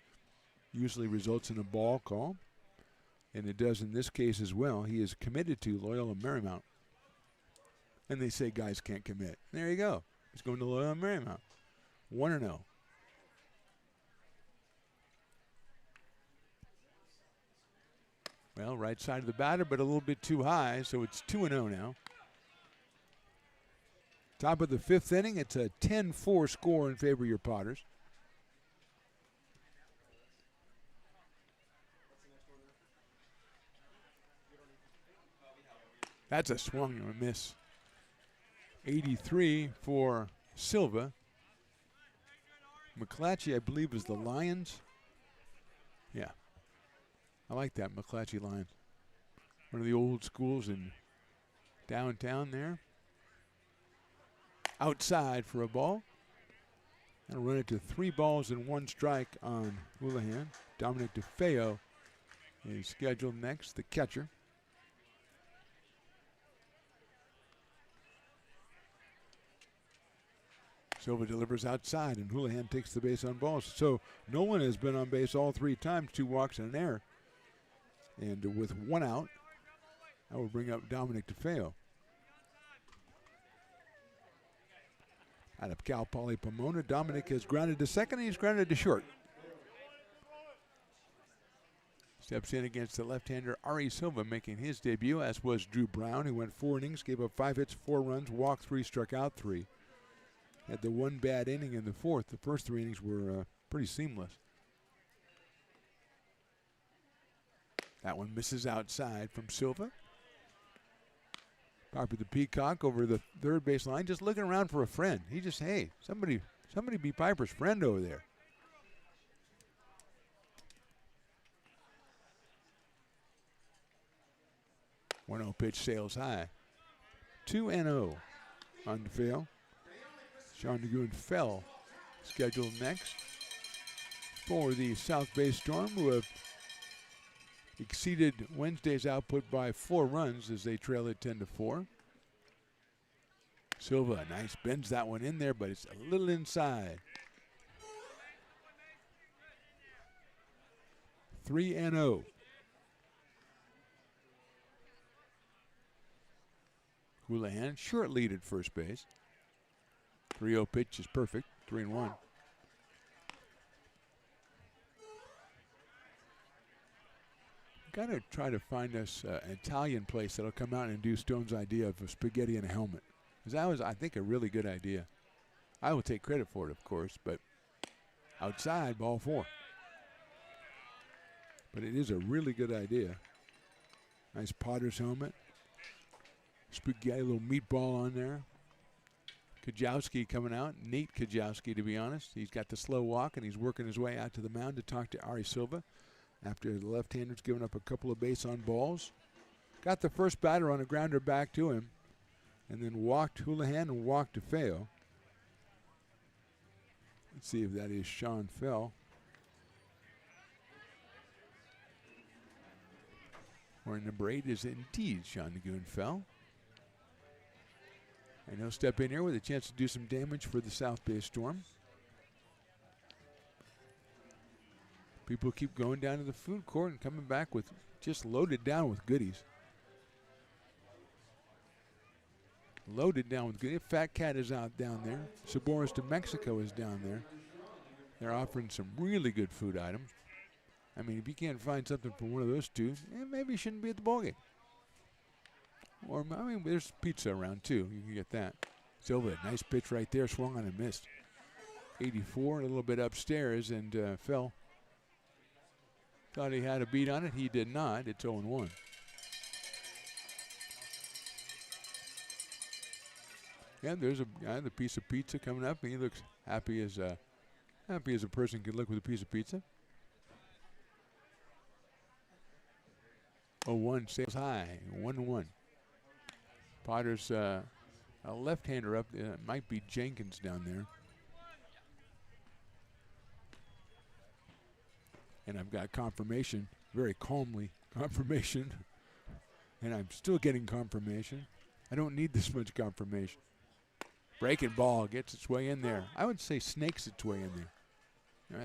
usually results in a ball call. And it does in this case as well. He is committed to Loyola Marymount. And they say guys can't commit. There you go. He's going to Loyola Marymount. 1-0. Well, right side of the batter, but a little bit too high, so it's 2-0 now. Top of the 5th inning, it's a 10-4 score in favor of your Potters. That's a swung and a miss. 83 for Silva. McClatchy, I believe, is the Lions. Yeah. I like that, McClatchy Lions. One of the old schools in downtown there. Outside for a ball. And run it to 3 balls and 1 strike on Houlihan. Dominic DeFeo is scheduled next, the catcher. Silva delivers outside, and Houlihan takes the base on balls. So Nolan has been on base all 3 times, 2 walks and an error. And with 1 out, I will bring up Dominic DeFeo. Out of Cal Poly Pomona, Dominic has grounded to second, and he's grounded to short. Steps in against the left-hander Ari Silva, making his debut, as was Drew Brown, who went 4 innings, gave up 5 hits, 4 runs, walked 3, struck out 3. Had the 1 bad inning in the 4th. The first 3 innings were pretty seamless. That one misses outside from Silva. Harper the Peacock over the 3rd base line, just looking around for a friend. He just, hey, somebody be Piper's friend over there. One-0 pitch sails high. 2-0 on DeFeo. Sean DeGoon fell, scheduled next for the South Bay Storm, who have exceeded Wednesday's output by 4 runs as they trail it 10-4. Silva, nice, bends that one in there, but it's a little inside. 3-0. Houlihan, short lead at first base. 3-0 pitch is perfect, 3-1. Got to try to find us an Italian place that'll come out and do Stone's idea of a spaghetti and a helmet. Because that was, I think, a really good idea. I will take credit for it, of course, but outside, ball 4. But it is a really good idea. Nice Potter's helmet. Spaghetti, little meatball on there. Kajowski coming out, Nate Kajowski, to be honest. He's got the slow walk, and he's working his way out to the mound to talk to Ari Silva after the left-hander's given up a couple of base on balls. Got the first batter on a grounder back to him, and then walked Houlihan and walked DeFeo. Let's see if that is Sean Fell. Wearing number 8 is indeed Sean DeGoon Fell. And he'll step in here with a chance to do some damage for the South Bay Storm. People keep going down to the food court and coming back with just loaded down with goodies. Loaded down with goodies. Fat Cat is out down there. Sabores de Mexico is down there. They're offering some really good food items. I mean, if you can't find something from one of those two, maybe you shouldn't be at the ballgame. Or, I mean, there's pizza around, too. You can get that. Silva, nice pitch right there. Swung on and missed. 84, a little bit upstairs, and fell. Thought he had a beat on it. He did not. It's 0-1. Yeah, there's the piece of pizza coming up. He looks happy as a person could look with a piece of pizza. 0-1 sails high, 1-1. Potter's a left-hander up. Might be Jenkins down there. And I've got confirmation, very calmly confirmation. And I'm still getting confirmation. I don't need this much confirmation. Breaking ball gets its way in there. I would say snakes its way in there.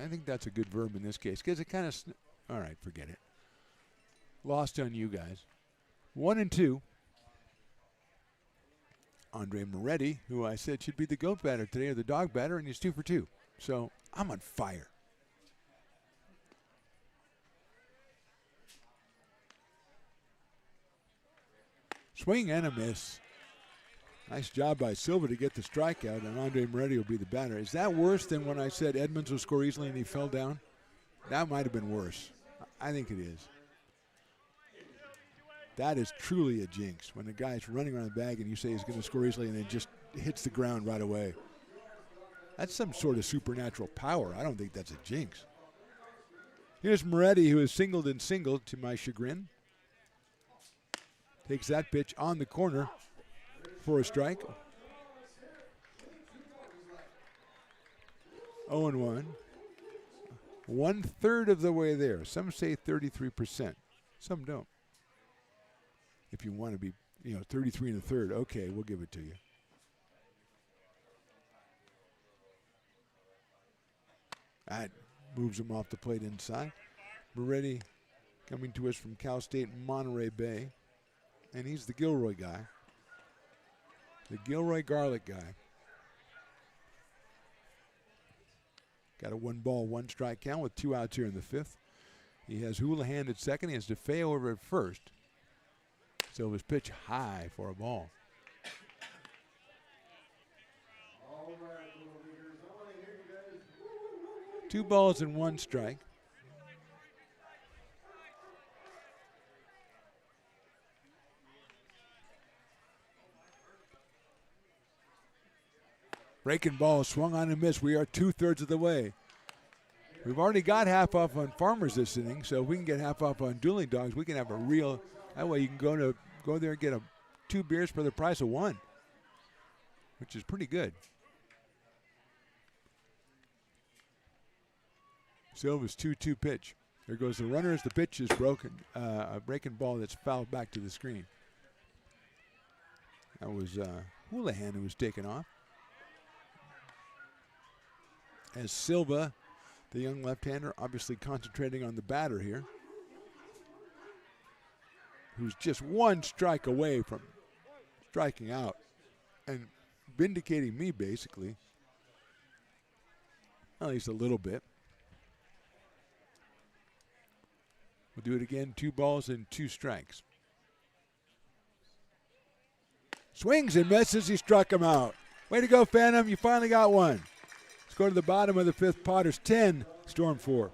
I think that's a good verb in this case because it kind of. All right, forget it. Lost on you guys. 1-2. Andre Moretti, who I said should be the goat batter today or the dog batter, and he's 2 for 2. So I'm on fire. Swing and a miss. Nice job by Silva to get the strikeout, and Andre Moretti will be the batter. Is that worse than when I said Edmonds will score easily and he fell down? That might have been worse. I think it is. That is truly a jinx when the guy's running around the bag and you say he's going to score easily and then just hits the ground right away. That's some sort of supernatural power. I don't think that's a jinx. Here's Moretti, who is singled and singled to my chagrin. Takes that pitch on the corner for a strike. 0-1. 1/3 of the way there. Some say 33%. Some don't. If you want to be, 33 1/3, okay, we'll give it to you. That moves him off the plate inside. Moretti coming to us from Cal State Monterey Bay. And he's the Gilroy guy. The Gilroy Garlic guy. Got a 1-ball, 1-strike count with 2 outs here in the 5th. He has Houlihan at second. He has DeFeo over at first. Silva's pitch high for a ball. Two balls and 1 strike. Breaking ball, swung on and missed. We are 2/3 of the way. We've already got half off on Farmers this inning, so if we can get half off on Dueling Dogs, we can have a real. That way you can go there and get 2 beers for the price of 1, which is pretty good. Silva's 2-2 pitch. There goes the runner as the pitch is broken. A breaking ball that's fouled back to the screen. That was Houlihan who was taken off. As Silva, the young left-hander, obviously concentrating on the batter here, who's just 1 strike away from striking out and vindicating me, basically. At least a little bit. We'll do it again, 2 balls and 2 strikes. Swings and misses, he struck him out. Way to go, Phantom, you finally got one. Go to the bottom of the 5th. Potters 10, Storm 4.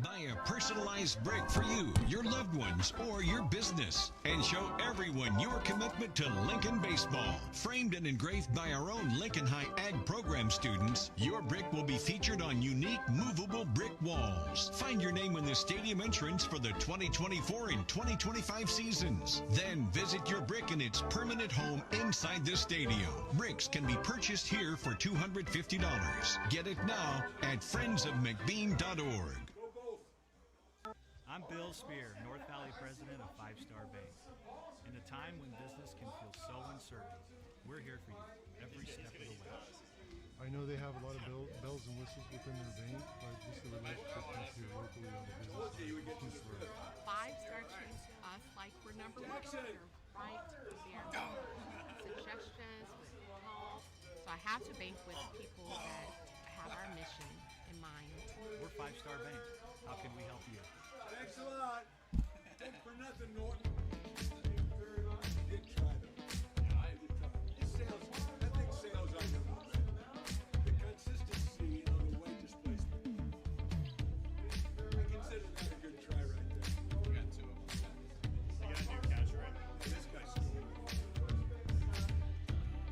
Buy a personalized brick for you, your loved ones, or your business, and show everyone your commitment to Lincoln baseball. Framed and engraved by our own Lincoln High Ag program students, your brick will be featured on unique movable brick walls. Find your name in the stadium entrance for the 2024 and 2025 seasons. Then visit your brick in its permanent home inside the stadium. Bricks can be purchased here for $250. Get it now at friendsofmcbean.org. I'm Bill Spear, North Valley president of 5 Star Bank. In a time when business can feel so uncertain, we're here for you every step of the way. I know they have a lot of bells and whistles within their bank, but just the relationship piece here locally on the business side is huge for us. 5 Star treats us like we're number 1. They're right there with suggestions, with help. So I have to bank with people that have our mission in mind. We're 5 Star Bank. How can we help you? Thanks a lot. Good for nothing, Norton. Thank you very much. Did try though. I did tough. Sales, I think sales are the most. The consistency of the weight displacement. I consider that a good try right there. We got 2 of them. You got a new catcher, right? This guy's scoring.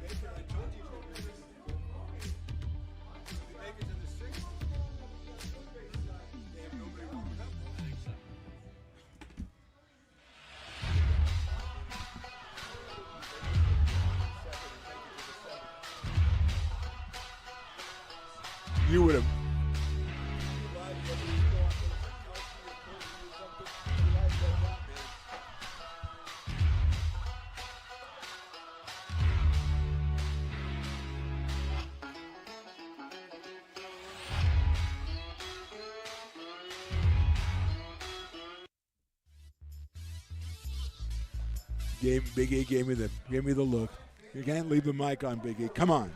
Baker, I told you to make it. The Baker's in the 6th. They have nobody warming up. You would have. Big A gave me the look. You can't leave the mic on, Big A. Come on.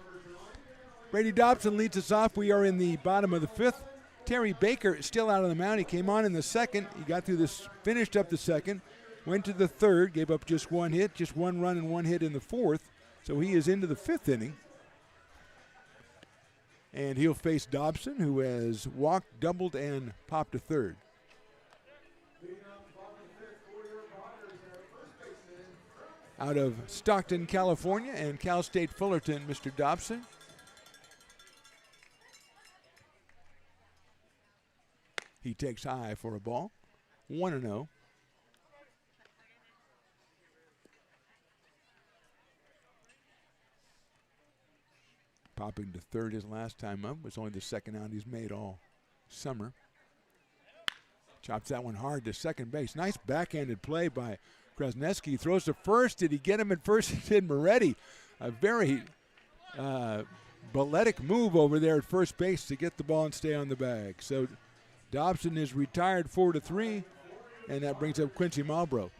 Brady Dobson leads us off. We are in the bottom of the fifth. Terry Baker is still out on the mound. He came on in the second. He got through this, finished up the second, went to the third, gave up just one hit, just one run and one hit in the fourth. So he is into the fifth inning. And he'll face Dobson, who has walked, doubled, and popped a third. Out of Stockton, California, and Cal State Fullerton, Mr. Dobson. He takes high for a ball. 1-0. Popping to third his last time up. Was only the second out he's made all summer. Chops that one hard to second base. Nice backhanded play by Krasneski. Throws to first. Did he get him at first? He did. Moretti. A very balletic move over there at first base to get the ball and stay on the bag. So Dobson is retired 4-3, and that brings up Quincy Malbrough.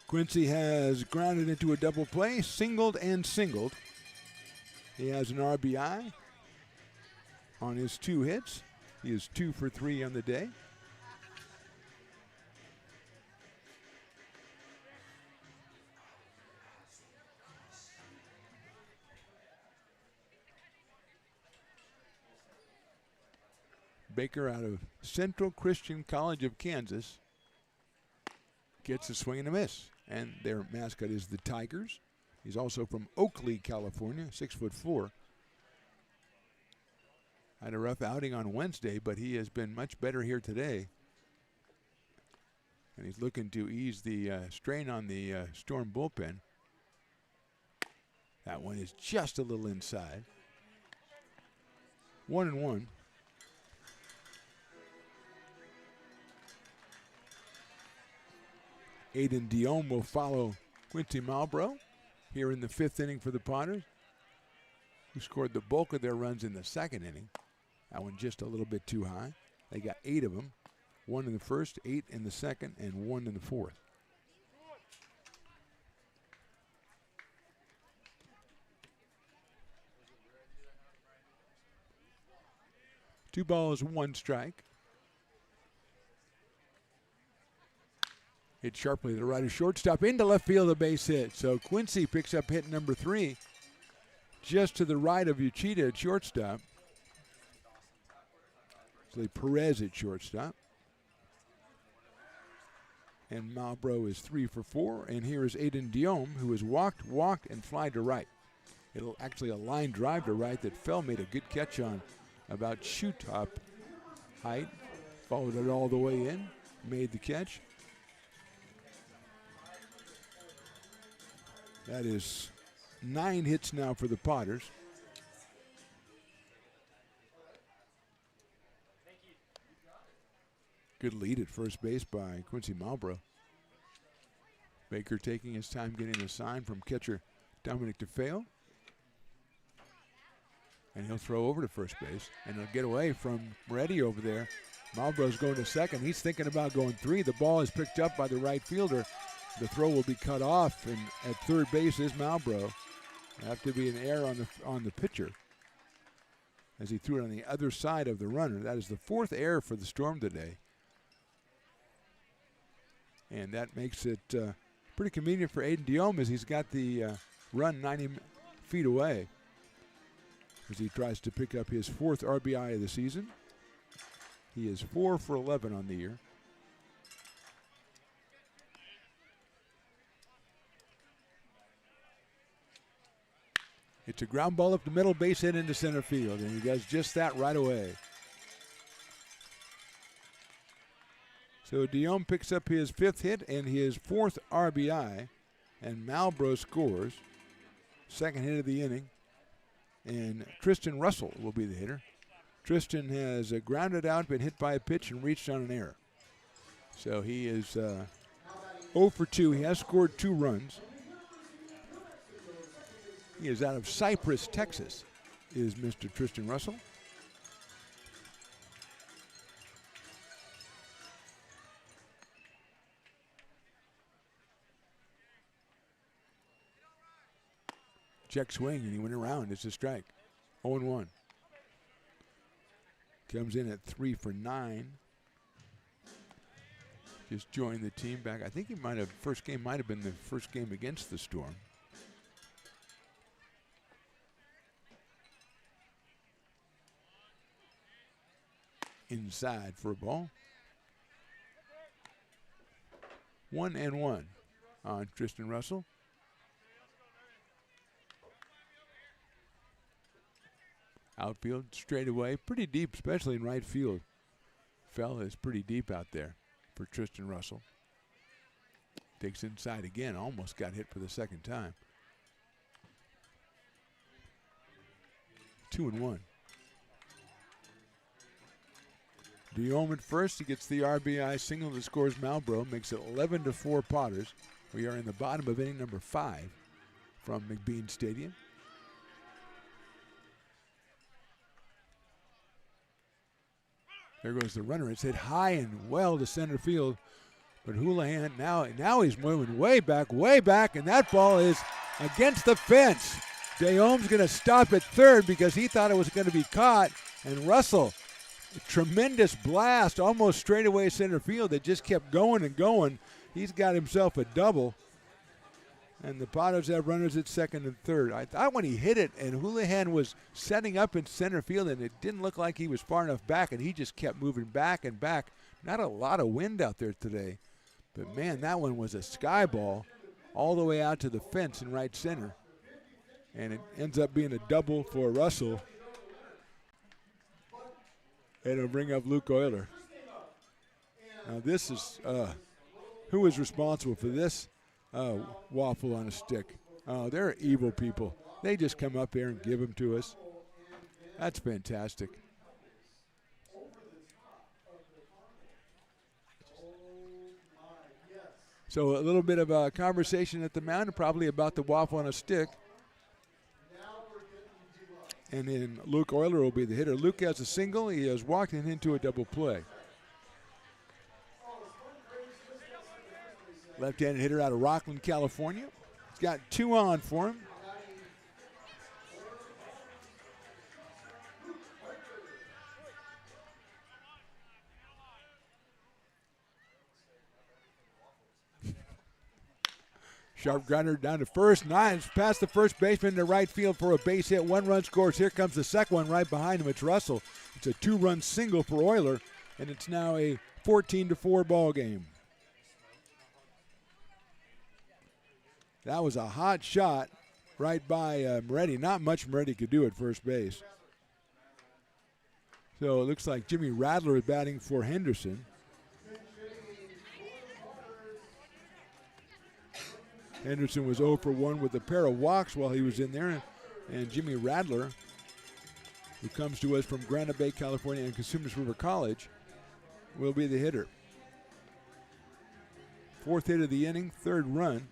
Quincy has grounded into a double play, singled and singled. He has an RBI on his 2 hits. He is 2 for 3 on the day. Baker out of Central Christian College of Kansas gets a swing and a miss. And their mascot is the Tigers. He's also from Oakley, California, 6'4". Had a rough outing on Wednesday, but he has been much better here today. And he's looking to ease the strain on the Storm bullpen. That one is just a little inside. 1-1. Aiden Diome will follow Quincy Malbrough here in the 5th inning for the Potters, who scored the bulk of their runs in the 2nd inning. That one just a little bit too high. They got 8 of them, 1 in the 1st, 8 in the 2nd, and 1 in the 4th. Two balls, 1 strike. Hit sharply to the right of shortstop, into left field, a base hit. So Quincy picks up hit number 3, just to the right of Uchida at shortstop. So Perez at shortstop. And Malbrough is 3 for 4. And here is Aiden Diome, who has walked, and fly to right. It'll actually a line drive to right that Fell made a good catch on about shoe top height. Followed it all the way in, made the catch. That is 9 hits now for the Potters. Good lead at first base by Quincy Malbrough. Baker taking his time getting a sign from catcher Dominic DeFeo. And he'll throw over to first base. And he'll get away from Moretti over there. Malbrough's going to second. He's thinking about going 3. The ball is picked up by the right fielder. The throw will be cut off, and at third base is Malbrough. Have to be an error on the pitcher as he threw it on the other side of the runner. That is the 4th error for the Storm today. And that makes it pretty convenient for Aiden Diome as he's got the run 90 feet away as he tries to pick up his 4th RBI of the season. He is 4 for 11 on the year. It's a ground ball up the middle, base hit into center field, and he does just that right away. So Diome picks up his 5th hit and his 4th RBI, and Malbrough scores second hit of the inning. And Tristan Russell will be the hitter. Tristan has grounded out, been hit by a pitch, and reached on an error. So he is 0 for 2. He has scored 2 runs. He is out of Cypress, Texas, is Mr. Tristan Russell. Check swing, and he went around. It's a strike. 0-1. Comes in at 3 for 9. Just joined the team back. I think he might have, first game might have been the first game against the Storm. Inside for a ball. 1-1 on Tristan Russell. Outfield straight away, pretty deep, especially in right field. Fella is pretty deep out there for Tristan Russell. Takes inside again, almost got hit for the second time. 2-1. Diome at first, he gets the RBI single that scores Malbro, makes it 11-4 Potters. We are in the bottom of inning number 5 from McBean Stadium. There goes the runner. It's hit high and well to center field. But Houlihan, now he's moving way back, and that ball is against the fence. Diome's going to stop at third because he thought it was going to be caught. And Russell, a tremendous blast, almost straightaway center field that just kept going and going. He's got himself a double. And the Potters have runners at second and third. I thought when he hit it and Houlihan was setting up in center field and it didn't look like he was far enough back and he just kept moving back and back. Not a lot of wind out there today. But, man, that one was a sky ball all the way out to the fence in right center. And it ends up being a double for Russell. And it'll bring up Luke Euler. Now this is, who is responsible for this? Waffle on a stick. Oh, they're evil people. They just come up here and give them to us. That's fantastic. So a little bit of a conversation at the mound, probably about the waffle on a stick. And then Luke Euler will be the hitter. Luke has a single. He has walked into a double play. Left-handed hitter out of Rockland, California. He's got 2 on for him. Sharp grounder down to first. Nice past the first baseman to right field for a base hit. 1 run scores. Here comes the second one right behind him. It's Russell. It's a 2-run single for Euler, and it's now a 14-4 ball game. That was a hot shot right by Moretti. Not much Moretti could do at first base. So it looks like Jimmy Radler is batting for Henderson. Henderson was 0 for 1 with a pair of walks while he was in there. And Jimmy Radler, who comes to us from Granite Bay, California, and Cosumnes River College, will be the hitter. 4th hit of the inning, 3rd run.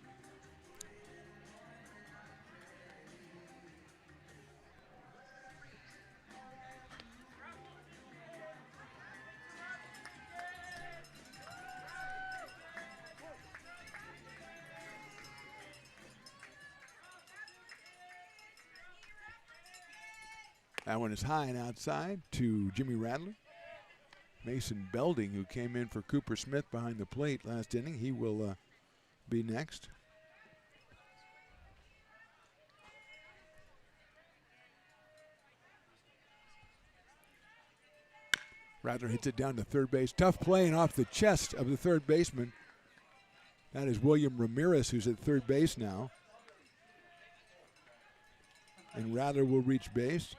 That one is high and outside to Jimmy Radler. Mason Belding, who came in for Cooper Smith behind the plate last inning, he will be next. Radler hits it down to third base. Tough playing off the chest of the third baseman. That is William Ramirez, who's at third base now. And Radler will reach base.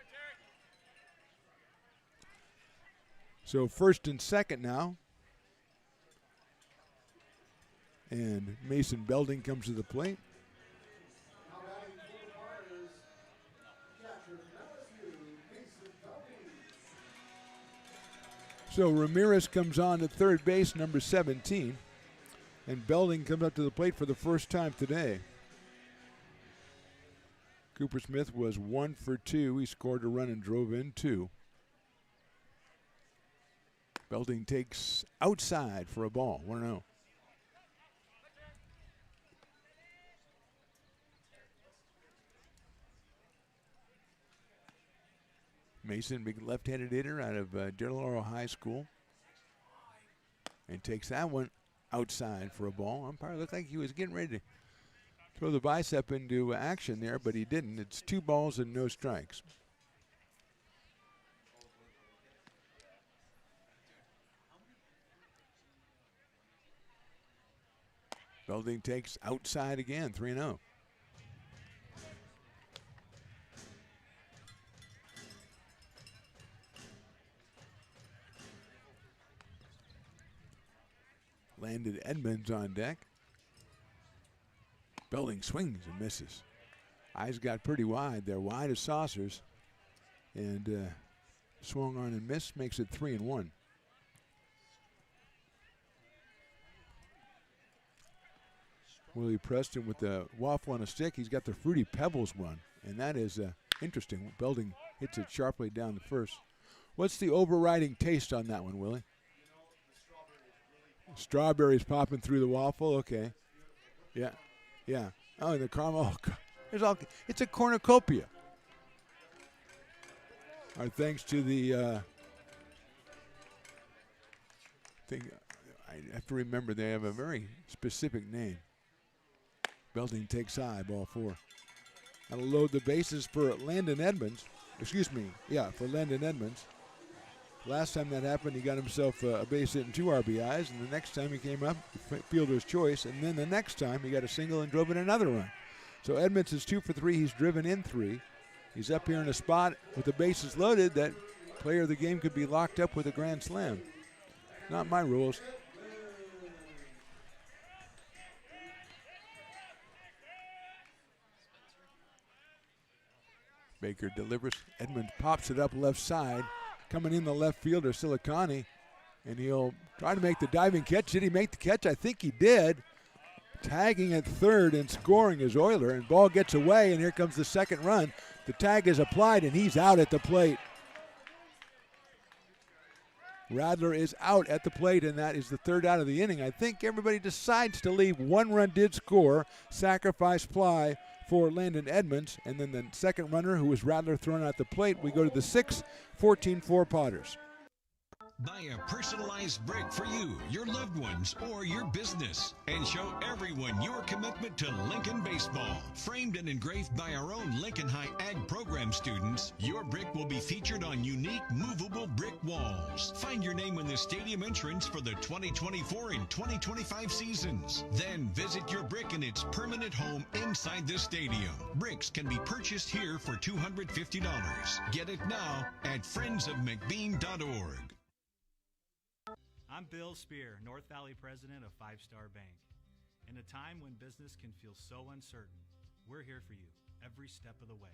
So first and second now. And Mason Belding comes to the plate. So Ramirez comes on at third base, number 17. And Belding comes up to the plate for the first time today. Cooper Smith was 1 for 2. He scored a run and drove in 2. Belding takes outside for a ball, 1-0. Mason, big left-handed hitter out of Del Oro High School. And takes that one outside for a ball. Umpire looked like he was getting ready to throw the bicep into action there, but he didn't. It's 2 balls and no strikes. Belding takes outside again, 3-0. Landon Edmonds on deck. Belding swings and misses. Eyes got pretty wide. They're wide as saucers. And swung on and missed, makes it 3-1. Willie Preston with the waffle on a stick. He's got the Fruity Pebbles run, and that is interesting. Belding hits it sharply down the first. What's the overriding taste on that one, Willie? Strawberries popping through the waffle. Okay. Yeah. Yeah. Oh, the caramel. There's all. It's a cornucopia. Our thanks to the thing. I have to remember they have a very specific name. Belding takes high, ball 4. That'll load the bases for Landon Edmonds. Excuse me. Yeah, for Landon Edmonds. Last time that happened, he got himself a base hit and 2 RBIs, and the next time he came up, fielder's choice, and then the next time he got a single and drove in another run. So Edmonds is 2 for 3. He's driven in 3. He's up here in a spot with the bases loaded that player of the game could be locked up with a grand slam. Not my rules. Baker delivers. Edmonds pops it up left side. Coming in the left fielder, Silicani, and he'll try to make the diving catch. Did he make the catch? I think he did. Tagging at third and scoring is Euler, and ball gets away, and here comes the second run. The tag is applied, and he's out at the plate. Radler is out at the plate, and that is the third out of the inning. I think everybody decides to leave. 1 run did score. Sacrifice fly for Landon Edmonds, and then the second runner, who was Radler, thrown out the plate. We go to the 6th, 14-4 Potters. Buy a personalized brick for you, your loved ones, or your business, and show everyone your commitment to Lincoln baseball. Framed and engraved by our own Lincoln High Ag program students, your brick will be featured on unique movable brick walls. Find your name in the stadium entrance for the 2024 and 2025 seasons. Then visit your brick in its permanent home inside the stadium. Bricks can be purchased here for $250. Get it now at friendsofmcbean.org. I'm Bill Spear, North Valley president of Five Star Bank. In a time when business can feel so uncertain, we're here for you every step of the way.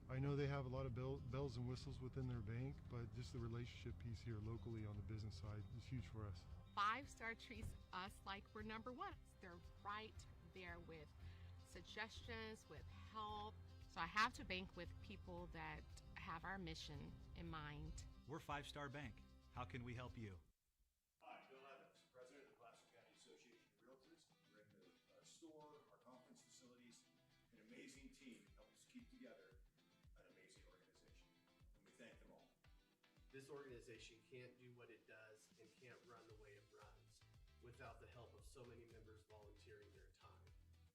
I know they have a lot of bells and whistles within their bank, but just the relationship piece here locally on the business side is huge for us. 5 Star treats us like we're number 1. They're right there with suggestions, with help. So I have to bank with people that have our mission in mind. We're Five Star Bank. How can we help you? Hi, Bill Evans, president of the Placer County Association of Realtors. We're in our store, our conference facilities, an amazing team helps keep together an amazing organization. And we thank them all. This organization can't do what it does and can't run the way it runs without the help of so many members volunteering their time.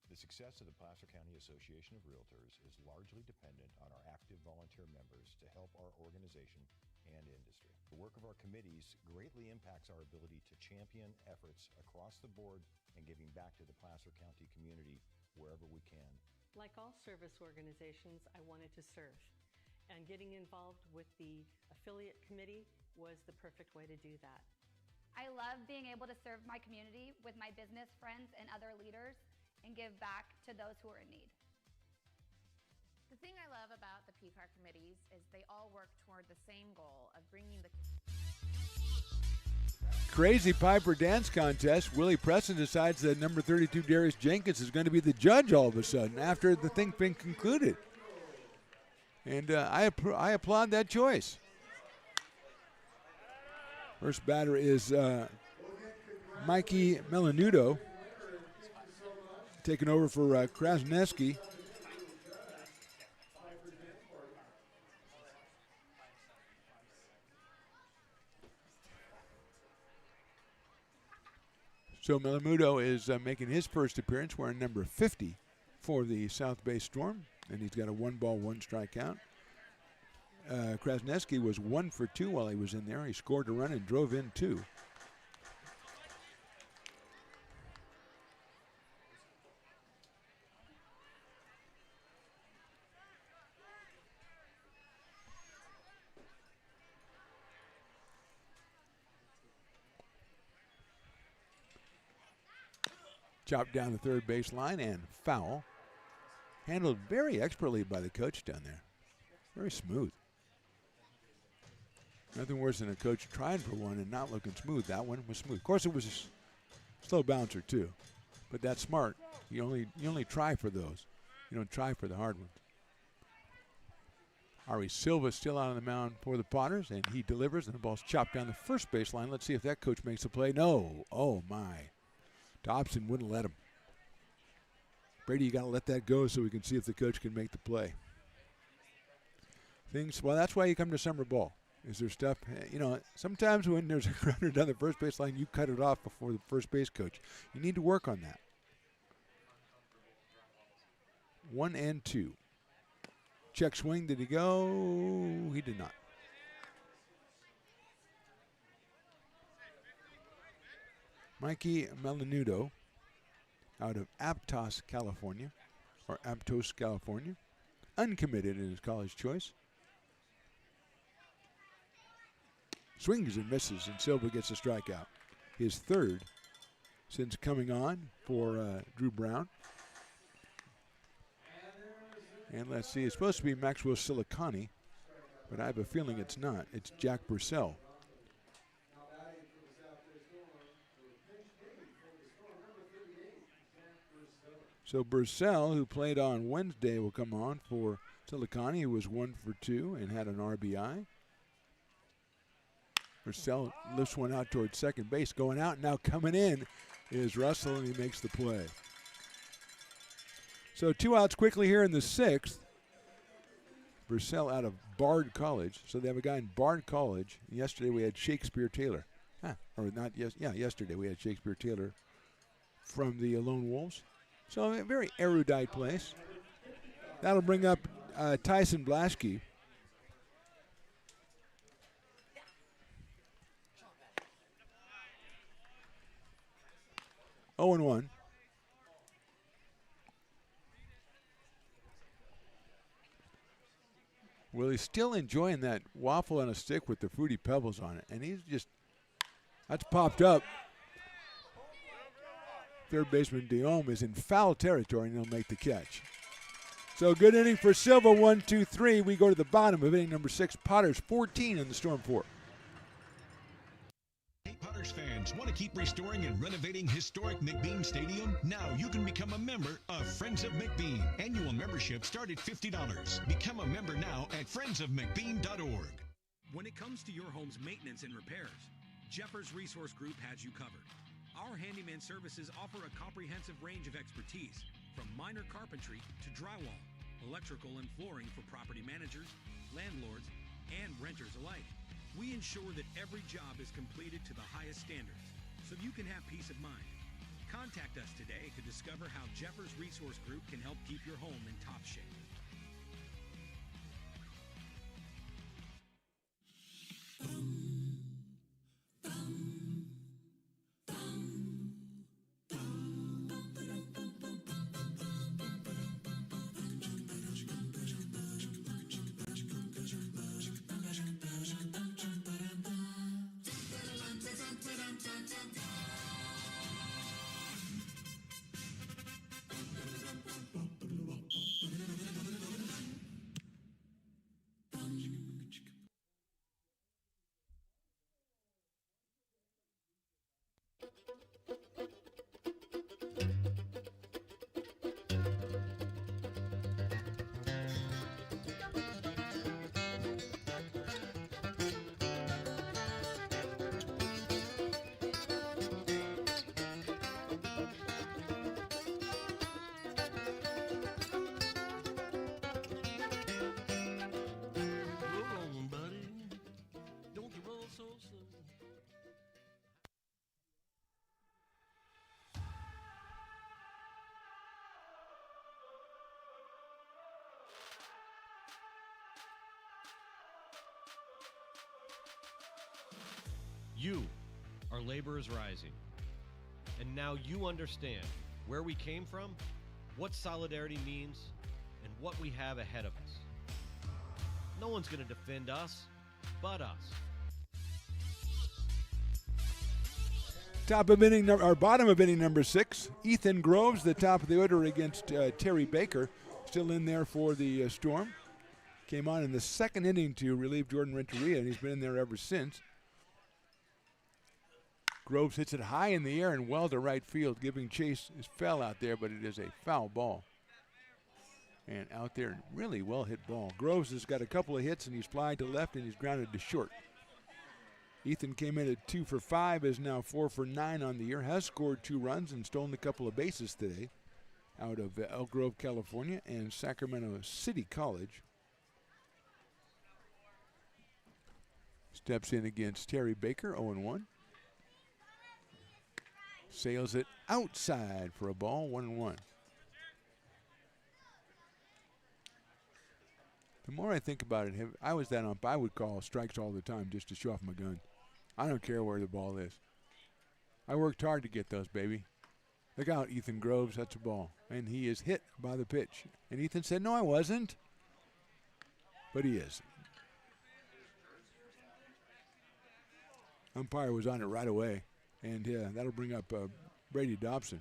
The success of the Placer County Association of Realtors is largely dependent on our active volunteer members to help our organization and industry. The work of our committees greatly impacts our ability to champion efforts across the board and giving back to the Placer County community wherever we can. Like all service organizations, I wanted to serve. And getting involved with the affiliate committee was the perfect way to do that. I love being able to serve my community with my business friends and other leaders and give back to those who are in need. The thing I love about the PCAR committees is they all work toward the same goal of bringing the Crazy Piper Dance Contest. Willie Preston decides that number 32 Darius Jenkins is going to be the judge all of a sudden after the thing been concluded. And I applaud that choice. First batter is Mikey Melanudo, taking over for Krasneski. So Melamudo is making his first appearance wearing number 50 for the South Bay Storm, and he's got a 1-ball, 1-strike count. Krasneski was 1 for 2 while he was in there. He scored a run and drove in 2. Chopped down the third baseline and foul. Handled very expertly by the coach down there. Very smooth. Nothing worse than a coach trying for one and not looking smooth. That one was smooth. Of course, it was a slow bouncer too, but that's smart. You only try for those. You don't try for the hard ones. Ari Silva still out on the mound for the Potters, and he delivers, and the ball's chopped down the first baseline. Let's see if that coach makes a play. No. Oh my. Dobson wouldn't let him. Brady, you got to let that go so we can see if the coach can make the play. Well, that's why you come to summer ball. Is there stuff, sometimes when there's a runner down the first baseline, you cut it off before the first base coach. You need to work on that. 1-2. Check swing, did he go? He did not. Mikey Melanudo out of Aptos, California, uncommitted in his college choice. Swings and misses, and Silva gets a strikeout. His third since coming on for Drew Brown. And let's see, it's supposed to be Maxwell Silicani, but I have a feeling it's not. It's Jack Purcell. So Purcell, who played on Wednesday, will come on for Silicani, who was 1 for 2 and had an RBI. Purcell lifts one out towards second base. Going out, now coming in is Russell, and he makes the play. So 2 outs quickly here in the 6th. Purcell out of Bard College. So they have a guy in Bard College. Yesterday we had Shakespeare Taylor. Yesterday we had Shakespeare Taylor from the Lone Wolves. So a very erudite place. That'll bring up Tyson Blaschke. Oh and 1. Well, he's still enjoying that waffle on a stick with the Fruity Pebbles on it. And that's popped up. Third baseman Diome is in foul territory, and he'll make the catch. So good inning for Silva, 1-2-3. We go to the bottom of inning number 6. Potters 14 in the Storm 4. Hey, Potters fans, want to keep restoring and renovating historic McBean Stadium? Now you can become a member of Friends of McBean. Annual membership start at $50. Become a member now at friendsofmcbean.org. When it comes to your home's maintenance and repairs, Jeffers Resource Group has you covered. Our handyman services offer a comprehensive range of expertise, from minor carpentry to drywall, electrical and flooring for property managers, landlords, and renters alike. We ensure that every job is completed to the highest standards, so you can have peace of mind. Contact us today to discover how Jeffers Resource Group can help keep your home in top shape. You are Laborers Rising. And now you understand where we came from, what solidarity means, and what we have ahead of us. No one's going to defend us but us. Bottom of inning number 6. Ethan Groves, the top of the order against Terry Baker, still in there for the Storm. Came on in the second inning to relieve Jordan Renteria, and he's been in there ever since. Groves hits it high in the air and well to right field, giving chase. It fell out there, but it is a foul ball. And out there, really well hit ball. Groves has got a couple of hits, and he's flying to left, and he's grounded to short. Ethan came in at 2 for 5, is now 4 for 9 on the year, has scored 2 runs and stolen a couple of bases today out of Elk Grove, California, and Sacramento City College. Steps in against Terry Baker, 0-1. Sails it outside for a ball, 1-1. The more I think about it, if I was that ump, I would call strikes all the time just to show off my gun. I don't care where the ball is. I worked hard to get those, baby. Look out, Ethan Groves, that's a ball. And he is hit by the pitch. And Ethan said, no, I wasn't. But he is. Umpire was on it right away. And that'll bring up Brady Dobson.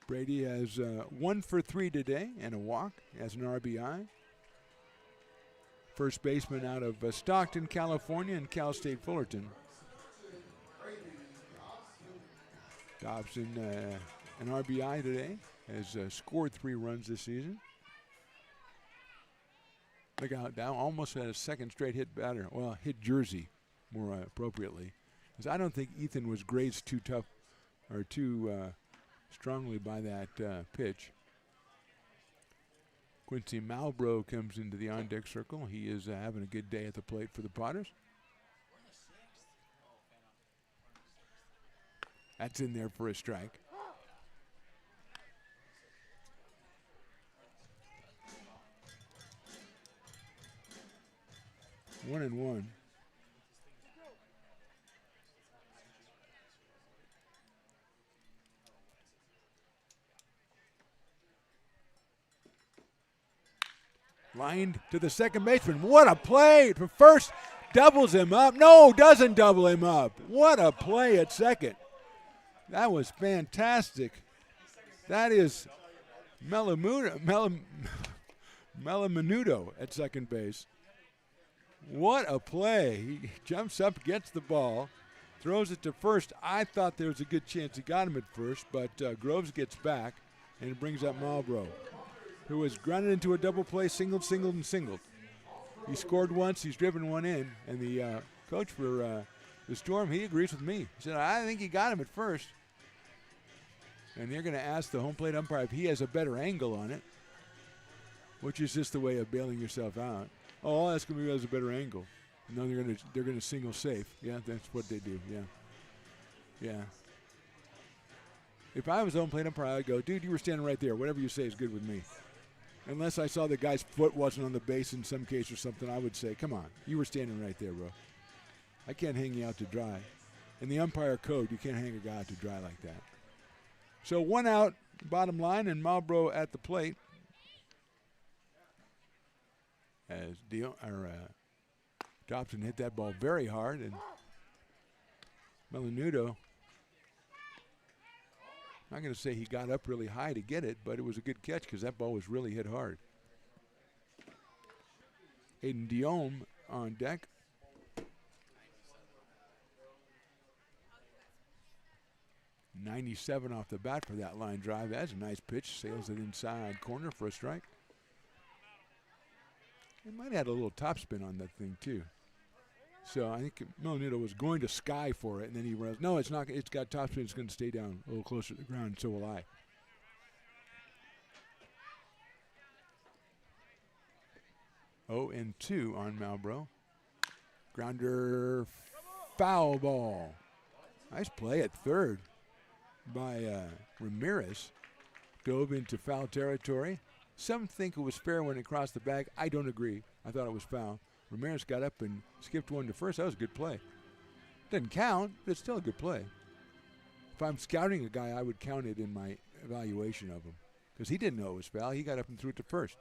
Brady has 1 for 3 today and a walk as an RBI. First baseman out of Stockton, California, and Cal State Fullerton. Dobson, an RBI today, has scored 3 runs this season. Look out, now almost had a second straight hit batter. Well, hit jersey more appropriately. Because I don't think Ethan was grazed too tough or too strongly by that pitch. Quincy Malbrough comes into the on-deck circle. He is having a good day at the plate for the Potters. That's in there for a strike. One and one. Lined to the second baseman. What a play for first. Doubles him up. No, doesn't double him up. What a play at second. That was fantastic. That is Melamanudo at second base. What a play. He jumps up, gets the ball, throws it to first. I thought there was a good chance he got him at first, but Groves gets back, and it brings up Malbrough, who was grounded into a double play, singled. He scored once, he's driven one in, and the coach for the Storm, he agrees with me. He said, I think he got him at first. And they're going to ask the home plate umpire if he has a better angle on it, which is just the way of bailing yourself out. Oh, I'll ask him if he has a better angle. No, they're going to single safe. Yeah, that's what they do. Yeah. If I was the home plate umpire, I'd go, dude, you were standing right there. Whatever you say is good with me. Unless I saw the guy's foot wasn't on the base in some case or something, I would say, come on, you were standing right there, bro. I can't hang you out to dry. In the umpire code, you can't hang a guy out to dry like that. So 1 out, bottom line, and Malbrough at the plate. As Dobson hit that ball very hard, and Melamanudo, I'm not going to say he got up really high to get it, but it was a good catch because that ball was really hit hard. Aiden Diome on deck. .97 off the bat for that line drive. That's a nice pitch. Sails it inside corner for a strike. He might have had a little topspin on that thing too. So I think Melamanudo was going to sky for it, and then he realized, no, it's not. It's got topspin. It's going to stay down a little closer to the ground. So will I. Oh, and 2 on Malbrough. Grounder, foul ball. Nice play at third by Ramirez. Dove into foul territory. Some think it was fair when it crossed the bag. I don't agree. I thought it was foul. Ramirez got up and skipped one to first. That was a good play. Didn't count, but it's still a good play. If I'm scouting a guy, I would count it in my evaluation of him because he didn't know it was foul. He got up and threw it to first.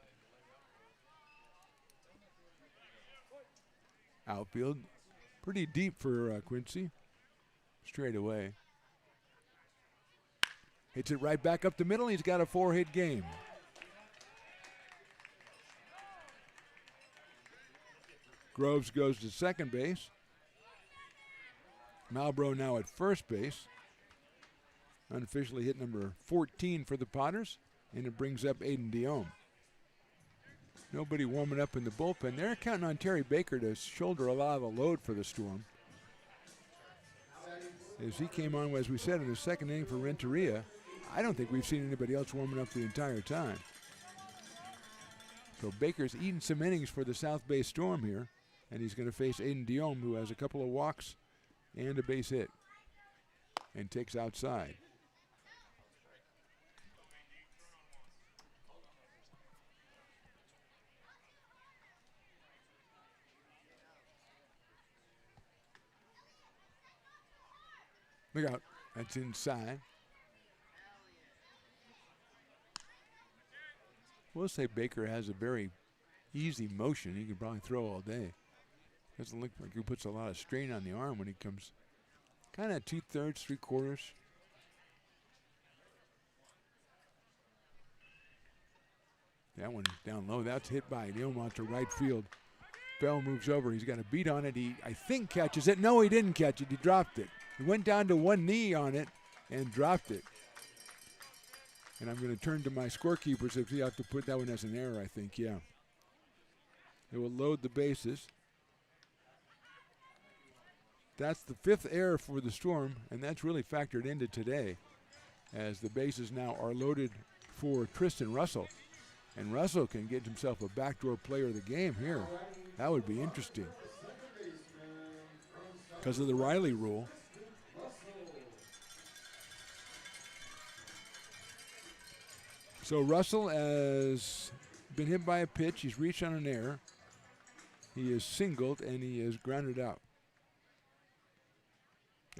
Outfield, pretty deep for Quincy. Straight away. Hits it right back up the middle. He's got a 4-hit game. Groves goes to second base. Malbrough now at first base. Unofficially hit number 14 for the Potters, and it brings up Aiden Diome. Nobody warming up in the bullpen. They're counting on Terry Baker to shoulder a lot of the load for the Storm. As he came on, as we said, in the second inning for Renteria, I don't think we've seen anybody else warming up the entire time. So Baker's eating some innings for the South Bay Storm here, and he's going to face Aiden Diome, who has a couple of walks and a base hit, and takes outside. Look out, that's inside. We'll say Baker has a very easy motion. He can probably throw all day. Doesn't look like he puts a lot of strain on the arm when he comes kind of 2/3, 3/4. That one down low. That's hit by Diome to right field. Bell moves over. He's got a beat on it. He, I think, catches it. No, he didn't catch it. He dropped it. He went down to one knee on it and dropped it. And I'm going to turn to my scorekeepers if you have to put that one as an error, I think, yeah. It will load the bases. That's the 5th error for the Storm, and that's really factored into today as the bases now are loaded for Tristan Russell. And Russell can get himself a backdoor player of the game here. That would be interesting because of the Riley rule. So Russell has been hit by a pitch. He's reached on an error. He is singled and he is grounded out.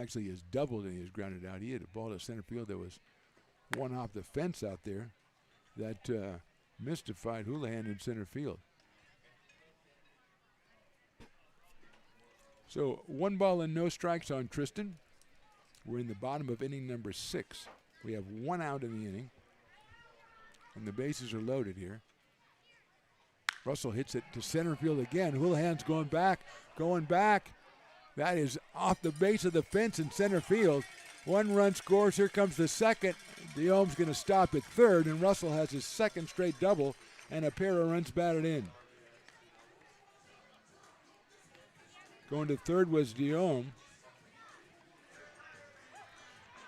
Actually, he is doubled and he is grounded out. He hit a ball to center field that was one off the fence out there that mystified Houlihan in center field. So 1 ball and no strikes on Tristan. We're in the bottom of inning number 6. We have 1 out in the inning. And the bases are loaded here. Russell hits it to center field again. Houlihan's going back. That is off the base of the fence in center field. 1 run scores. Here comes the second. Diome's going to stop at third, and Russell has his 2nd straight double and a pair of runs batted in. Going to third was Diome.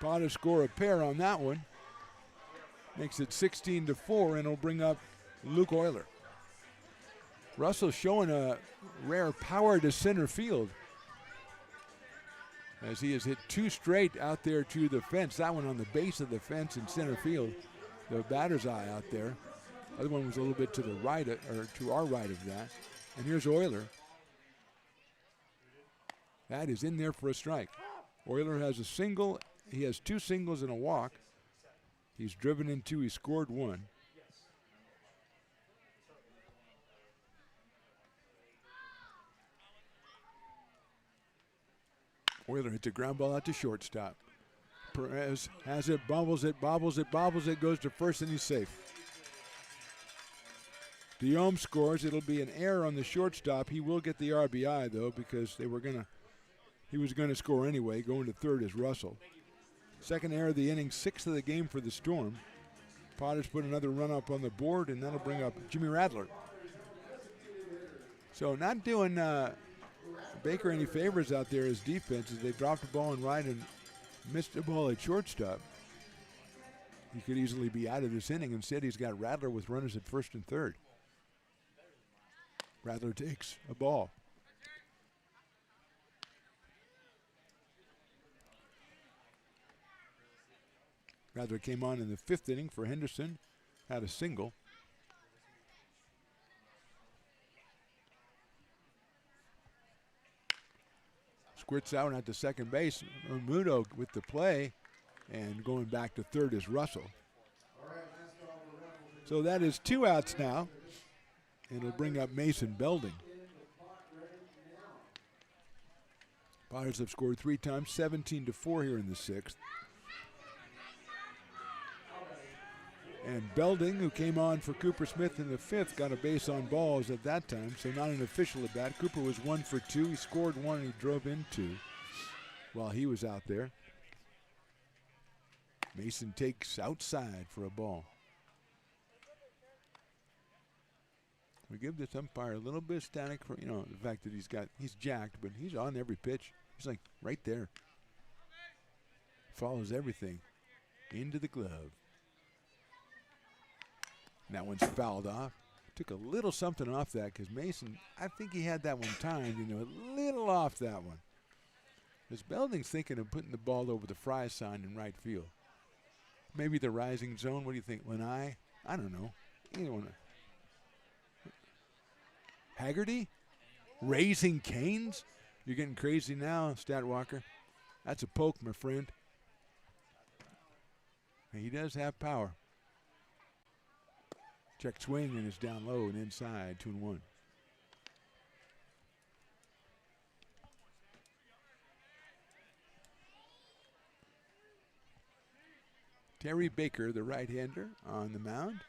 Potter score a pair on that one. Makes it 16-4, and it'll bring up Luke Euler. Russell showing a rare power to center field as he has hit 2 straight out there to the fence. That one on the base of the fence in center field, the batter's eye out there. The other one was a little bit to the right, or to our right of that. And here's Euler. That is in there for a strike. Euler has a single. He has 2 singles and a walk. He's driven in 2. He scored 1. Euler hits a ground ball out to shortstop. Perez has it, bobbles it, goes to first, and he's safe. Diome scores. It'll be an error on the shortstop. He will get the RBI, though, because he was going to score anyway. Going to third is Russell. 2nd error of the inning, 6th of the game for the Storm. Potters put another run up on the board, and that'll bring up Jimmy Radler. So not doing Baker any favors out there as defense as they dropped the ball in right and missed the ball at shortstop. He could easily be out of this inning. Instead, he's got Radler with runners at first and third. Radler takes a ball. Radler came on in the 5th inning for Henderson, had a single. Squirts out at the second base. Muto with the play, and going back to third is Russell. So that is 2 outs now. It'll bring up Mason Belding. Potters have scored 3 times, 17-4 here in the 6th. And Belding, who came on for Cooper Smith in the 5th, got a base on balls at that time, so not an official at bat. Cooper was 1 for 2. He scored 1 and he drove in 2 while he was out there. Mason takes outside for a ball. We give this umpire a little bit of static for, the fact that he's jacked, but he's on every pitch. He's like right there. Follows everything into the glove. And that one's fouled off. Took a little something off that because Mason, I think he had that one timed, a little off that one. Because Belding's thinking of putting the ball over the Fry sign in right field. Maybe the rising zone. What do you think, Lanai? I don't know. Either one. Haggerty? Raising Canes? You're getting crazy now, Statwalker. That's a poke, my friend. He does have power. Check swing and it's down low and inside, 2-1. Terry Baker, the right-hander, on the mound.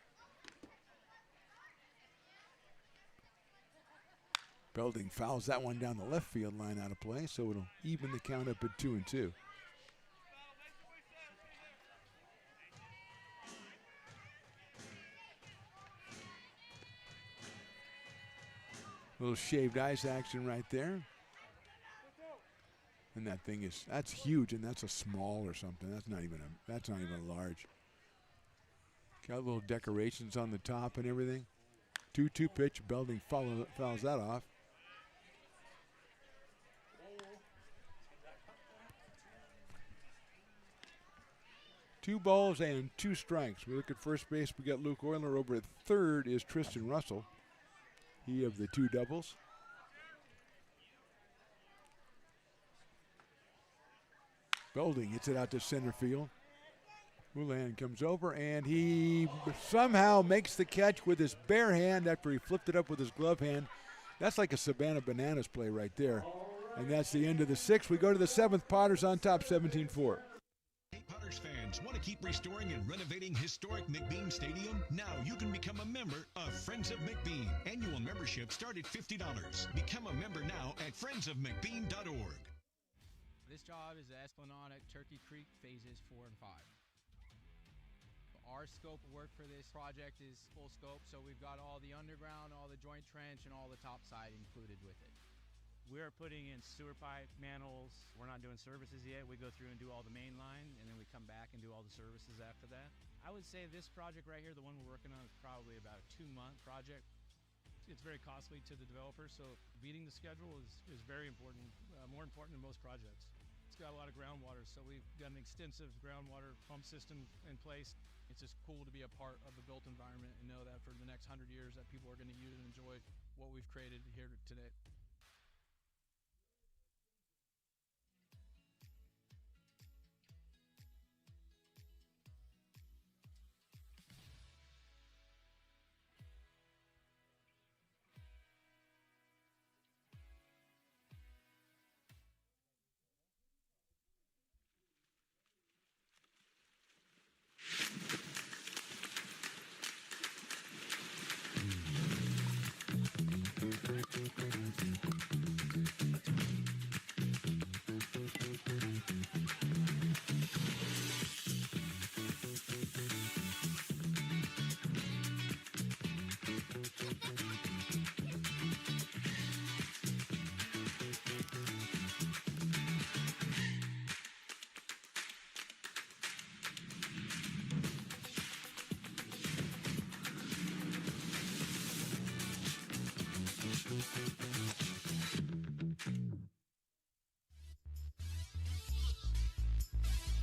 Belding fouls that one down the left field line out of play, so it'll even the count up at 2-2. Little shaved ice action right there. And that thing that's huge, and that's a small or something. That's not even a large. Got little decorations on the top and everything. 2-2 pitch. Belding fouls that off. Two balls and 2 strikes. We look at first base. We got Luke Euler. Over at third is Tristan Russell. He of the 2 doubles. Belding hits it out to center field. Houlihan comes over and he somehow makes the catch with his bare hand after he flipped it up with his glove hand. That's like a Savannah Bananas play right there. And that's the end of the 6th. We go to the 7th. Potters on top, 17-4. Potters fans want to keep restoring and renovating historic McBean Stadium? Now you can become a member of Friends of McBean. Annual membership start at $50. Become a member now at friendsofmcbean.org. This job is the Esplanade Turkey Creek phases 4 and 5. Our scope of work for this project is full scope, so we've got all the underground, all the joint trench, and all the top side included with it. We're putting in sewer pipe, manholes. We're not doing services yet. We go through and do all the main line, and then we come back and do all the services after that. I would say this project right here, the one we're working on, is probably about a 2-month project. It's very costly to the developer, so beating the schedule is very important, more important than most projects. It's got a lot of groundwater, so we've got an extensive groundwater pump system in place. It's just cool to be a part of the built environment and know that for the next 100 years that people are going to use and enjoy what we've created here today.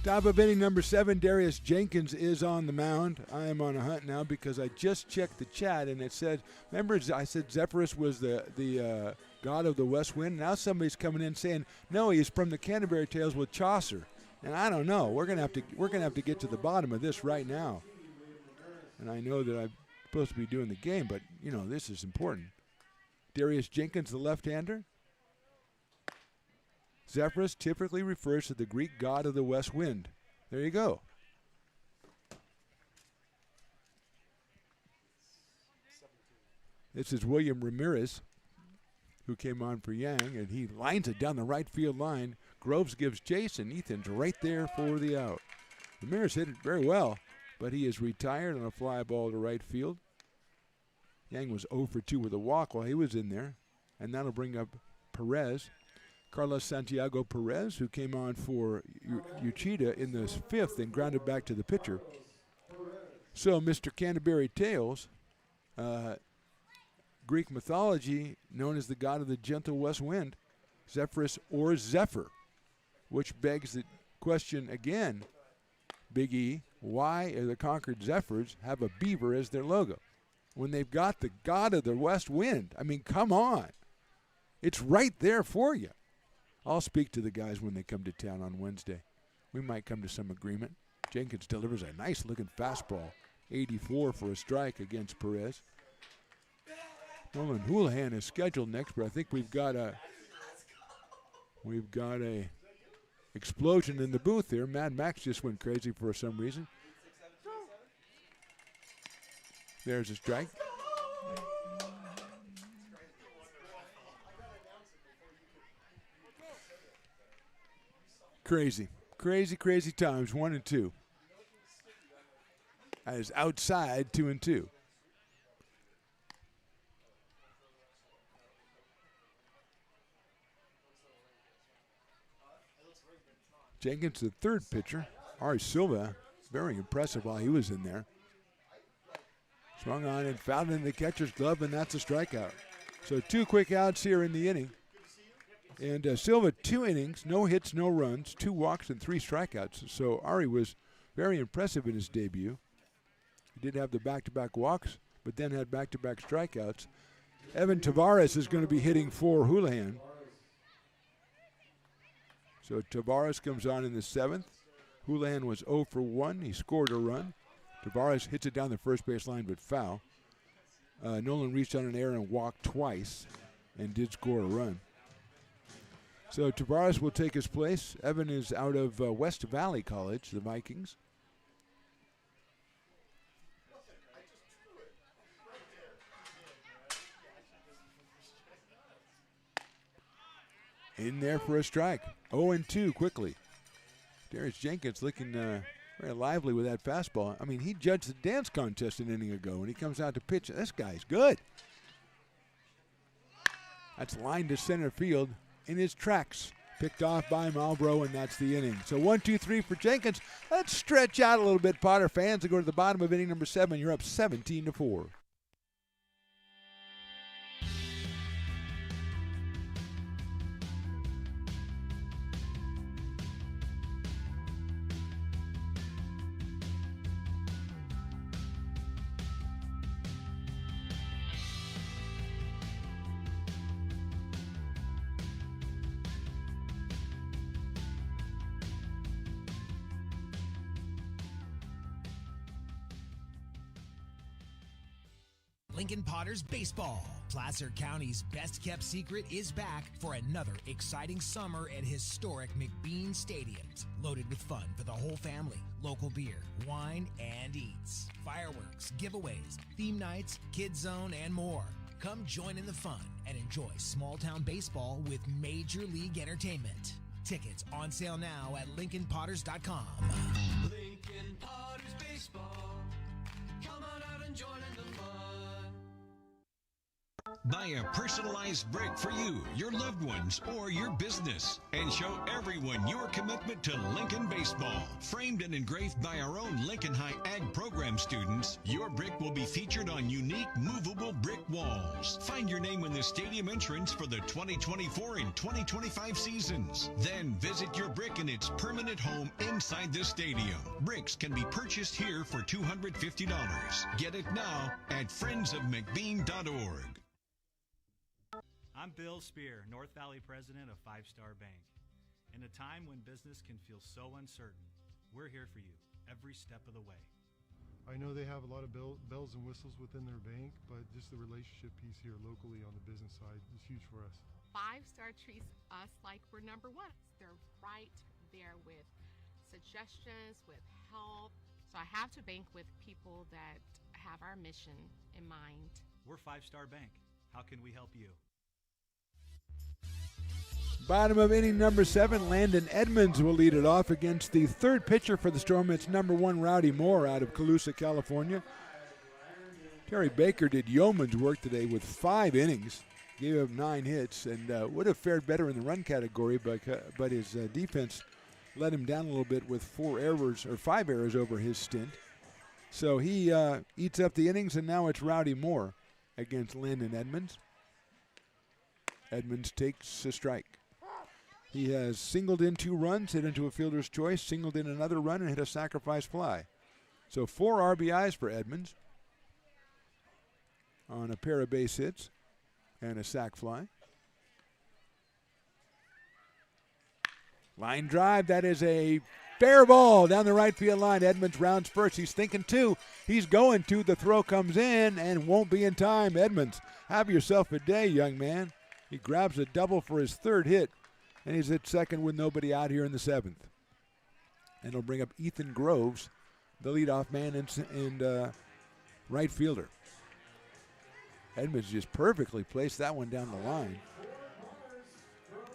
Top of inning number 7, Darius Jenkins is on the mound. I am on a hunt now because I just checked the chat and it said, remember I said Zephyrus was the God of the West Wind. Now somebody's coming in saying, no, he's from the Canterbury Tales with Chaucer. And I don't know. We're gonna have to get to the bottom of this right now. And I know that I'm supposed to be doing the game, but you know this is important. Darius Jenkins, the left-hander. Zephyrus typically refers to the Greek god of the west wind. There you go. This is William Ramirez, who came on for Yang, and he lines it down the right field line. Groves gives Jason. Ethan's right there for the out. Ramirez hit it very well, but he is retired on a fly ball to right field. Yang was 0 for 2 with a walk while he was in there, and that'll bring up Perez. Carlos Santiago Perez, who came on for Uchida in the 5th and grounded back to the pitcher. So Mr. Canterbury Tales, Greek mythology, known as the god of the gentle west wind, Zephyrus or Zephyr, which begs the question again, Big E, why do the Concord Zephyrs have a beaver as their logo when they've got the god of the west wind? I mean, come on. It's right there for you. I'll speak to the guys when they come to town on Wednesday. We might come to some agreement. Jenkins delivers a nice-looking fastball, 84 for a strike against Perez. Nolan Houlihan is scheduled next, but I think we've got a explosion in the booth here. Mad Max just went crazy for some reason. There's a strike. Crazy, crazy, crazy times. 1 and 2. That is outside 2 and 2. Jenkins, the third pitcher. Ari Silva, very impressive while he was in there. Swung on and fouled in the catcher's glove, and that's a strikeout. So 2 quick outs here in the inning. And Silva, 2 innings, no hits, no runs, 2 walks, and 3 strikeouts. So Ari was very impressive in his debut. He did have the back-to-back walks, but then had back-to-back strikeouts. Evan Tavares is going to be hitting for Houlihan. So Tavares comes on in the 7th. Houlihan was 0 for 1. He scored a run. Tavares hits it down the first base line, but foul. Nolan reached on an error and walked twice and did score a run. So Tavares will take his place. Evan is out of West Valley College, the Vikings. In there for a strike. 0-2 quickly. Darius Jenkins looking very lively with that fastball. I mean, he judged the dance contest an inning ago, and he comes out to pitch. This guy's good. That's lined to center field in his tracks. Picked off by Malbrough, and that's the inning. So 1-2-3 for Jenkins. Let's stretch out a little bit, Potter fans, and go to the bottom of inning number 7. You're up 17-4. Lincoln Potters Baseball. Placer County's best-kept secret is back for another exciting summer at historic McBean Stadiums. Loaded with fun for the whole family, local beer, wine, and eats. Fireworks, giveaways, theme nights, kids zone, and more. Come join in the fun and enjoy small-town baseball with Major League Entertainment. Tickets on sale now at LincolnPotters.com. Lincoln Potters Baseball. Come on out and join in the fun. Buy a personalized brick for you, your loved ones, or your business, and show everyone your commitment to Lincoln baseball. Framed and engraved by our own Lincoln High Ag program students, your brick will be featured on unique movable brick walls. Find your name in the stadium entrance for the 2024 and 2025 seasons. Then visit your brick in its permanent home inside the stadium. Bricks can be purchased here for $250. Get it now at friendsofmcbean.org. I'm Bill Spear, North Valley president of Five Star Bank. In a time when business can feel so uncertain, we're here for you every step of the way. I know they have a lot of bells and whistles within their bank, but just the relationship piece here locally on the business side is huge for us. 5 Star treats us like we're number one. They're right there with suggestions, with help. So I have to bank with people that have our mission in mind. We're Five Star Bank. How can we help you? Bottom of inning number 7, Landon Edmonds will lead it off against the third pitcher for the Storm. It's number 1, Rowdy Moore out of Colusa, California. Terry Baker did yeoman's work today with 5 innings, gave up 9 hits, and would have fared better in the run category, but his defense let him down a little bit with 5 errors over his stint. So he eats up the innings, and now it's Rowdy Moore against Landon Edmonds. Edmonds takes a strike. He has singled in 2 runs, hit into a fielder's choice, singled in another run, and hit a sacrifice fly. So 4 RBIs for Edmonds on a pair of base hits and a sac fly. Line drive, that is a fair ball down the right field line. Edmonds rounds first. He's thinking 2. He's going to. The throw comes in and won't be in time. Edmonds, have yourself a day, young man. He grabs a double for his 3rd hit, and he's at second with nobody out here in the 7th. And he'll bring up Ethan Groves, the leadoff man and right fielder. Edmonds just perfectly placed that one down the line.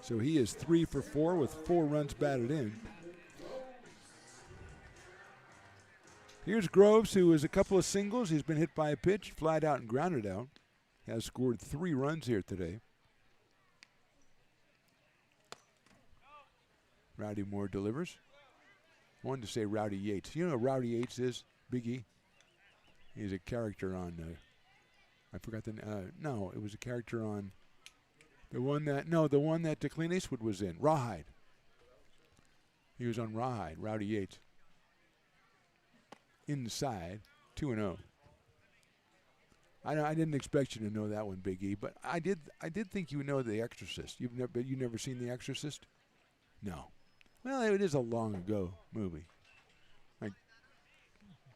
So he is 3 for 4 with 4 runs batted in. Here's Groves, who is a couple of singles. He's been hit by a pitch, flied out and grounded out. Has scored 3 runs here today. Rowdy Moore delivers. Wanted to say Rowdy Yates. You know who Rowdy Yates is, Big E? He's a character on, I forgot the, no, it was a character on the one that Clint Eastwood was in, Rawhide. He was on Rawhide, Rowdy Yates. Inside, 2-0. I didn't expect you to know that one, Big E, but I did think you would know The Exorcist. You never seen The Exorcist? No. Well, it is a long ago movie. Like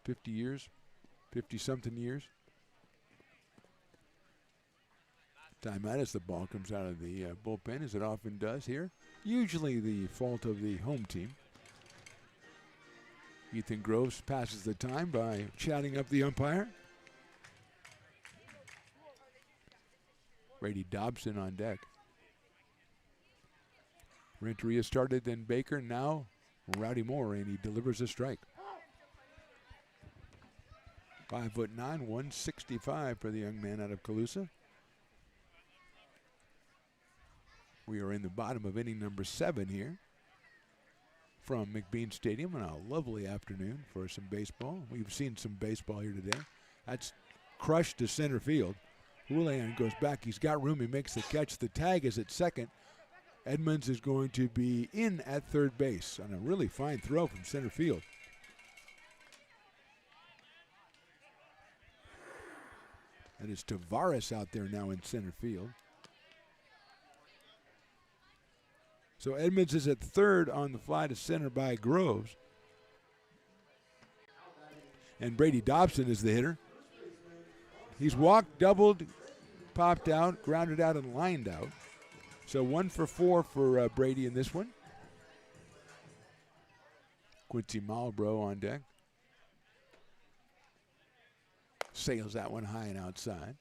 50 years, 50-something years. Timeout as the ball comes out of the bullpen, as it often does here. Usually the fault of the home team. Ethan Groves passes the time by chatting up the umpire. Brady Dobson on deck. Renteria started, then Baker, now Rowdy Moore, and he delivers a strike. 5'9", 165 for the young man out of Colusa. We are in the bottom of inning number 7 here from McBean Stadium on a lovely afternoon for some baseball. We've seen some baseball here today. That's crushed to center field. Houlihan goes back. He's got room. He makes the catch. The tag is at second. Edmonds is going to be in at third base on a really fine throw from center field. That is Tavares out there now in center field. So Edmonds is at third on the fly to center by Groves. And Brady Dobson is the hitter. He's walked, doubled, popped out, grounded out, and lined out. So 1 for 4 for Brady in this one. Quincy Malbrough on deck. Sails that one high and outside.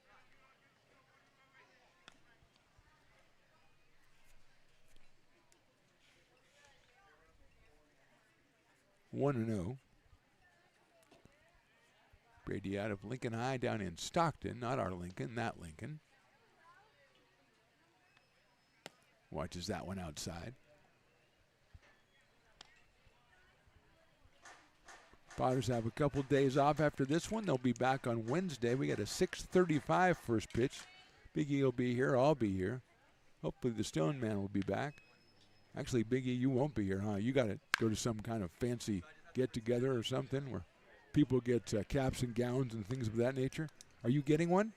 One and 0. Brady out of Lincoln High down in Stockton, not our Lincoln, that Lincoln. Watches that one outside. Potters have a couple days off after this one. They'll be back on Wednesday. We got a 6:35 first pitch. Big E will be here. I'll be here. Hopefully the Stone Man will be back. Actually, Big E, you won't be here, huh? You got to go to some kind of fancy get-together or something where people get caps and gowns and things of that nature. Are you getting one?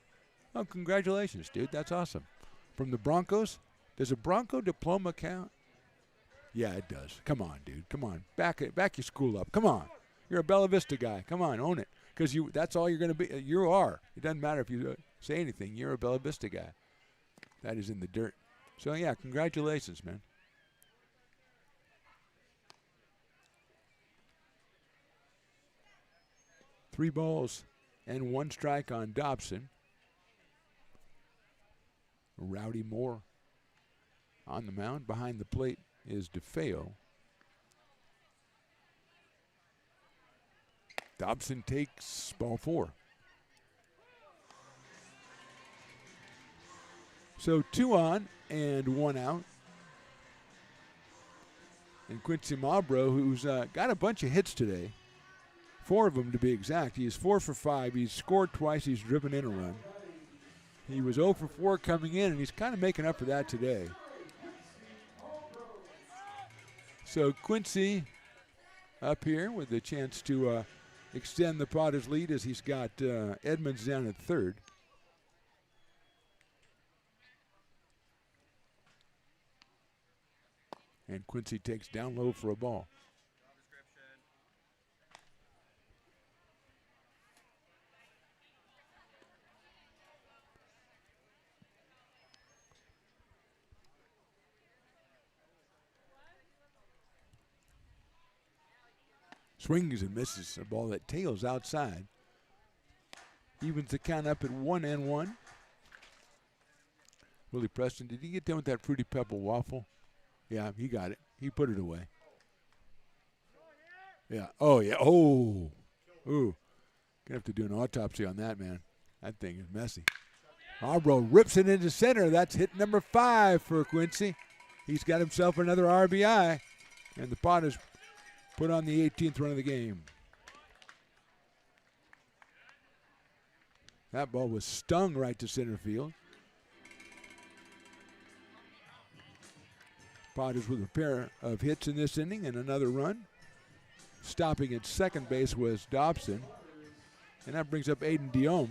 Oh, congratulations, dude. That's awesome. from the Broncos. Does a Bronco diploma count? Yeah, it does. Come on, dude. Come on. Back your school up. Come on. You're a Bella Vista guy. Come on, own it. Because that's all you're going to be. You are. It doesn't matter if you say anything. You're a Bella Vista guy. That is in the dirt. So, yeah, congratulations, man. Three balls and one strike on Dobson. Rowdy Moore on the mound. Behind the plate is DeFeo. Dobson takes ball 4. So 2 on and 1 out. And Quincy Marlboro, who's got a bunch of hits today, 4 of them to be exact. He's 4 for 5. He's scored twice. He's driven in a run. He was 0 for 4 coming in, and he's kind of making up for that today. So Quincy up here with a chance to extend the Potters' lead as he's got Edmonds down at third. And Quincy takes down low for a ball. Swings and misses a ball that tails outside. Evens the count up at 1-1. Willie Preston, did he get done with that Fruity Pebble waffle? Yeah, he got it. He put it away. Yeah. Oh, yeah. Oh. Ooh. Gonna have to do an autopsy on that, man. That thing is messy. Marlboro rips it into center. That's hit number 5 for Quincy. He's got himself another RBI. And the Potters put on the 18th run of the game. That ball was stung right to center field. Potters with a pair of hits in this inning and another run. Stopping at second base was Dobson. And that brings up Aiden Diome.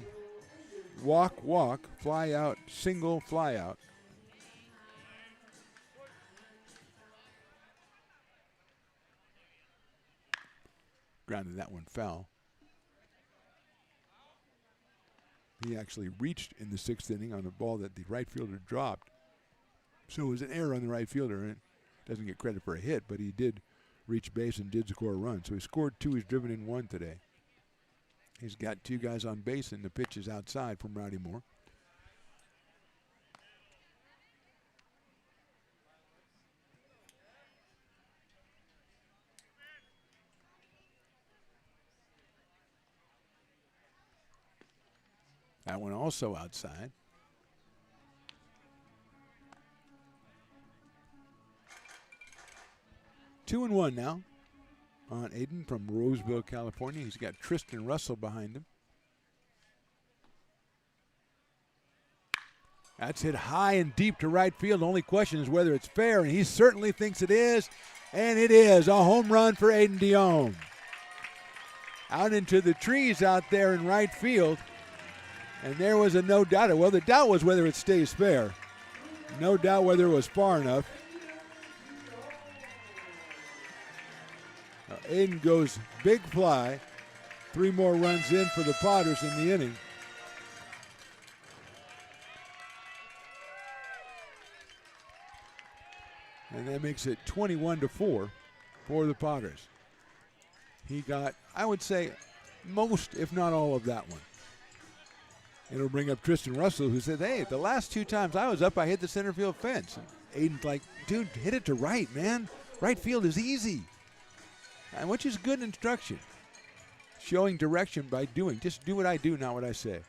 Walk, walk, fly out, single, fly out. Grounded that one foul. He actually reached in the 6th inning on a ball that the right fielder dropped. So it was an error on the right fielder, and doesn't get credit for a hit, but he did reach base and did score a run. So he scored 2, he's driven in 1 today. He's got 2 guys on base, and the pitch is outside from Rowdy Moore. That one also outside. Two and 1 now on Aiden from Roseville, California. He's got Tristan Russell behind him. That's hit high and deep to right field. The only question is whether it's fair, and he certainly thinks it is. And it is a home run for Aiden Diome. Out into the trees out there in right field. And there was a no doubt. Well, the doubt was whether it stays fair. No doubt whether it was far enough. Aiden goes big fly. 3 more runs in for the Potters in the inning. And that makes it 21-4 for the Potters. He got, I would say, most, if not all of that one. It'll bring up Tristan Russell, who said, hey, the last 2 times I was up, I hit the center field fence. And Aiden's like, dude, hit it to right, man. Right field is easy. And which is good instruction. Showing direction by doing. Just do what I do, not what I say.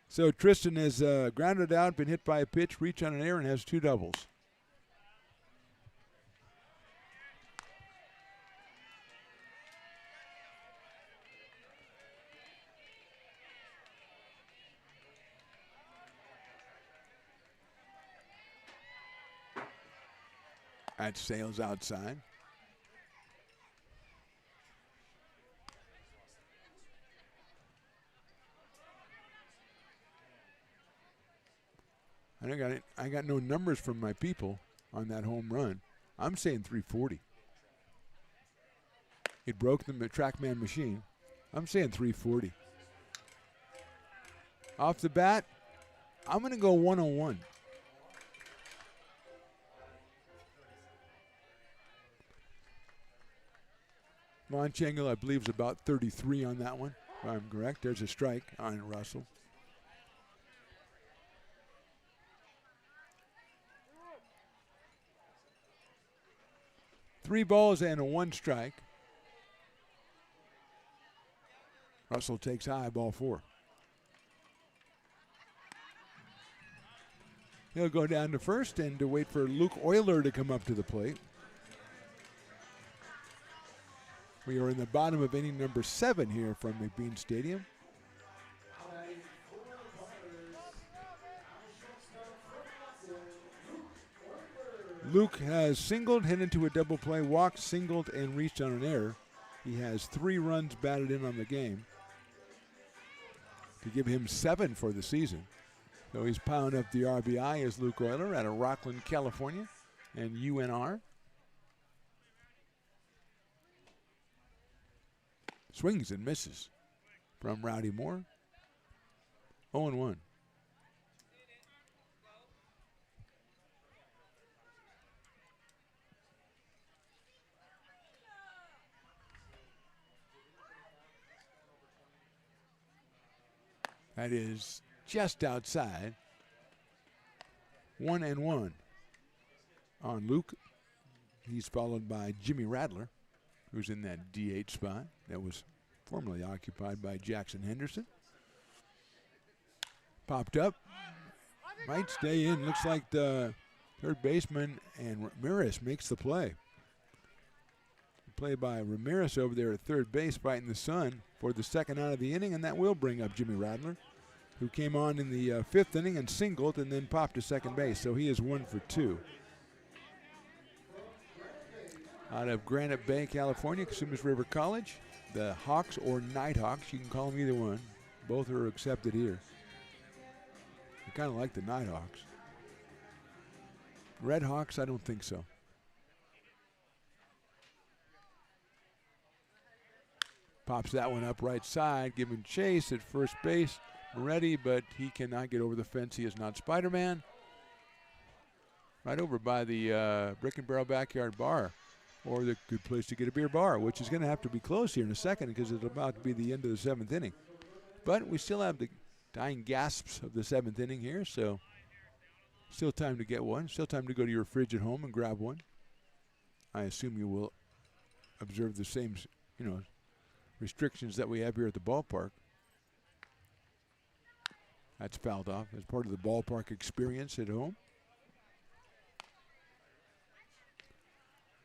So Tristan has grounded out, been hit by a pitch, reached on an error, and has 2 doubles. That sails outside. I got no numbers from my people on that home run. I'm saying 340. It broke the TrackMan machine. I'm saying 340. Off the bat, I'm going to go 101. Monchengal, I believe, is about 33 on that one, if I'm correct. There's a strike on Russell. Three balls and a one strike. Russell takes high, ball 4. He'll go down to first and to wait for Luke Euler to come up to the plate. We are in the bottom of inning number 7 here from McBean Stadium. Luke has singled, hit into a double play, walked, singled, and reached on an error. He has 3 runs batted in on the game to give him 7 for the season. So he's pounding up the RBI as Luke Euler out of Rockland, California, and UNR. Swings and misses from Rowdy Moore. 0-1. That is just outside. 1-1 on Luke. He's followed by Jimmy Rattler, who's in that DH spot that was formerly occupied by Jackson Henderson. Popped up. Might stay in. Looks like the third baseman and Ramirez makes the play. Play by Ramirez over there at third base, fighting the sun for the second out of the inning, and that will bring up Jimmy Rattler, who came on in the 5th inning and singled and then popped to second base. So he is 1 for 2. Out of Granite Bay, California, Casumas River College, the Hawks or Nighthawks, you can call them either one. Both are accepted here. I kind of like the Nighthawks. Red Hawks, I don't think so. Pops that one up right side, giving chase at first base. Moretti, but he cannot get over the fence. He is not Spider-Man. Right over by the Brick and Barrel Backyard Bar, or the good place to get a beer bar, which is going to have to be closed here in a second because it's about to be the end of the 7th inning. But we still have the dying gasps of the 7th inning here, so still time to get one. Still time to go to your fridge at home and grab one. I assume you will observe the same, restrictions that we have here at the ballpark. That's fouled off as part of the ballpark experience at home.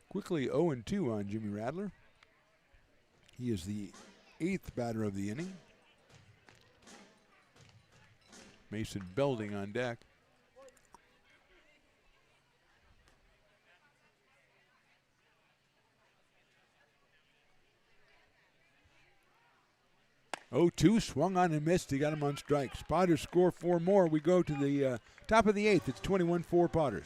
Quickly 0-2 on Jimmy Rattler. He is the 8th batter of the inning. Mason Belding on deck. Oh, 2 swung on and missed. He got him on strikes. Potters score 4 more. We go to the top of the 8th. It's 21-4 Potters.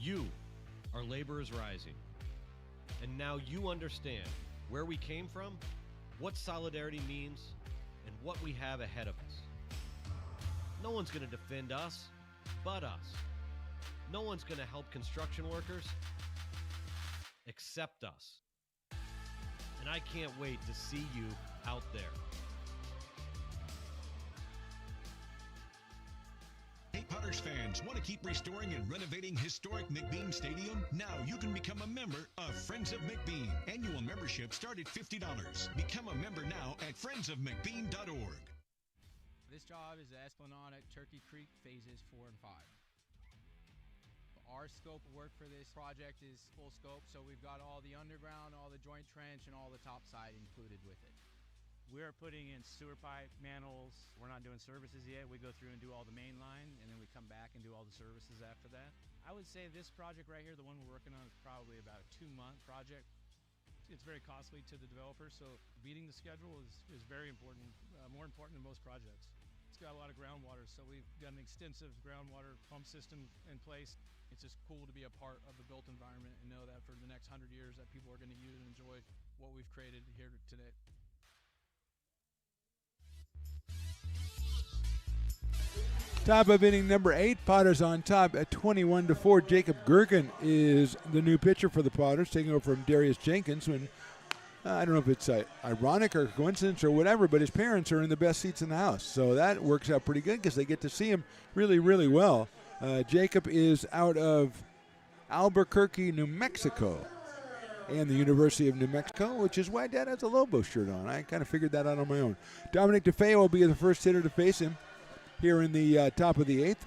You are Laborers Rising. And now you understand where we came from, what solidarity means, and what we have ahead of us. No one's going to defend us but us. No one's going to help construction workers except us. And I can't wait to see you out there. Hey, Potter Potters fans, want to keep restoring and renovating historic McBean Stadium? Now you can become a member of Friends of McBean. Annual membership start at $50. Become a member now at friendsofmcbean.org. This job is the Esplanade at Turkey Creek phases 4 and 5. Our scope of work for this project is full scope, so we've got all the underground, all the joint trench, and all the top side included with it. We're putting in sewer pipe, manholes. We're not doing services yet. We go through and do all the main line, and then we come back and do all the services after that. I would say this project right here, the one we're working on, is probably about a 2-month project. It's very costly to the developer, so beating the schedule is very important, more important than most projects. It's got a lot of groundwater, so we've got an extensive groundwater pump system in place. It's just cool to be a part of the built environment and know that for the next 100 years that people are going to use and enjoy what we've created here today. Top of inning number 8, Potters on top at 21-4. Jacob Gergen is the new pitcher for the Potters, taking over from Darius Jenkins. When I don't know if it's ironic or coincidence or whatever, but his parents are in the best seats in the house, so that works out pretty good because they get to see him really, really well. Jacob is out of Albuquerque, New Mexico, and the University of New Mexico, which is why Dad has a Lobo shirt on. I kind of figured that out on my own. Dominic DeFeo will be the first hitter to face him here in the top of the 8th.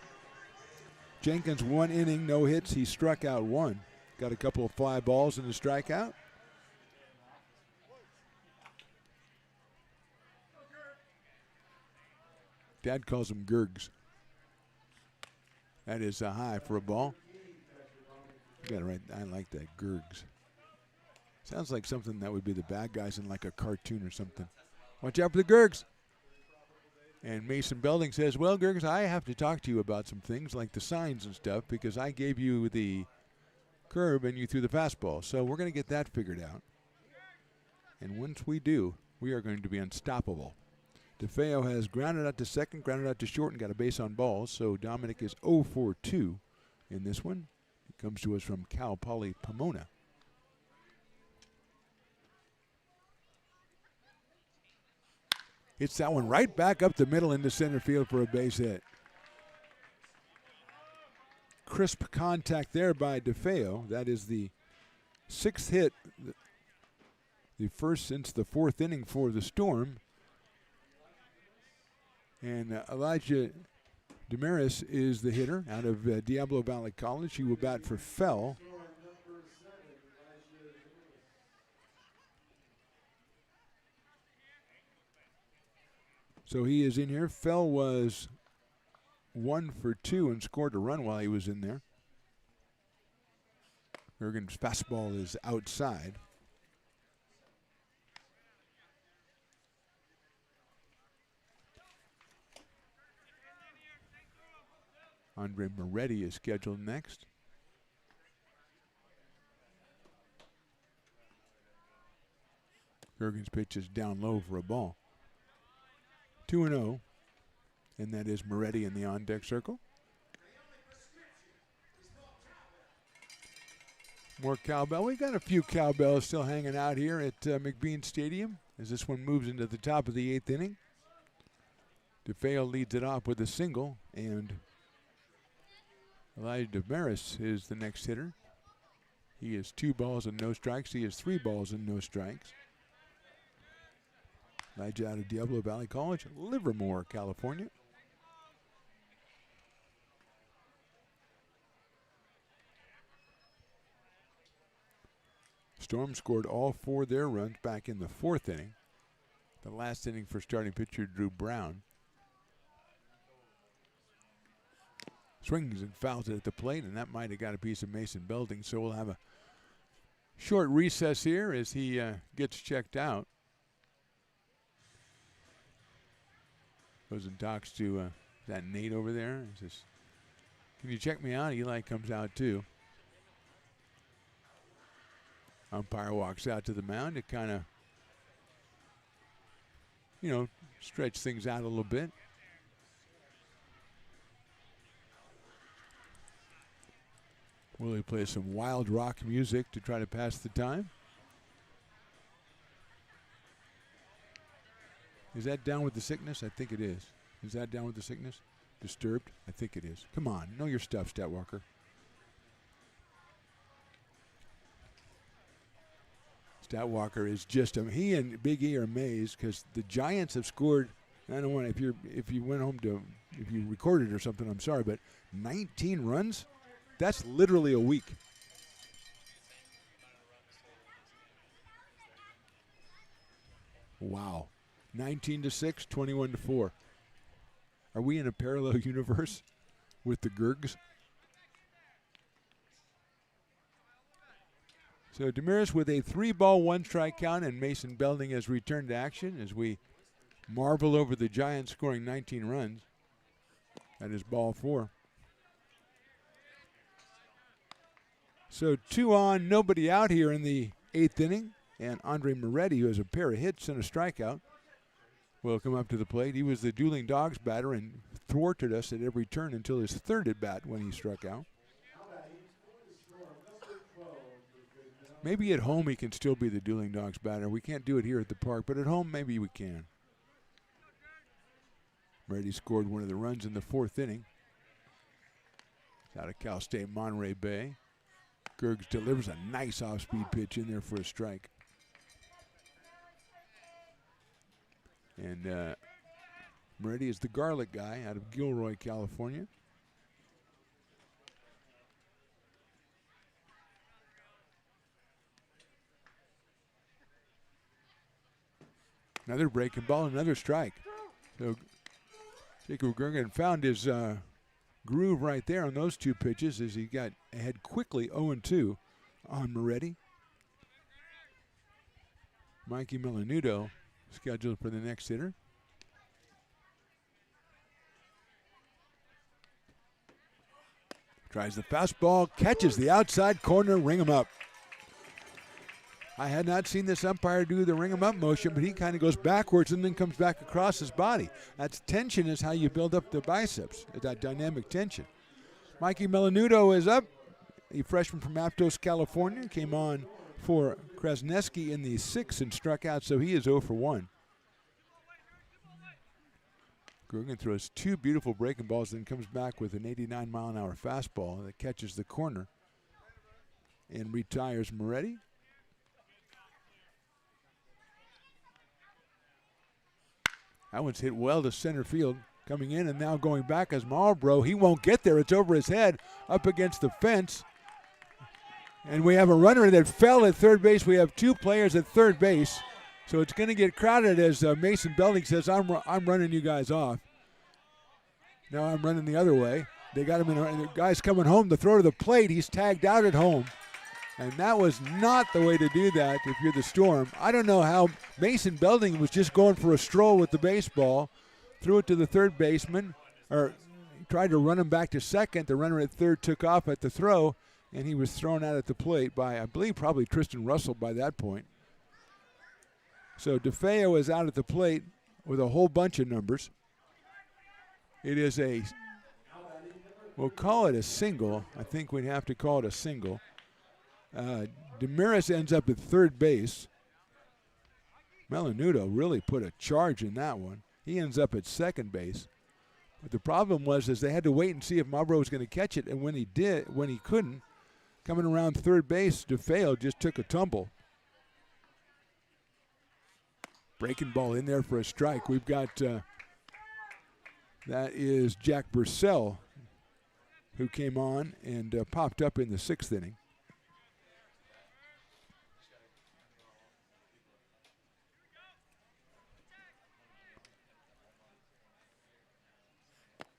Jenkins, 1 inning, no hits. He struck out 1. Got a couple of fly balls and a strikeout. Dad calls them Gergs. That is a high for a ball. You got it right. I like that, Gergs. Sounds like something that would be the bad guys in like a cartoon or something. Watch out for the Gergs. And Mason Belding says, well, Gergs, I have to talk to you about some things like the signs and stuff because I gave you the curve and you threw the fastball. So we're going to get that figured out. And once we do, we are going to be unstoppable. DeFeo has grounded out to second, grounded out to short, and got a base on balls. So Dominic is 0 for 2 in this one. It comes to us from Cal Poly Pomona. Hits that one right back up the middle into center field for a base hit. Crisp contact there by DeFeo. That is the 6th hit, the first since the 4th inning for the Storm. And Elijah Damaris is the hitter out of Diablo Valley College. He will bat for Fell. So he is in here. Fell was 1 for 2 and scored a run while he was in there. Gergen's fastball is outside. Andre Moretti is scheduled next. Gergen's pitch is down low for a ball. 2-0, and that is Moretti in the on-deck circle. More cowbell. We've got a few cowbells still hanging out here at McBean Stadium as this one moves into the top of the 8th inning. DeFeo leads it off with a single, and Elijah Damaris is the next hitter. He is 2 balls and no strikes. He has 3 balls and no strikes. Elijah out of Diablo Valley College, Livermore, California. Storm scored all 4 of their runs back in the 4th inning. The last inning for starting pitcher Drew Brown. Swings and fouls it at the plate, and that might have got a piece of Mason Belding. So we'll have a short recess here as he gets checked out. Goes and talks to that Nate over there. He says, can you check me out? Eli comes out too. Umpire walks out to the mound to kind of, stretch things out a little bit. Willie plays some wild rock music to try to pass the time. Is that Down with the Sickness? I think it is. Is that Down with the Sickness? Disturbed? I think it is. Come on, know your stuff, Statwalker. Statwalker is just he and Big E are amazed because the Giants have scored. I don't want if you went home to if you recorded or something. I'm sorry, but 19 runs. That's literally a week. Wow, 19-6, 21-4. Are we in a parallel universe with the Gergs? So Demiris with a 3-ball, 1-strike count, and Mason Belding has returned to action as we marvel over the Giants scoring 19 runs. That is ball 4. So 2 on, nobody out here in the 8th inning, and Andre Moretti, who has a pair of hits and a strikeout, will come up to the plate. He was the Dueling Dogs batter and thwarted us at every turn until his 3rd at bat when he struck out. Maybe at home he can still be the Dueling Dogs batter. We can't do it here at the park, but at home maybe we can. Moretti scored one of the runs in the 4th inning. It's out of Cal State Monterey Bay. Gergs delivers a nice off-speed pitch in there for a strike. And Moretti is the garlic guy out of Gilroy, California. Another breaking ball, another strike. So Jacob Gergen found his groove right there on those 2 pitches as he got ahead quickly 0-2 on Moretti. Mikey Milanudo scheduled for the next hitter. Tries the fastball, catches the outside corner, ring him up. I had not seen this umpire do the ring him up motion, but he kind of goes backwards and then comes back across his body. That's tension is how you build up the biceps, that dynamic tension. Mikey Milanudo is up. A freshman from Aptos, California, came on for Krasneski in the 6th and struck out, so he is 0 for 1. Gergen throws 2 beautiful breaking balls, then comes back with an 89-mile-an-hour fastball that catches the corner and retires Moretti. That one's hit well to center field. Coming in and now going back as Marlboro. He won't get there. It's over his head, up against the fence. And we have a runner that fell at third base. We have 2 players at third base. So it's going to get crowded as Mason Belding says, I'm running you guys off. Now I'm running the other way. They got him in, and the guy's coming home to throw to the plate. He's tagged out at home. And that was not the way to do that if you're the Storm. I don't know how Mason Belding was just going for a stroll with the baseball, threw it to the third baseman, or tried to run him back to second. The runner at third took off at the throw, and he was thrown out at the plate by, I believe, probably Tristan Russell by that point. So DeFeo is out at the plate with a whole bunch of numbers. It is we'll call it a single. I think we'd have to call it a single. Demiris ends up at third base. Milanudo really put a charge in that one. He ends up at second base. But the problem was is they had to wait and see if Marlboro was going to catch it, and when he couldn't, coming around third base, DeFeo just took a tumble. Breaking ball in there for a strike. We've got, that is Jack Purcell, who came on and popped up in the 6th inning.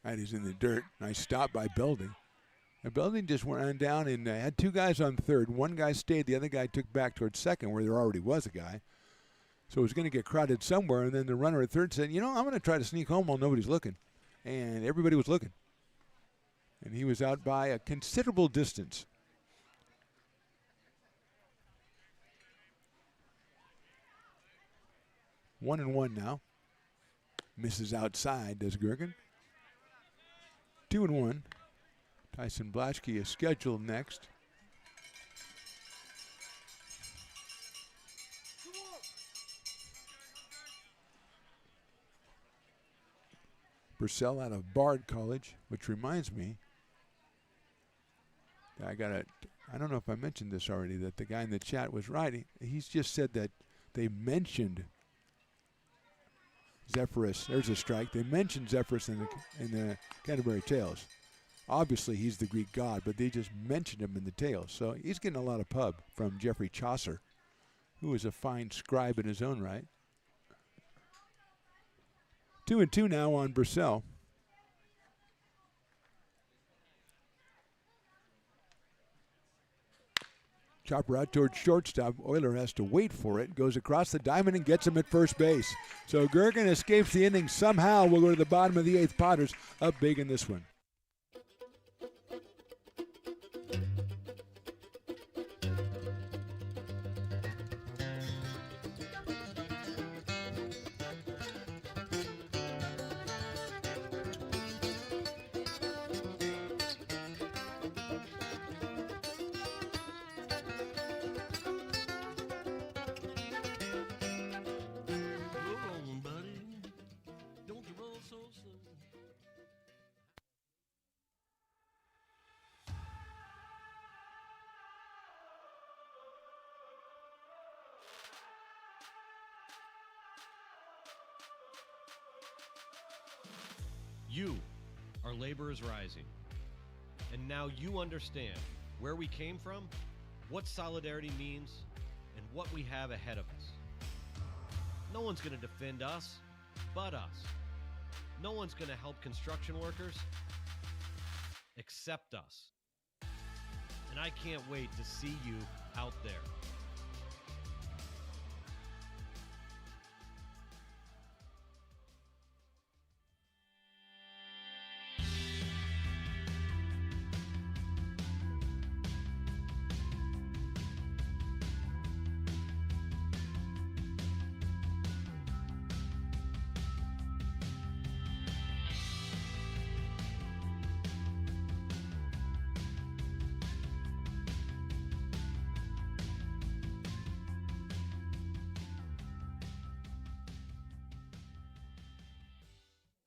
And he's in the dirt. Nice stop by Belding. And Belding just went on down and had 2 guys on third. One guy stayed. The other guy took back towards second where there already was a guy. So it was going to get crowded somewhere. And then the runner at third said, I'm going to try to sneak home while nobody's looking. And everybody was looking. And he was out by a considerable distance. One and one now. Misses outside, does Gergen. 2-1. Tyson Blaschke is scheduled next. Purcell out of Bard College, which reminds me, I don't know if I mentioned this already, that the guy in the chat was right. He's just said that they mentioned Zephyrus. There's a strike. They mentioned Zephyrus in the Canterbury Tales. Obviously, he's the Greek god, but they just mentioned him in the Tales. So he's getting a lot of pub from Geoffrey Chaucer, who is a fine scribe in his own right. 2-2 now on Purcell. Chopper out towards shortstop. Euler has to wait for it. Goes across the diamond and gets him at first base. So Gergen escapes the inning somehow. We'll go to the bottom of the eighth. Potters up big in this one. You are Laborers Rising. And now you understand where we came from, what solidarity means, and what we have ahead of us. No one's going to defend us but us. No one's going to help construction workers except us. And I can't wait to see you out there.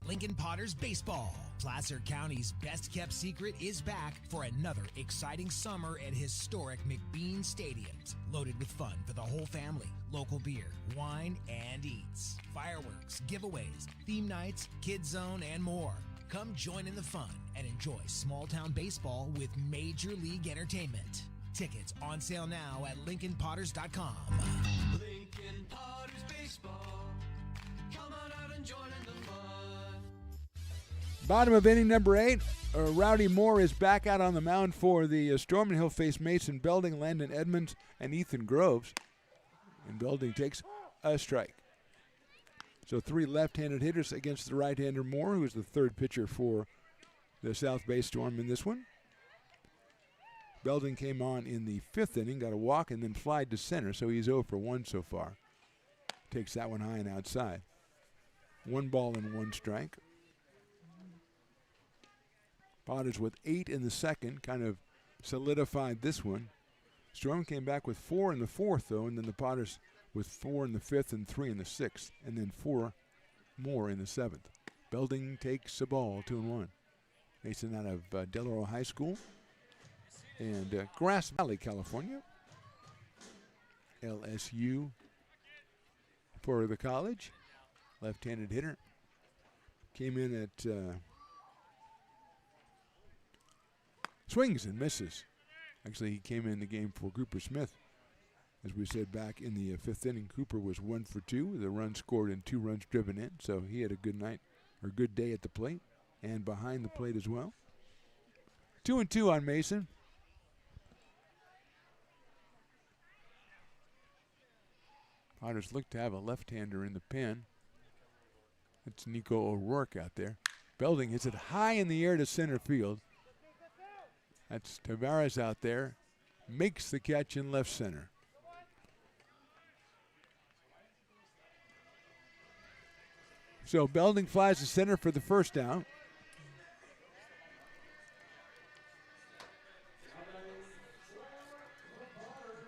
Lincoln Potters Baseball. Placer County's best kept secret is back for another exciting summer at historic McBean Stadiums. Loaded with fun for the whole family, local beer, wine, and eats. Fireworks, giveaways, theme nights, kids zone, and more. Come join in the fun and enjoy small town baseball with Major League Entertainment. Tickets on sale now at LincolnPotters.com. Lincoln Potters Baseball. Come on out and join in the fun. Bottom of inning number 8. Rowdy Moore is back out on the mound for the Storm, and he'll face Mason Belding, Landon Edmonds, and Ethan Groves. And Belding takes a strike. So 3 left-handed hitters against the right-hander Moore, who is the third pitcher for the South Bay Storm in this one. Belding came on in the 5th inning, got a walk, and then flied to center, so he's 0 for 1 so far. Takes that one high and outside. 1 ball and 1 strike. Potters with 8 in the second, kind of solidified this one. Storm came back with 4 in the 4th, though, and then the Potters with 4 in the 5th and 3 in the 6th, and then 4 more in the 7th. Belding takes the ball, 2-1. Mason out of Del Oro High School and Grass Valley, California. LSU for the college. Left-handed hitter. Came in at swings and misses. Actually, he came in the game for Cooper Smith. As we said back in the 5th inning, Cooper was 1 for 2. The run scored and 2 runs driven in, so he had a good night or good day at the plate and behind the plate as well. 2-2 on Mason. Potters look to have a left-hander in the pen. It's Nico O'Rourke out there. Belding hits it high in the air to center field. That's Tavares out there. Makes the catch in left center. So Belding flies to center for the first down.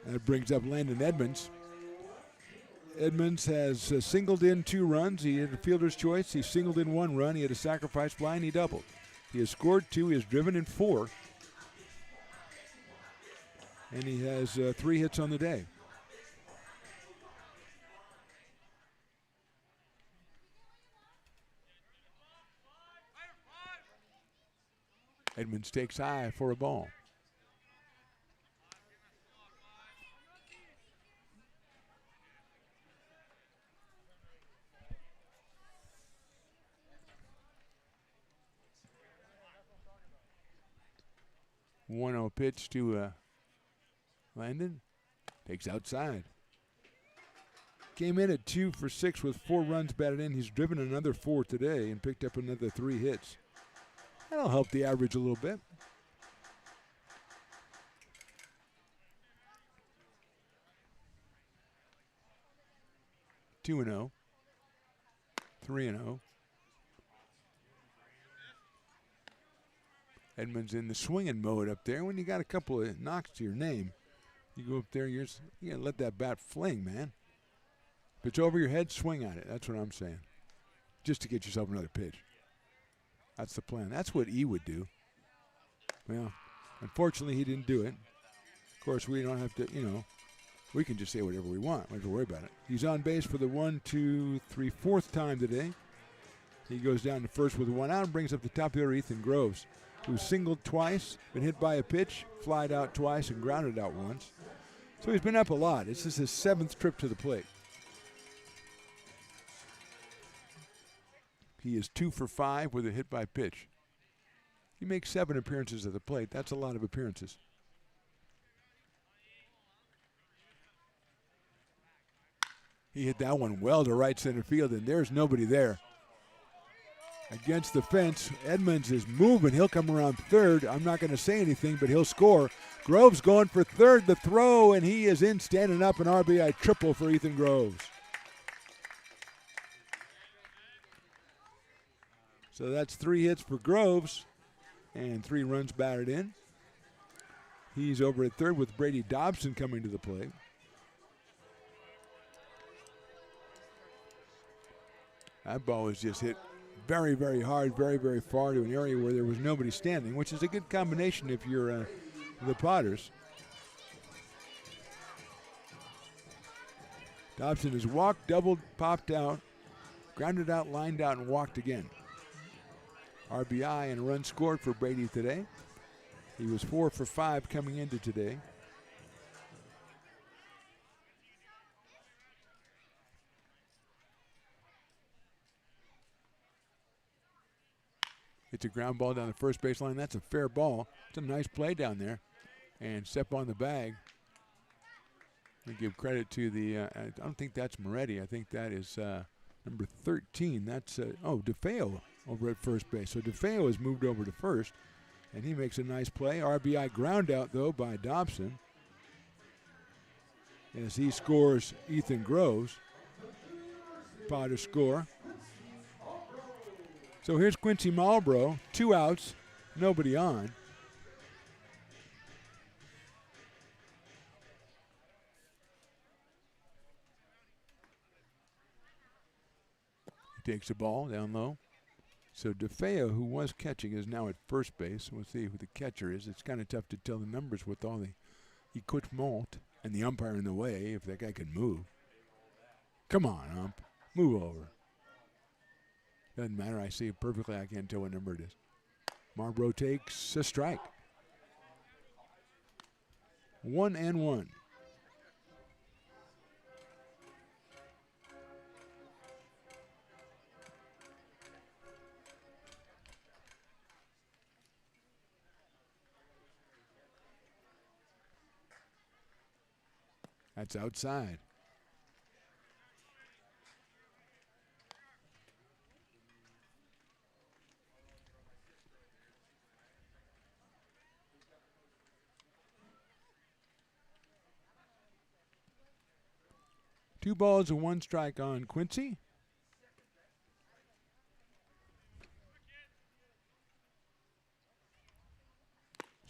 That brings up Landon Edmonds. Edmonds has singled in 2 runs. He had a fielder's choice. He singled in 1 run. He had a sacrifice fly, and he doubled. He has scored 2. He has driven in 4. And he has 3 hits on the day. Edmonds takes high for a ball. One-0 pitch to Landon. Takes outside. Came in at 2 for 6 with 4 runs batted in. He's driven another 4 today and picked up another 3 hits. That'll help the average a little bit. Two and 0. 3 and 0. Edmonds in the swinging mode up there. When you got a couple of knocks to your name, you go up there, you gotta let that bat fling, man. If it's over your head, swing at it. That's what I'm saying. Just to get yourself another pitch. That's the plan. That's what E would do. Well, unfortunately, he didn't do it. Of course, we don't have to, we can just say whatever we want. We don't have to worry about it. He's on base for the 1, 2, 3, 4th time today. He goes down to first with 1 out and brings up the top of the order, Ethan Groves, who singled twice, been hit by a pitch, flied out twice, and grounded out once. So he's been up a lot. This is his 7th trip to the plate. He is 2 for 5 with a hit by pitch. He makes 7 appearances at the plate. That's a lot of appearances. He hit that one well to right center field, and there's nobody there. Against the fence, Edmonds is moving. He'll come around third. I'm not going to say anything, but he'll score. Groves going for third, the throw, and he is in, standing up, an RBI triple for Ethan Groves. So that's 3 hits for Groves and 3 runs batted in. He's over at third with Brady Dobson coming to the plate. That ball was just hit very, very hard, very, very far to an area where there was nobody standing, which is a good combination if you're the Potters. Dobson has walked, doubled, popped out, grounded out, lined out, and walked again. RBI and a run scored for Brady today. He was 4 for 5 coming into today. It's a ground ball down the first baseline. That's a fair ball. It's a nice play down there. And step on the bag. I give credit to the, I don't think that's Moretti. I think that is number 13. That's, DeFeo over at first base. So DeFeo has moved over to first, and he makes a nice play. RBI ground out, though, by Dobson. As he scores Ethan Groves. Potters score. So here's Quincy Marlboro, 2 outs, nobody on. He takes the ball down low. So DeFeo, who was catching, is now at first base. We'll see who the catcher is. It's kind of tough to tell the numbers with all the equipment and the umpire in the way, if that guy can move. Come on, ump. Move over. Doesn't matter. I see it perfectly. I can't tell what number it is. Marlboro takes a strike. 1-1. That's outside. Two balls and 1 strike on Quincy.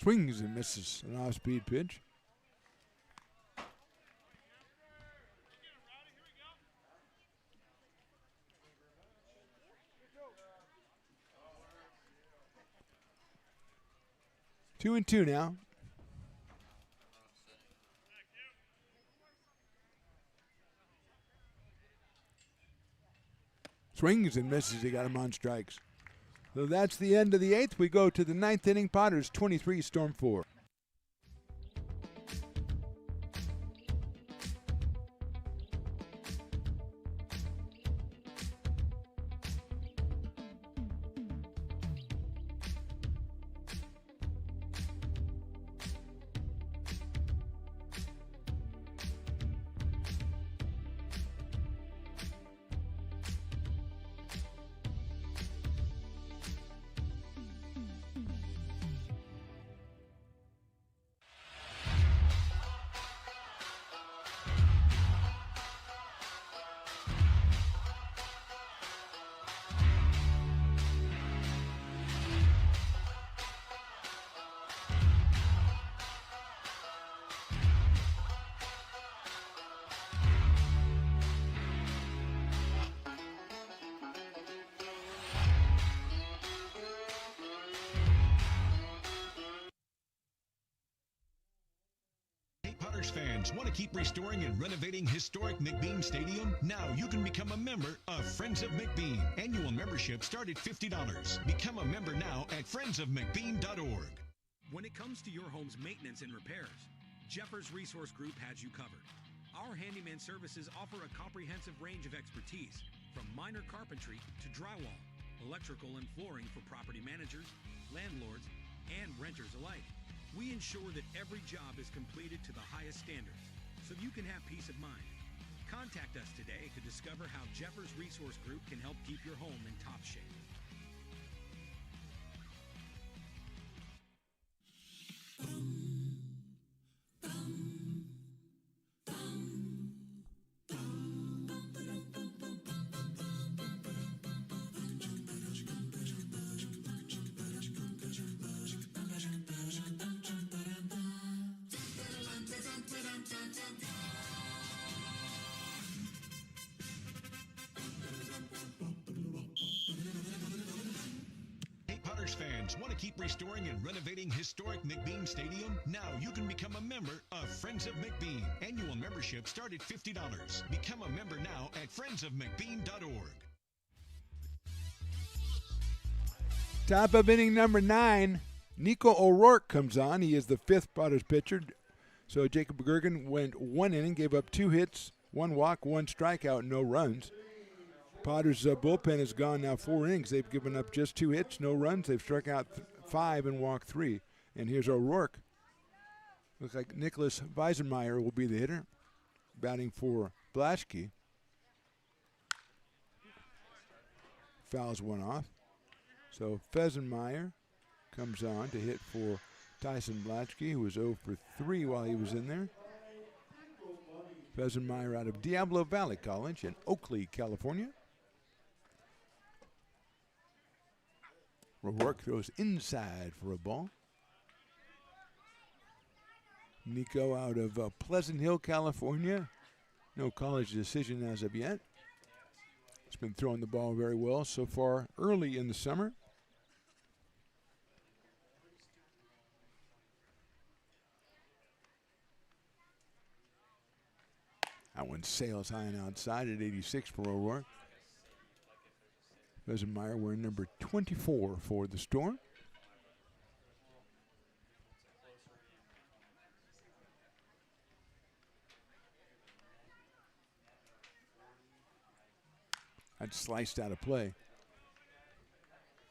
Swings and misses an off-speed pitch. 2-2 now. Swings and misses. He got him on strikes. So that's the end of the 8th. We go to the 9th inning. Potters 23, Storm 4. Potters fans want to keep restoring and renovating historic McBean Stadium? Now you can become a member of Friends of McBean. Annual membership start at $50. Become a member now at friendsofmcbean.org. When it comes to your home's maintenance and repairs, Jeffers Resource Group has you covered. Our handyman services offer a comprehensive range of expertise, from minor carpentry to drywall, electrical and flooring for property managers, landlords, and renters alike. We ensure that every job is completed to the highest standards, so you can have peace of mind. Contact us today to discover how Jeffers Resource Group can help keep your home in top shape. Fans want to keep restoring and renovating historic McBean Stadium? Now you can become a member of Friends of McBean. Annual membership start at $50. Become a member now at friendsofmcbean.org. Top of inning number 9, Nico O'Rourke comes on. He is the 5th Potters pitcher. So Jacob Gergen went 1 inning, gave up 2 hits, 1 walk, 1 strikeout, no runs. Potters' bullpen has gone now 4 innings. They've given up just 2 hits, no runs. They've struck out 5 and walked 3. And here's O'Rourke. Looks like Nicholas Weisenmeyer will be the hitter, batting for Blaschke. Fouls one off. So Weisenmeyer comes on to hit for Tyson Blaschke, who was 0 for 3 while he was in there. Weisenmeyer out of Diablo Valley College in Oakley, California. O'Rourke throws inside for a ball. Nico out of Pleasant Hill, California. No college decision as of yet. He's been throwing the ball very well so far early in the summer. That one sails high and outside at 86 for O'Rourke. Weisenmeyer wearing number 24 for the Storm. That's sliced out of play.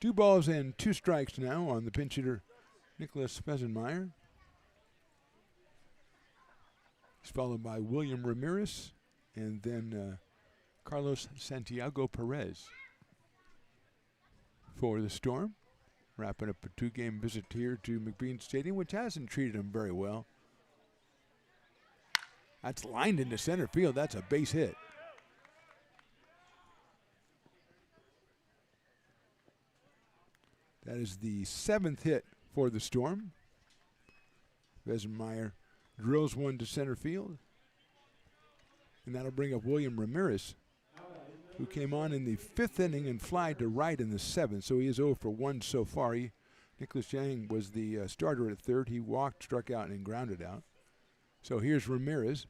2 balls and 2 strikes now on the pinch hitter, Nicholas Weisenmeyer. He's followed by William Ramirez and then Carlos Santiago Perez for the Storm. Wrapping up a 2-game visit here to McBean Stadium, which hasn't treated him very well. That's lined into center field. That's a base hit. That is the 7th hit for the Storm. Weisenmeyer drills one to center field. And that'll bring up William Ramirez, who came on in the 5th inning and flied to right in the 7th. So he is 0 for 1 so far. He Nicholas Yang was the starter at third. He walked, struck out, and grounded out. So here's Ramirez.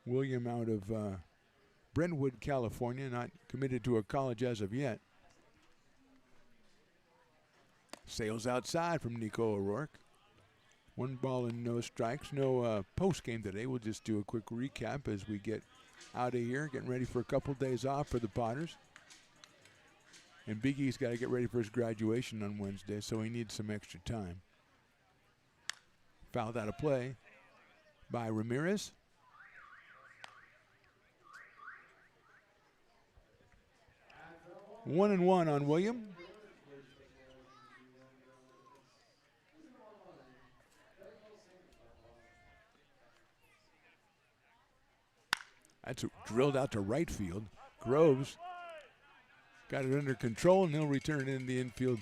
William out of Brentwood, California, not committed to a college as of yet. Sails outside from Nico O'Rourke. 1 ball and no strikes. No post game today. We'll just do a quick recap as we get out of here, getting ready for a couple days off for the Potters. And Big E's got to get ready for his graduation on Wednesday, so he needs some extra time. Fouled out of play by Ramirez. One and one on William. That's drilled out to right field. Groves got it under control, and he'll return in the infield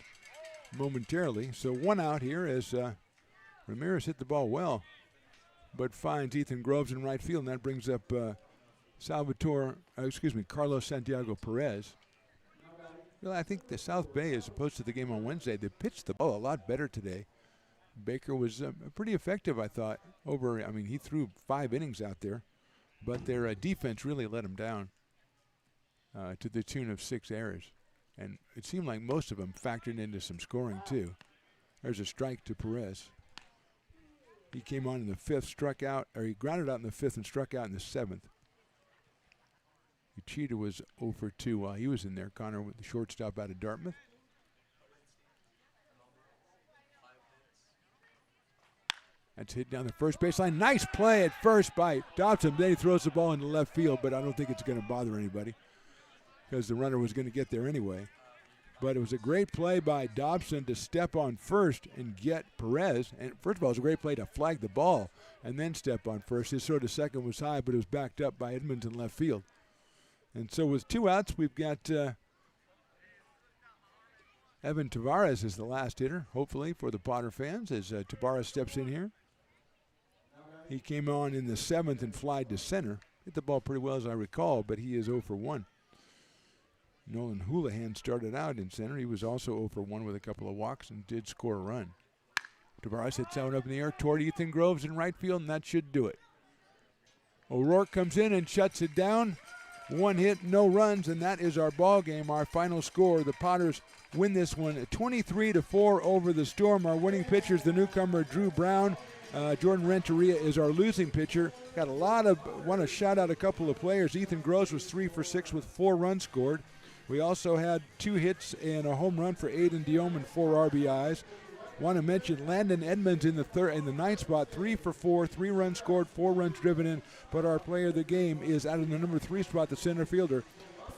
momentarily. So 1 out here as Ramirez hit the ball well, but finds Ethan Groves in right field, and that brings up Carlos Santiago Perez. Well, I think the South Bay, as opposed to the game on Wednesday, they pitched the ball a lot better today. Baker was pretty effective, I thought. He threw 5 innings out there, but their defense really let him down to the tune of 6 errors. And it seemed like most of them factored into some scoring, too. There's a strike to Perez. He came on in the 5th, he grounded out in the 5th and struck out in the 7th. Uchida was 0 for 2 while he was in there. Connor with the shortstop out of Dartmouth. That's hit down the first baseline. Nice play at first by Dobson. Then he throws the ball into left field, but I don't think it's going to bother anybody because the runner was going to get there anyway. But it was a great play by Dobson to step on first and get Perez. And first of all, it was a great play to flag the ball and then step on first. His throw to second was high, but it was backed up by Edmonds in left field. And so with 2 outs, we've got Evan Tavares is the last hitter, hopefully, for the Potter fans as Tavares steps in here. He came on in the 7th and flied to center. Hit the ball pretty well as I recall, but he is 0 for 1. Nolan Houlihan started out in center. He was also 0 for 1 with a couple of walks and did score a run. Tavares hits that one up in the air toward Ethan Groves in right field, and that should do it. O'Rourke comes in and shuts it down. 1 hit, no runs, and that is our ball game. Our final score, the Potters win this one 23-4 over the Storm. Our winning pitcher is the newcomer Drew Brown. Jordan Renteria is our losing pitcher. Want to shout out a couple of players. Ethan Groves was 3 for 6 with 4 runs scored. We also had 2 hits and a home run for Aiden Diome and 4 RBIs. Want to mention Landon Edmonds in the 9th spot, 3 for 4, 3 runs scored, 4 runs driven in. But our player of the game is out of the number 3 spot, the center fielder.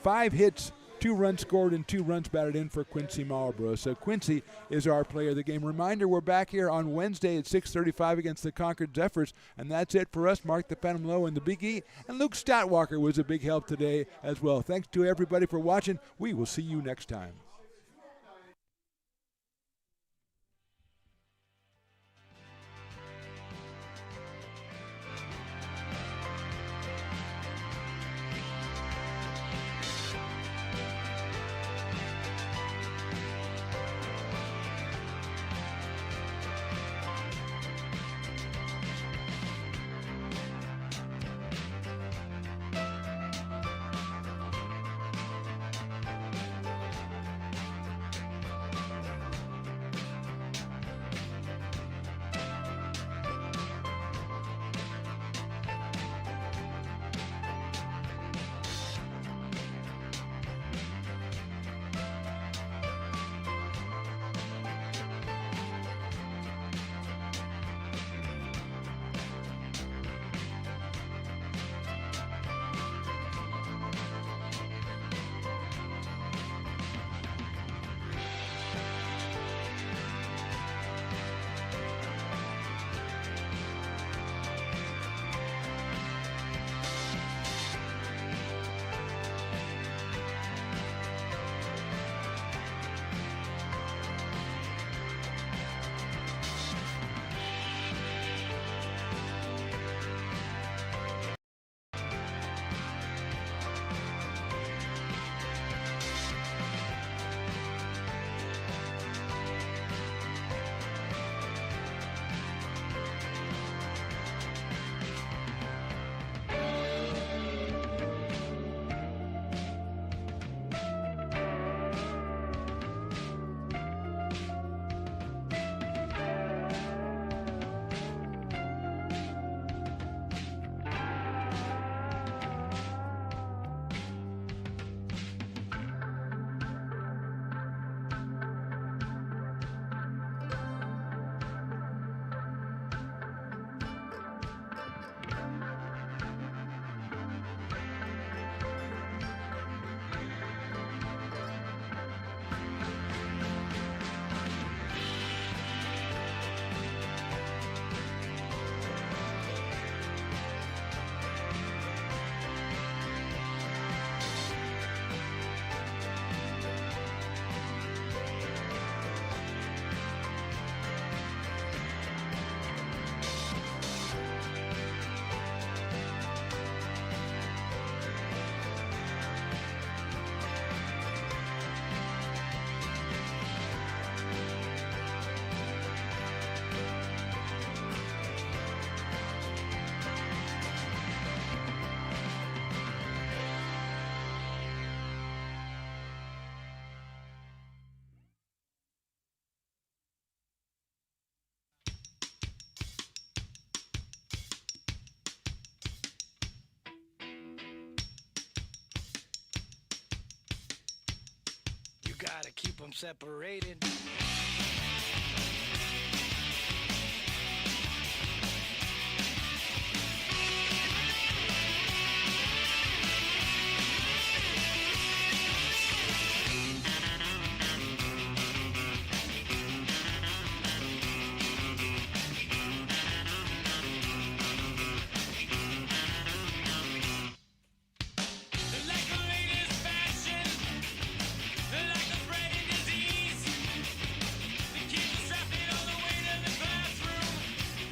5 hits, 2 runs scored, and 2 runs batted in for Quincy Marlborough. So Quincy is our player of the game. Reminder, we're back here on Wednesday at 6:35 against the Concord Zephyrs. And that's it for us. Mark the Phantom Low and the Big E. And Luke Statwalker was a big help today as well. Thanks to everybody for watching. We will see you next time. keep them separated. Like the latest fashion, like the spreading disease. The kids are strapping all the way to the classroom,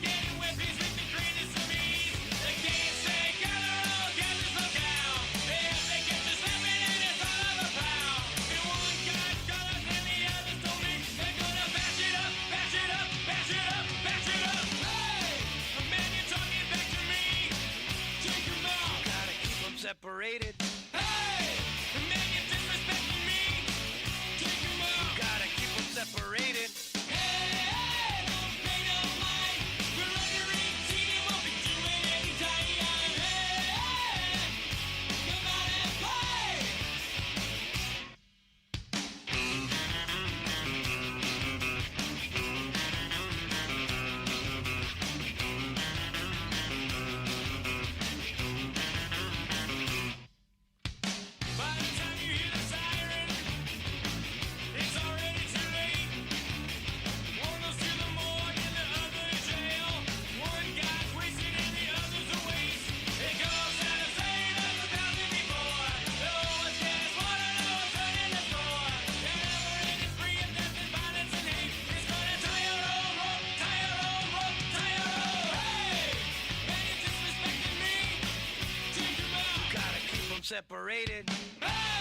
getting whippies with the greatest of ease. They can't say gather all, gather slow down. They get to slapping and it's all of a pound. And one guy's got us and the others told me they're gonna bash it up, bash it up, bash it up, bash it up. Hey, man, you're talking back to me. Take your mouth. Gotta keep them separated. Hey, man, you're disrespecting me. Take your mouth. Gotta keep them separated. Hey, don't pay no mind. We're under 18 and won't be doing any time. Hey, come out and play. By the time you hear the siren, it's already too late. One goes to the morgue and the other to jail. One guy's wasted and the other's a waste. It goes out of saying 1,000 before. No one's getting water, no one's running the store. And never-ending spree of death and violence and hate. It's gonna tie your old rope, tie your old rope, tie your old. Hey, man, you're disrespecting me. Take your mouth. Gotta keep them separated. Hey!